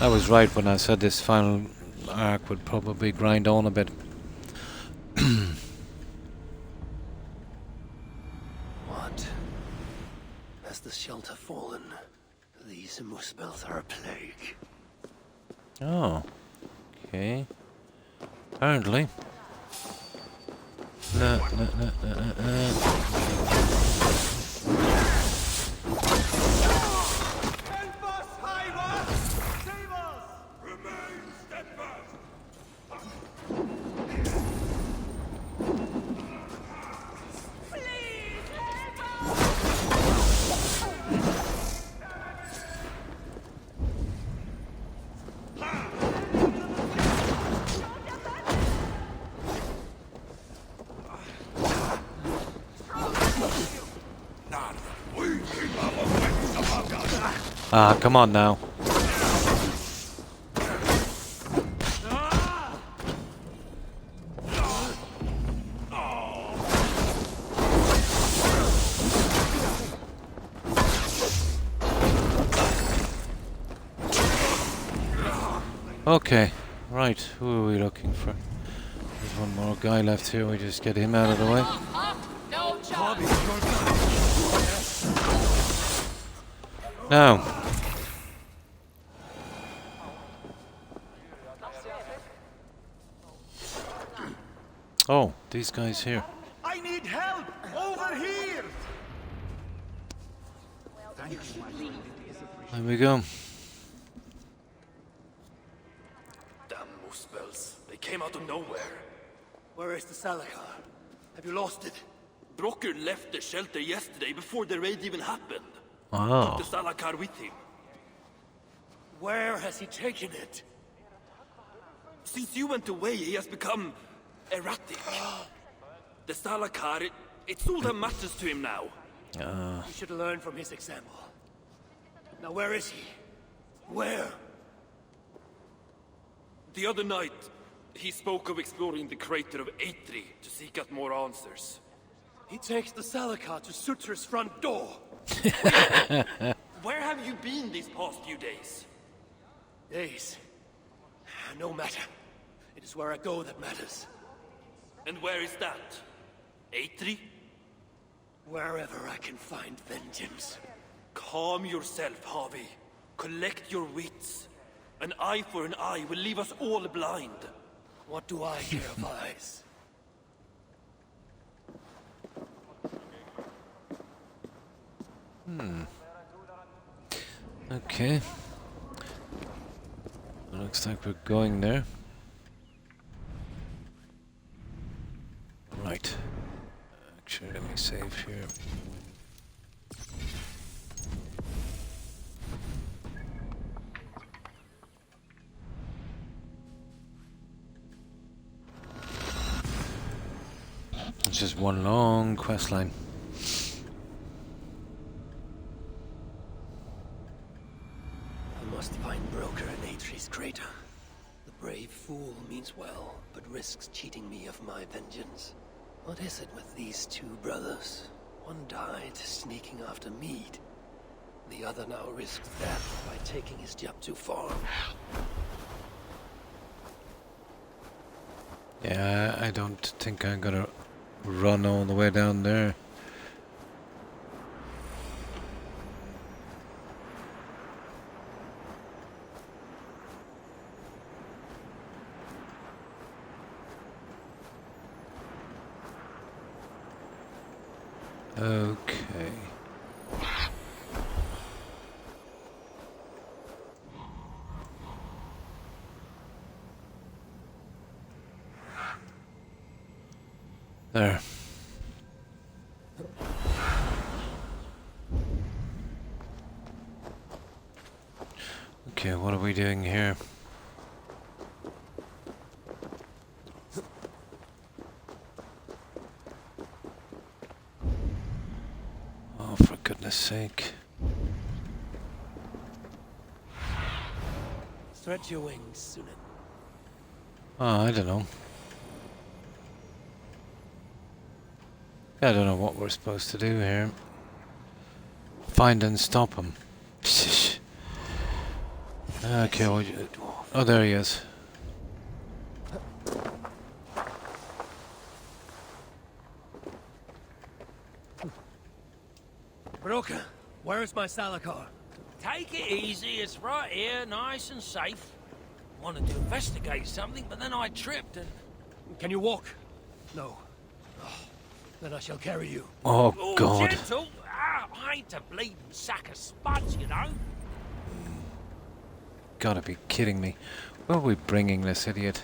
I was right when I said this final arc would probably grind on a bit. What? Has the shelter fallen? These Muspels are a plague. Oh. Okay. Apparently. Ah, come on now. Okay, right, who are we looking for? There's one more guy left here, we just get him out of the way. Now. Oh, these guys here. I need help! Over here! There we go. Damn Muspels. They came out of nowhere. Where is the Salakar? Have you lost it? Brocker left the shelter yesterday before the raid even happened. Oh. Took the Salakar with him. Where has he taken it? Since you went away, he has become erratic. The Salakar, it's all that matters to him now. You should learn from his example. Now where is he? Where? The other night, he spoke of exploring the crater of Eitri to seek out more answers. He takes the Salakar to Sutra's front door. Where have you been these past few days? Days. No matter. It is where I go that matters. And where is that? Eitri? Wherever I can find vengeance. Calm yourself, Harvey. Collect your wits. An eye for an eye will leave us all blind. What do I care of eyes? Okay. Looks like we're going there. Right. Actually, let me save here. It's just one long quest line. I must find Broker in Eitri's crater. The brave fool means well, but risks cheating me of my vengeance. What is it with these two brothers? One died sneaking after mead. The other now risks death by taking his job too far. Yeah, I don't think I'm gonna run all the way down there. Okay. There. Okay, what are we doing here? Oh, for goodness sake. Stretch your wings, Sunan. Oh, I don't know. I don't know what we're supposed to do here. Find and stop him. Okay, what you... Oh, there he is. Broker, where is my Salakar? Take it easy, it's right here, nice and safe. Wanted to investigate something, but then I tripped and... Can you walk? No. Oh, then I shall carry you. Oh, Oh, God. gentle! Ah, I ain't a bleeding sack of spuds, you know. Gotta be kidding me. Where are we bringing this idiot?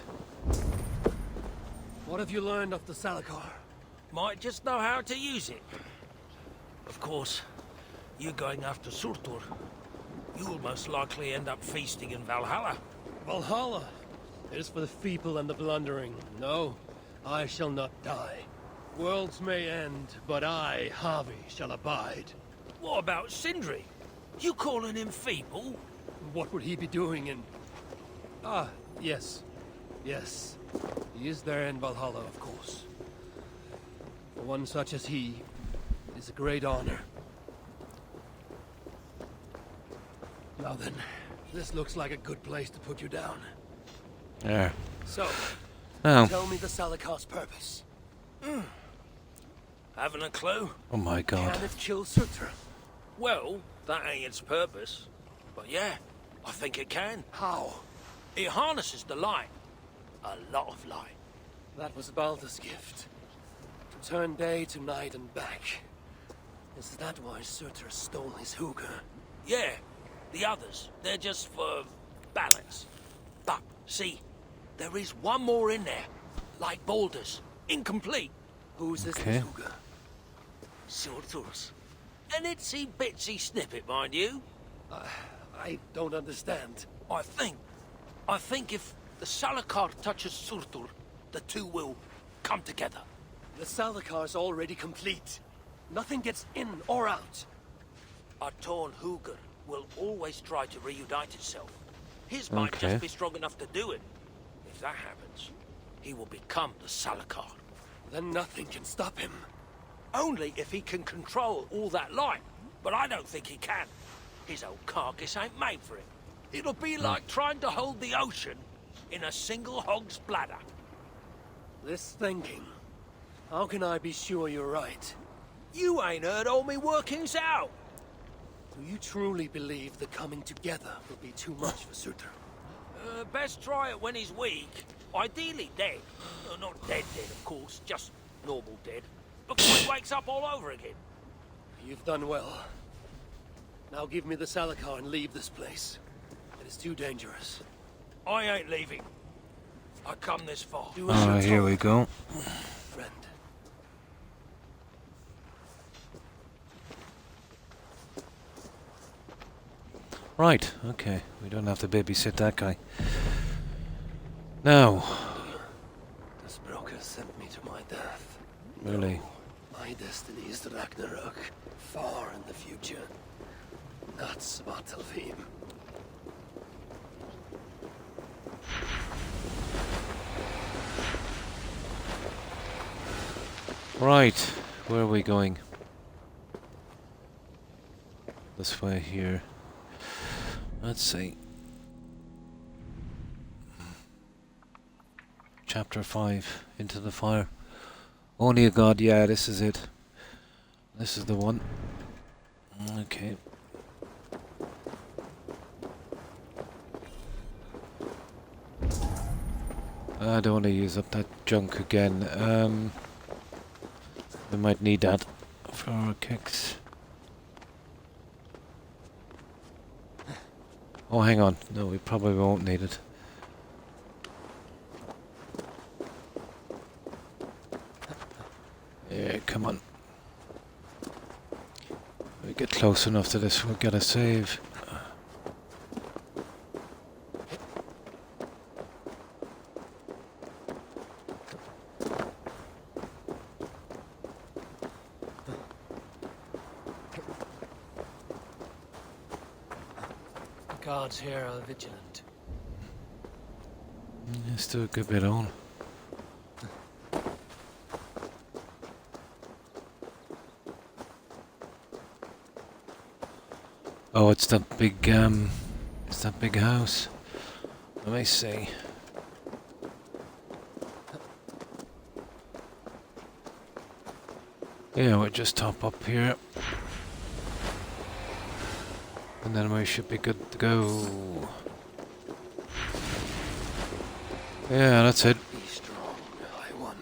What have you learned of the Salakar? Might just know how to use it. Of course, you going after Surtur, you'll most likely end up feasting in Valhalla. Valhalla. It is for the feeble and the blundering. No, I shall not die. Worlds may end, but I, Harvey, shall abide. What about Sindri? You calling him feeble? What would he be doing in... Ah, yes. Yes. He is there in Valhalla, of course. For one such as he, it is a great honor. Now then, this looks like a good place to put you down. There. So, Now. tell me the Salakar's purpose. Haven't a clue? Oh my god. Can it kill Sutra? Well, that ain't its purpose. But yeah, I think it can. How? It harnesses the light. A lot of light. That was Balder's gift. To turn day to night and back. Is that why Surtur stole his hooker? Yeah, the others, they're just for balance. But, see, there is one more in there. Like Balder's. Incomplete. Whose is Okay. the hooker? Surtur's. An itsy bitsy snippet, mind you. I don't understand. I think if the Salakar touches Surtur, the two will come together. The Salakar's already complete. Nothing gets in or out. A torn Hooger will always try to reunite itself. His might Okay. just be strong enough to do it. If that happens, he will become the Salakar. Then nothing can stop him. Only if he can control all that light. But I don't think he can. His old carcass ain't made for it. It'll be like trying to hold the ocean in a single hog's bladder. This thinking. How can I be sure you're right? You ain't heard all me workings out. Do you truly believe the coming together will be too much for Surtur? Best try it when he's weak. Ideally dead. Not dead, of course. Just normal dead. Before he wakes up all over again. You've done well. Now give me the Salakar and leave this place. It is too dangerous. I ain't leaving. I come this far. Do as you're Here told, we go. friend. Right, okay. We don't have to babysit that guy. Now. This broker sent me to my death. Really? No, my destiny is Ragnarok, far in the future. Not Svartalfheim. Right, where are we going? This way here. Let's see. Chapter 5, Into the Fire. Only a God, yeah, this is it. This is the one. Okay. I don't want to use up that junk again. We might need that for our kicks. Oh, hang on. No, we probably won't need it. Yeah, come on. We get close enough to this, we'll get a save. The guards here are vigilant. Let's do a good bit on. Oh, it's that big house. Let me see. Yeah, we'll just top up here. And then we should be good to go. Yeah, that's it. Be strong, I won.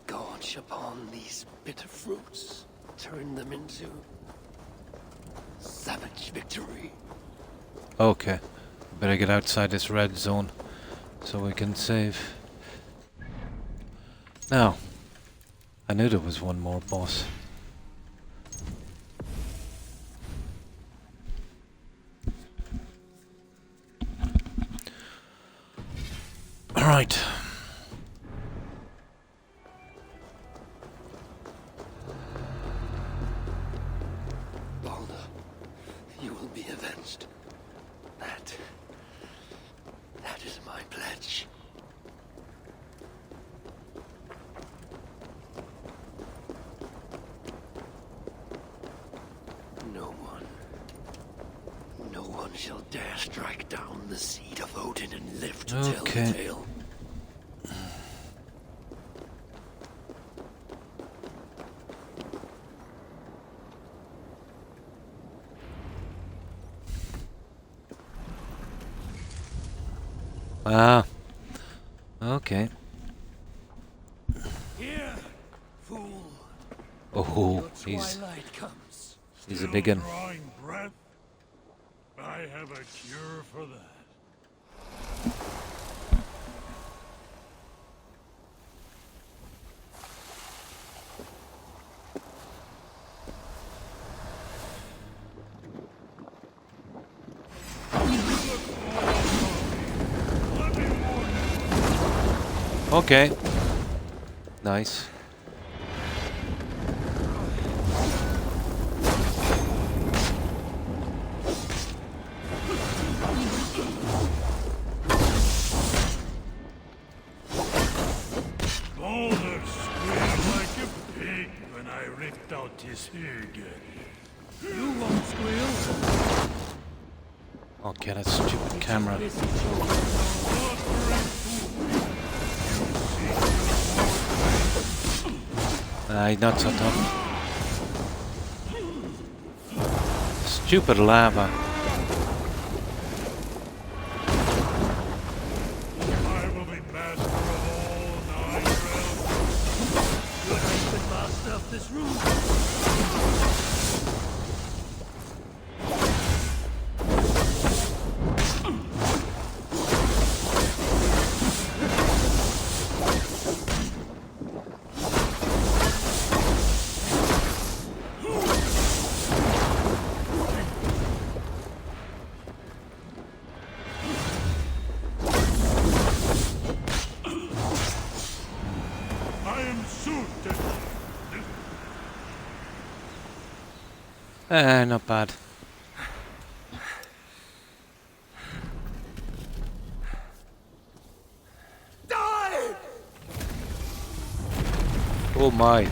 Gorge upon these bitter fruits. Turn them into savage victory. Okay. Better get outside this red zone so we can save. Now, I knew there was one more boss. Alright. Balder, you will be avenged. That is my pledge. No one shall dare strike down the seed of Odin and live to tell the tale. Ah. Okay. Here, fool. Oh, Your twilight comes. he's a big one. Drawing breath? I have a cure for that. Okay. Nice. Balder squealed like a pig when I ripped out his hug. You won't squeal. Okay, that stupid camera. He's not so tough. Stupid lava. I will be master of all 9 realms. Good, I've been master of this room. I am suited. Not bad. Die! Oh my.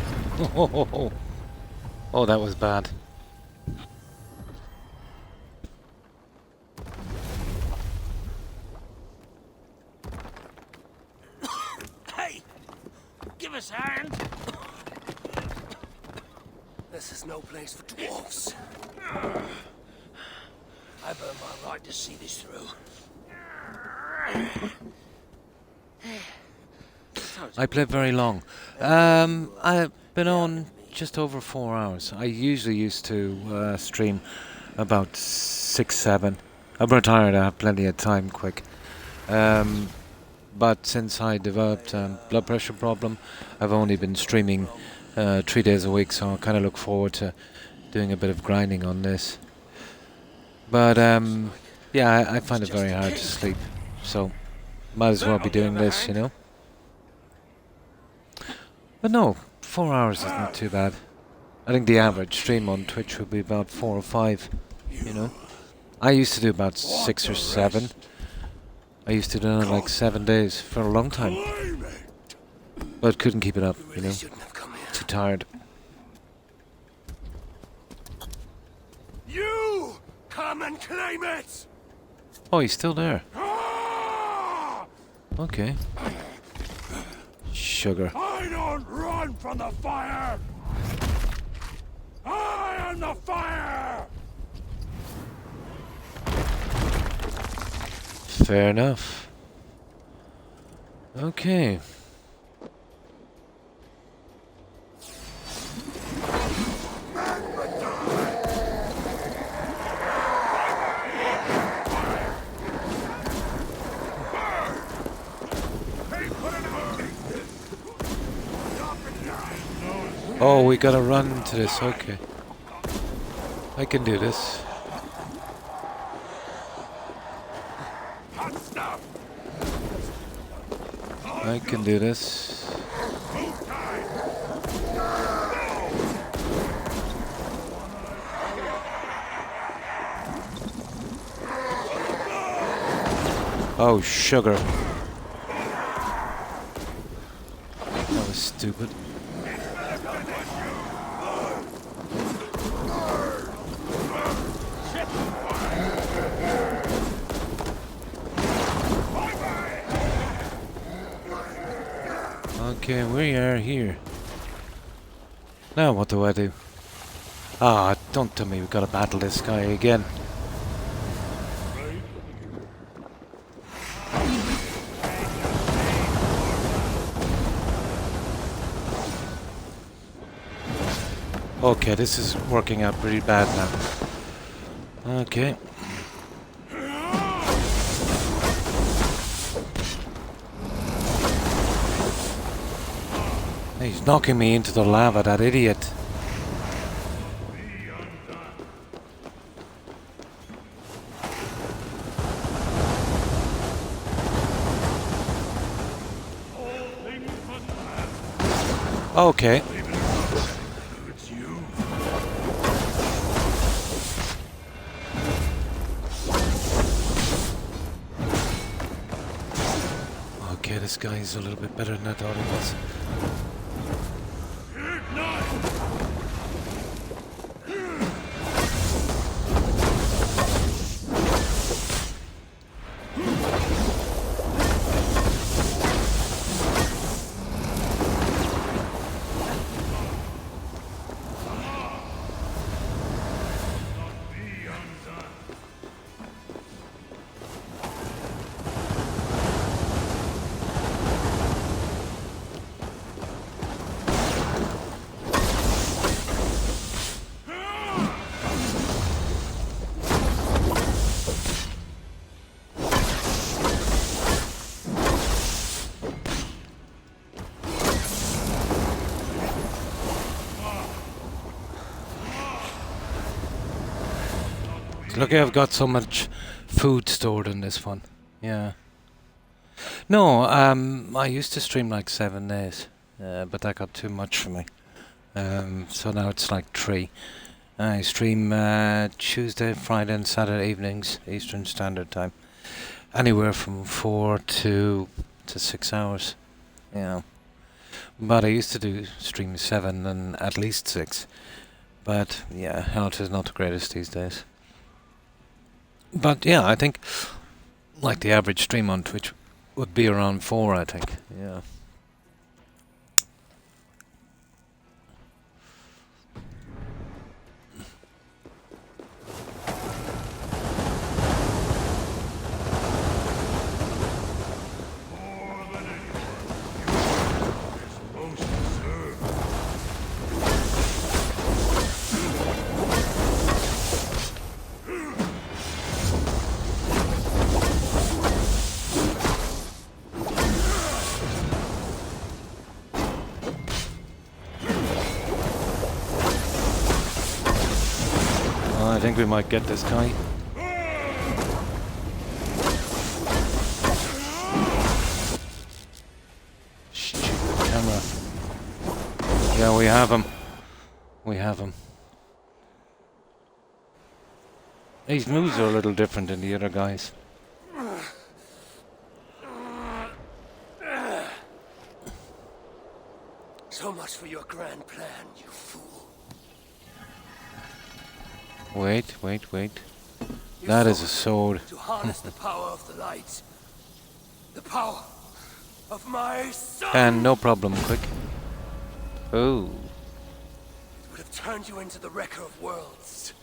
Oh, that was bad. Hey! Give us a hand! This is no place for dwarfs. I've earned my right to see this through. I played very long. I've been on just over 4 hours. I usually used to stream about 6, 7. I'm retired, I have plenty of time quick. But since I developed a blood pressure problem, I've only been streaming 3 days a week, so I kind of look forward to doing a bit of grinding on this. But yeah, I find it very hard to sleep, so might as well be doing this, you know. But no, 4 hours isn't too bad. I think the average stream on Twitch would be about 4 or 5, you know. I used to do about 6 or 7. I used to do it in like 7 days for a long time. But couldn't keep it up, you know. Too tired. You come and claim it! Oh, he's still there. Ah! Okay. Sugar. I don't run from the fire! I am the fire! Fair enough. Okay. Oh, we gotta run to this, okay. I can do this. I can do this. Oh, sugar. That was stupid. Okay, we are here. Now what do I do? Ah, don't tell me we've got to battle this guy again. Okay, this is working out pretty bad now. Okay. He's knocking me into the lava, that idiot. Okay. Okay, this guy's a little bit better than I thought he was. Look, I've got so much food stored in this one. Yeah. No, I used to stream like 7 days, but that got too much for me. So now it's like 3. I stream Tuesday, Friday and Saturday evenings, Eastern Standard Time. Anywhere from 4 to 6 hours. Yeah. But I used to do stream 7 and at least 6. But yeah, health is not the greatest these days. But yeah, I think like the average stream on Twitch would be around 4, I think. Yeah. I think we might get this guy. Stupid camera. Yeah, we have him. We have him. These moves are a little different than the other guys. So much for your grand plan, you fool. Wait. That is a sword. To harness the power of the light. The power of my son! And no problem, quick. Oh. It would have turned you into the wrecker of worlds.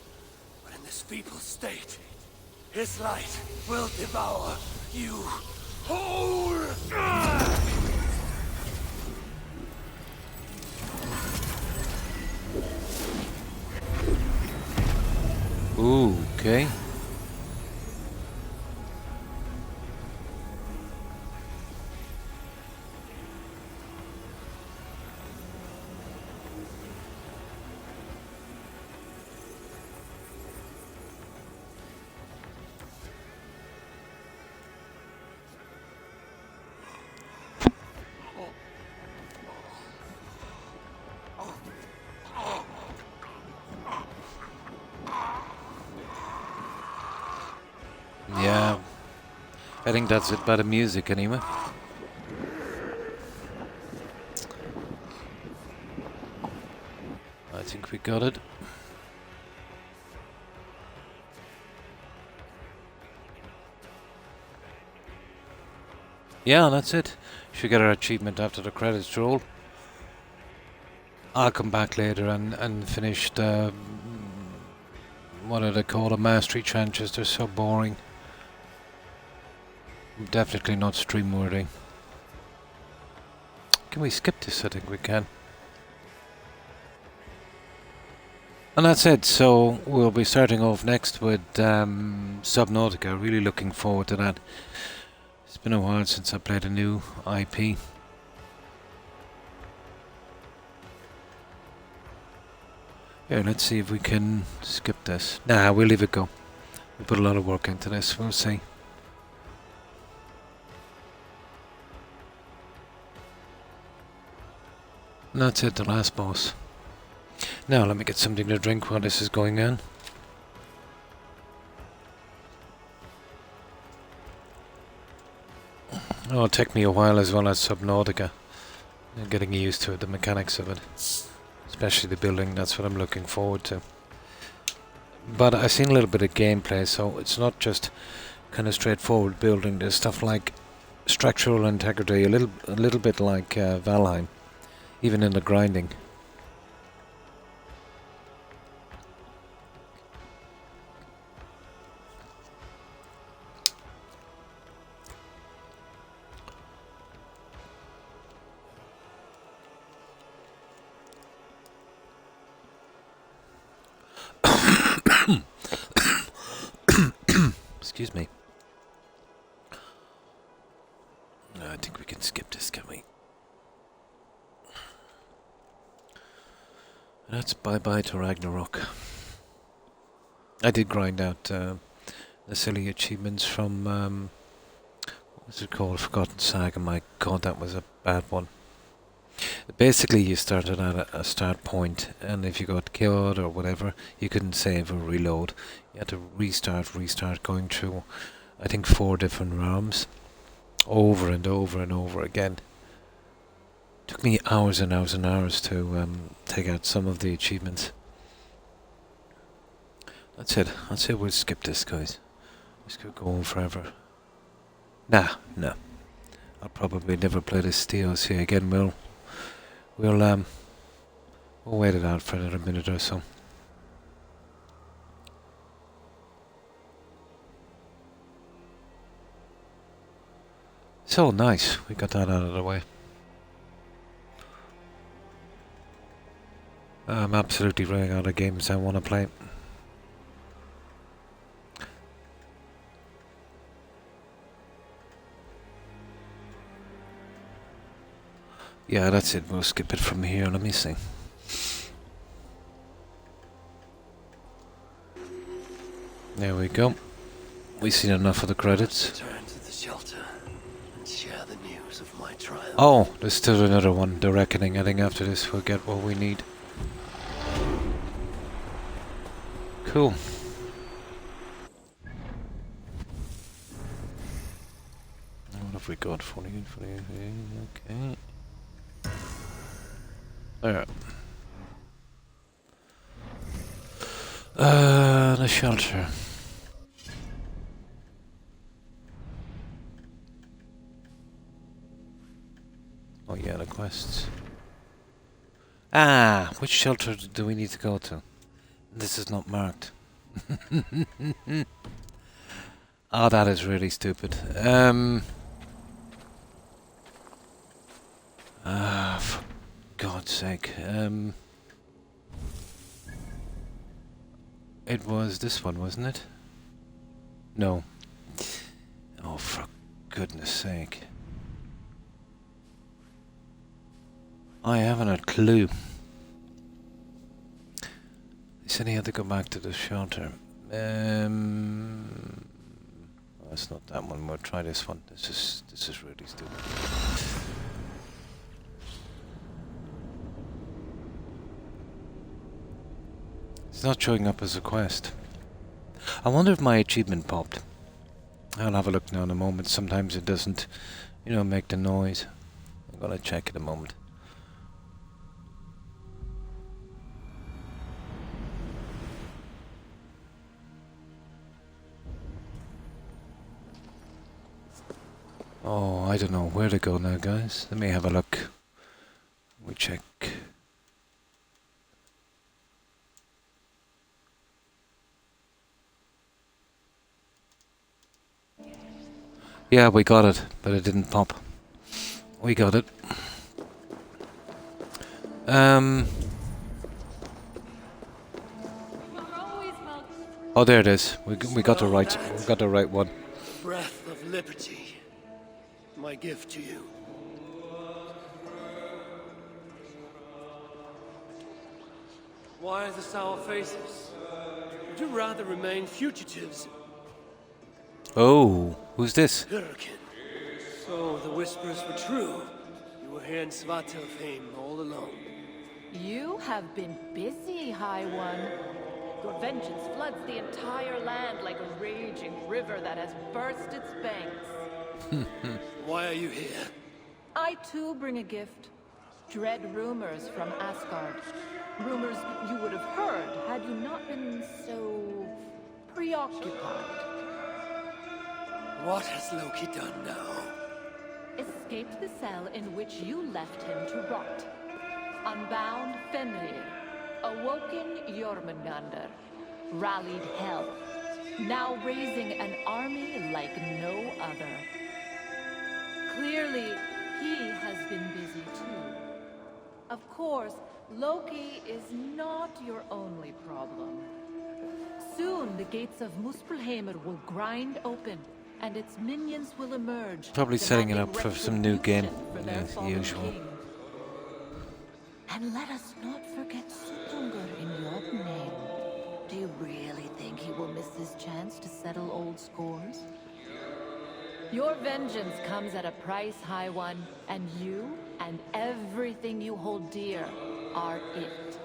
But in this feeble state, his light will devour you whole! Ooh, okay. Yeah, I think that's it by the music anyway. I think we got it. Yeah, that's it. Should get our achievement after the credits roll. I'll come back later and finish the... what do they call the mastery trenches? They're so boring. Definitely not stream worthy. Can we skip this? I think we can. And that's it. So we'll be starting off next with Subnautica. Really looking forward to that. It's been a while since I played a new IP. Here, let's see if we can skip this. Nah, we'll leave it go. We put a lot of work into this. We'll see. And that's it, the last boss. Now let me get something to drink while this is going on. Oh, it'll take me a while as well as Subnautica. Getting used to it, the mechanics of it. Especially the building, that's what I'm looking forward to. But I've seen a little bit of gameplay, so it's not just kind of straightforward building. There's stuff like structural integrity, a little bit like Valheim, even in the grinding. Excuse me. I think we can skip this, can we? That's bye-bye to Ragnarok. I did grind out the silly achievements from, what was it called? Forgotten Saga. My god, that was a bad one. Basically, you started at a start point, and if you got killed or whatever, you couldn't save or reload. You had to restart, going through, I think, 4 different realms, over and over and over again. Took me hours and hours and hours to take out some of the achievements. That's it. I'd say we'll skip this, guys. This could go on forever. No. I'll probably never play this DLC again. We'll wait it out for another minute or so. So nice, we got that out of the way. I'm absolutely running out of games I want to play. Yeah, that's it. We'll skip it from here. Let me see. There we go. We've seen enough of the credits. Return to the shelter and share the news of my triumph. Oh, there's still another one. The Reckoning. I think after this we'll get what we need. Cool. What have we got? 48, okay. Alright. The shelter. Oh yeah, the quests. Ah, which shelter do we need to go to? This is not marked. Oh, that is really stupid. For God's sake. It was this one, wasn't it? No. Oh, for goodness sake. I haven't a clue. He said he had to go back to the shelter. Oh, it's not that one. We'll try this one. This is really stupid. It's not showing up as a quest. I wonder if my achievement popped. I'll have a look now in a moment. Sometimes it doesn't, make the noise. I'm gonna check in a moment. Oh, I don't know where to go now, guys. Let me have a look. We check. Yeah, we got it, but it didn't pop. We got it. Oh, there it is. We got the right one. Breath of liberty. My gift to you. Why the sour faces? Would you rather remain fugitives? Oh, who's this? Hurricane. So the whispers were true. You were here in Svartalfheim all alone. You have been busy, High One. Your vengeance floods the entire land like a raging river that has burst its banks. Why are you here? I too bring a gift. Dread rumors from Asgard. Rumors you would have heard had you not been so preoccupied. What has Loki done now? Escaped the cell in which you left him to rot. Unbound Fenrir. Awoken Jormungandr. Rallied Hel. Now raising an army like no other. Clearly, he has been busy too. Of course, Loki is not your only problem. Soon, the gates of Muspelheimr will grind open, and its minions will emerge. Probably setting it up for some new game, for their as fallen usual. king. And let us not forget Suttungr in Jotunheim. Do you really think he will miss this chance to settle old scores? Your vengeance comes at a price, High One, and you and everything you hold dear are it.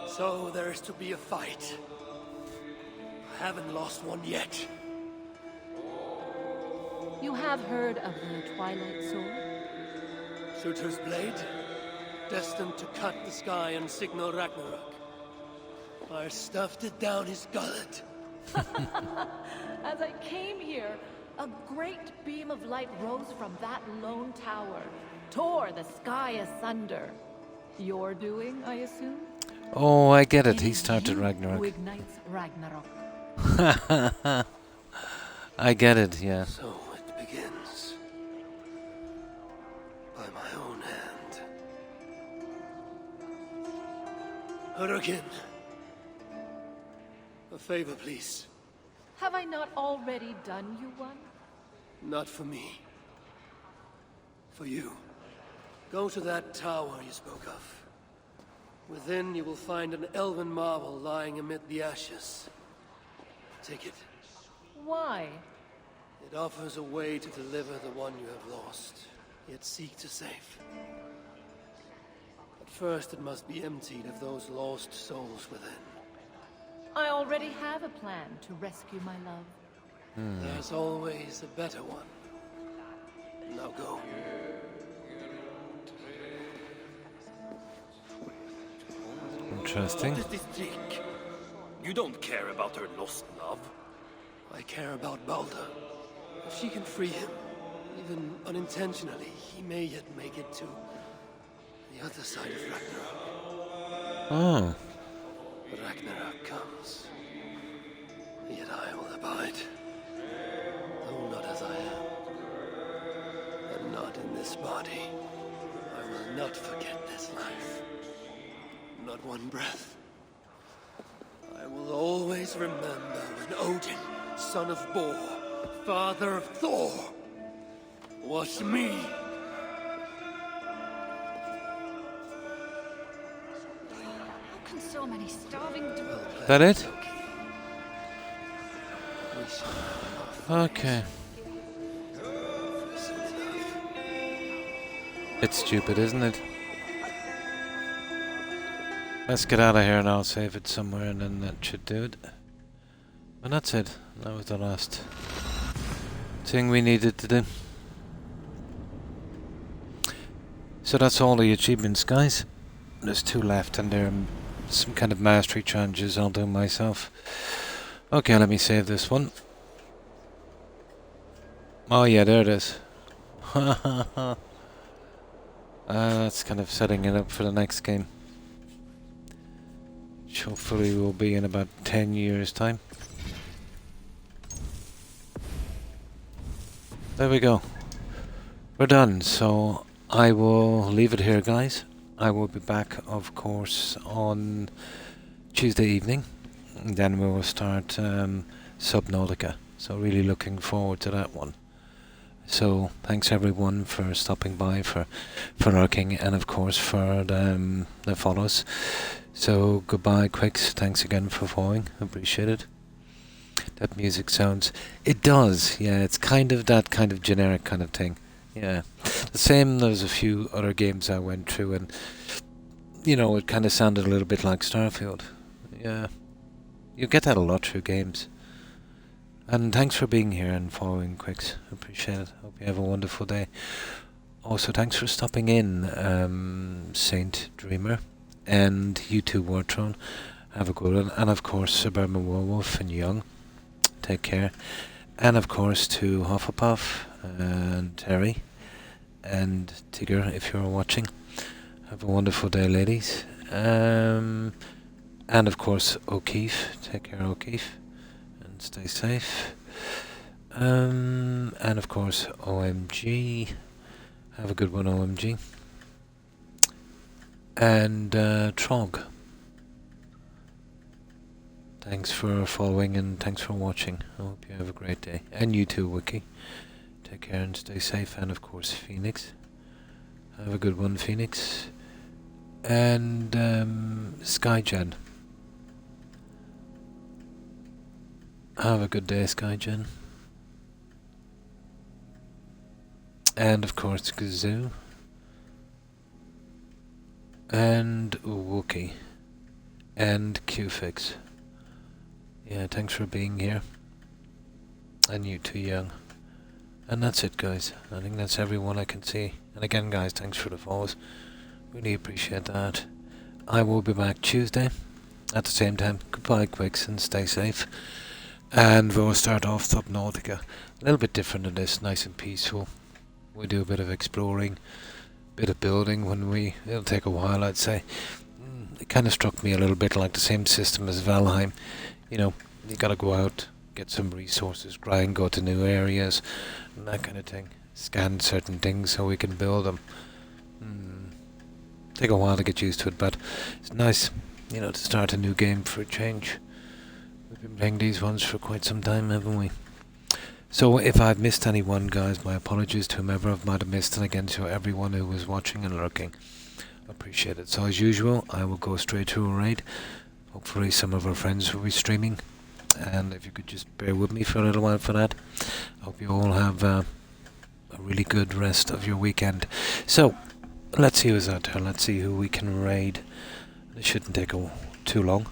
So there is to be a fight. I haven't lost one yet. You have heard of the Twilight Sword? Surtur's blade? Destined to cut the sky and signal Ragnarok. I stuffed it down his gullet. As I came here, a great beam of light rose from that lone tower, tore the sky asunder. Your doing, I assume? Oh, I get it. It He is started you who Ragnarok. ignites Ragnarok. I get it, yeah. So it begins. By my own hand. Hurricane. A favor, please. Have I not already done you one? Not for me. For you. Go to that tower you spoke of. Within you will find an elven marvel lying amid the ashes. Take it. Why? It offers a way to deliver the one you have lost, yet seek to save. But first it must be emptied of those lost souls within. I already have a plan to rescue my love. There's always a better one. Now go. Interesting. What is this trick? You don't care about her lost love. I care about Balder. If she can free him, even unintentionally, he may yet make it to the other side of Ragnarok. Oh. Ragnarok comes. Yet I will abide. Though not as I am. And not in this body. I will not forget this life. Not one breath. I will always remember when Odin, son of Bor, father of Thor, was me. How can so many starving That it? We shall have enough. Okay. It's stupid, isn't it? Let's get out of here and I'll save it somewhere and then that should do it. And that's it. That was the last thing we needed to do. So that's all the achievements, guys. There's 2 left and they're some kind of mastery challenges I'll do myself. Okay, let me save this one. Oh yeah, there it is. That's kind of setting it up for the next game. Which hopefully will be in about 10 years' time. There we go. We're done, so I will leave it here, guys. I will be back, of course, on Tuesday evening. And then we will start Subnautica. So really looking forward to that one. So thanks everyone for stopping by, for lurking, and of course for the follows. So goodbye, Quicks. Thanks again for following. Appreciate it. That music sounds... It does, yeah. It's kind of that kind of generic kind of thing. Yeah. The same, there's a few other games I went through and, you know, it kind of sounded a little bit like Starfield. Yeah. You get that a lot through games. And thanks for being here and following, Quicks. Appreciate it. Hope you have a wonderful day. Also, thanks for stopping in, Saint Dreamer, and you too, Wartron. Have a good one. And of course, Suburban Werewolf and Young. Take care. And of course, to Hufflepuff and Terry and Tigger, if you're watching. Have a wonderful day, ladies. And of course, O'Keefe. Take care, O'Keefe. And stay safe. And of course, OMG. Have a good one, OMG. And Trog. Thanks for following and thanks for watching. I hope you have a great day. And you too, Wiki. Take care and stay safe. And of course, Phoenix. Have a good one, Phoenix. And Skygen. Have a good day, Skygen. And of course, Gazoo. And Wookie. And Qfix. Yeah, thanks for being here. And you too, Young. And that's it, guys. I think that's everyone I can see. And again, guys, thanks for the follows. Really appreciate that. I will be back Tuesday at the same time. Goodbye, Quicks, and stay safe. And we'll start off Subnautica. A little bit different than this, nice and peaceful. We do a bit of exploring, bit of building it'll take a while, I'd say. It kind of struck me a little bit like the same system as Valheim. You know, you gotta go out, get some resources, grind, go to new areas, and that kind of thing. Scan certain things so we can build them. Take a while to get used to it, but it's nice, you know, to start a new game for a change. We've been playing these ones for quite some time, haven't we? So if I've missed anyone, guys, my apologies to whomever I might have missed, and again to everyone who was watching and lurking. Appreciate it. So as usual, I will go straight to a raid. Hopefully some of our friends will be streaming, and if you could just bear with me for a little while for that. I hope you all have a really good rest of your weekend. So, let's see who's out there. Let's see who we can raid. It shouldn't take too long.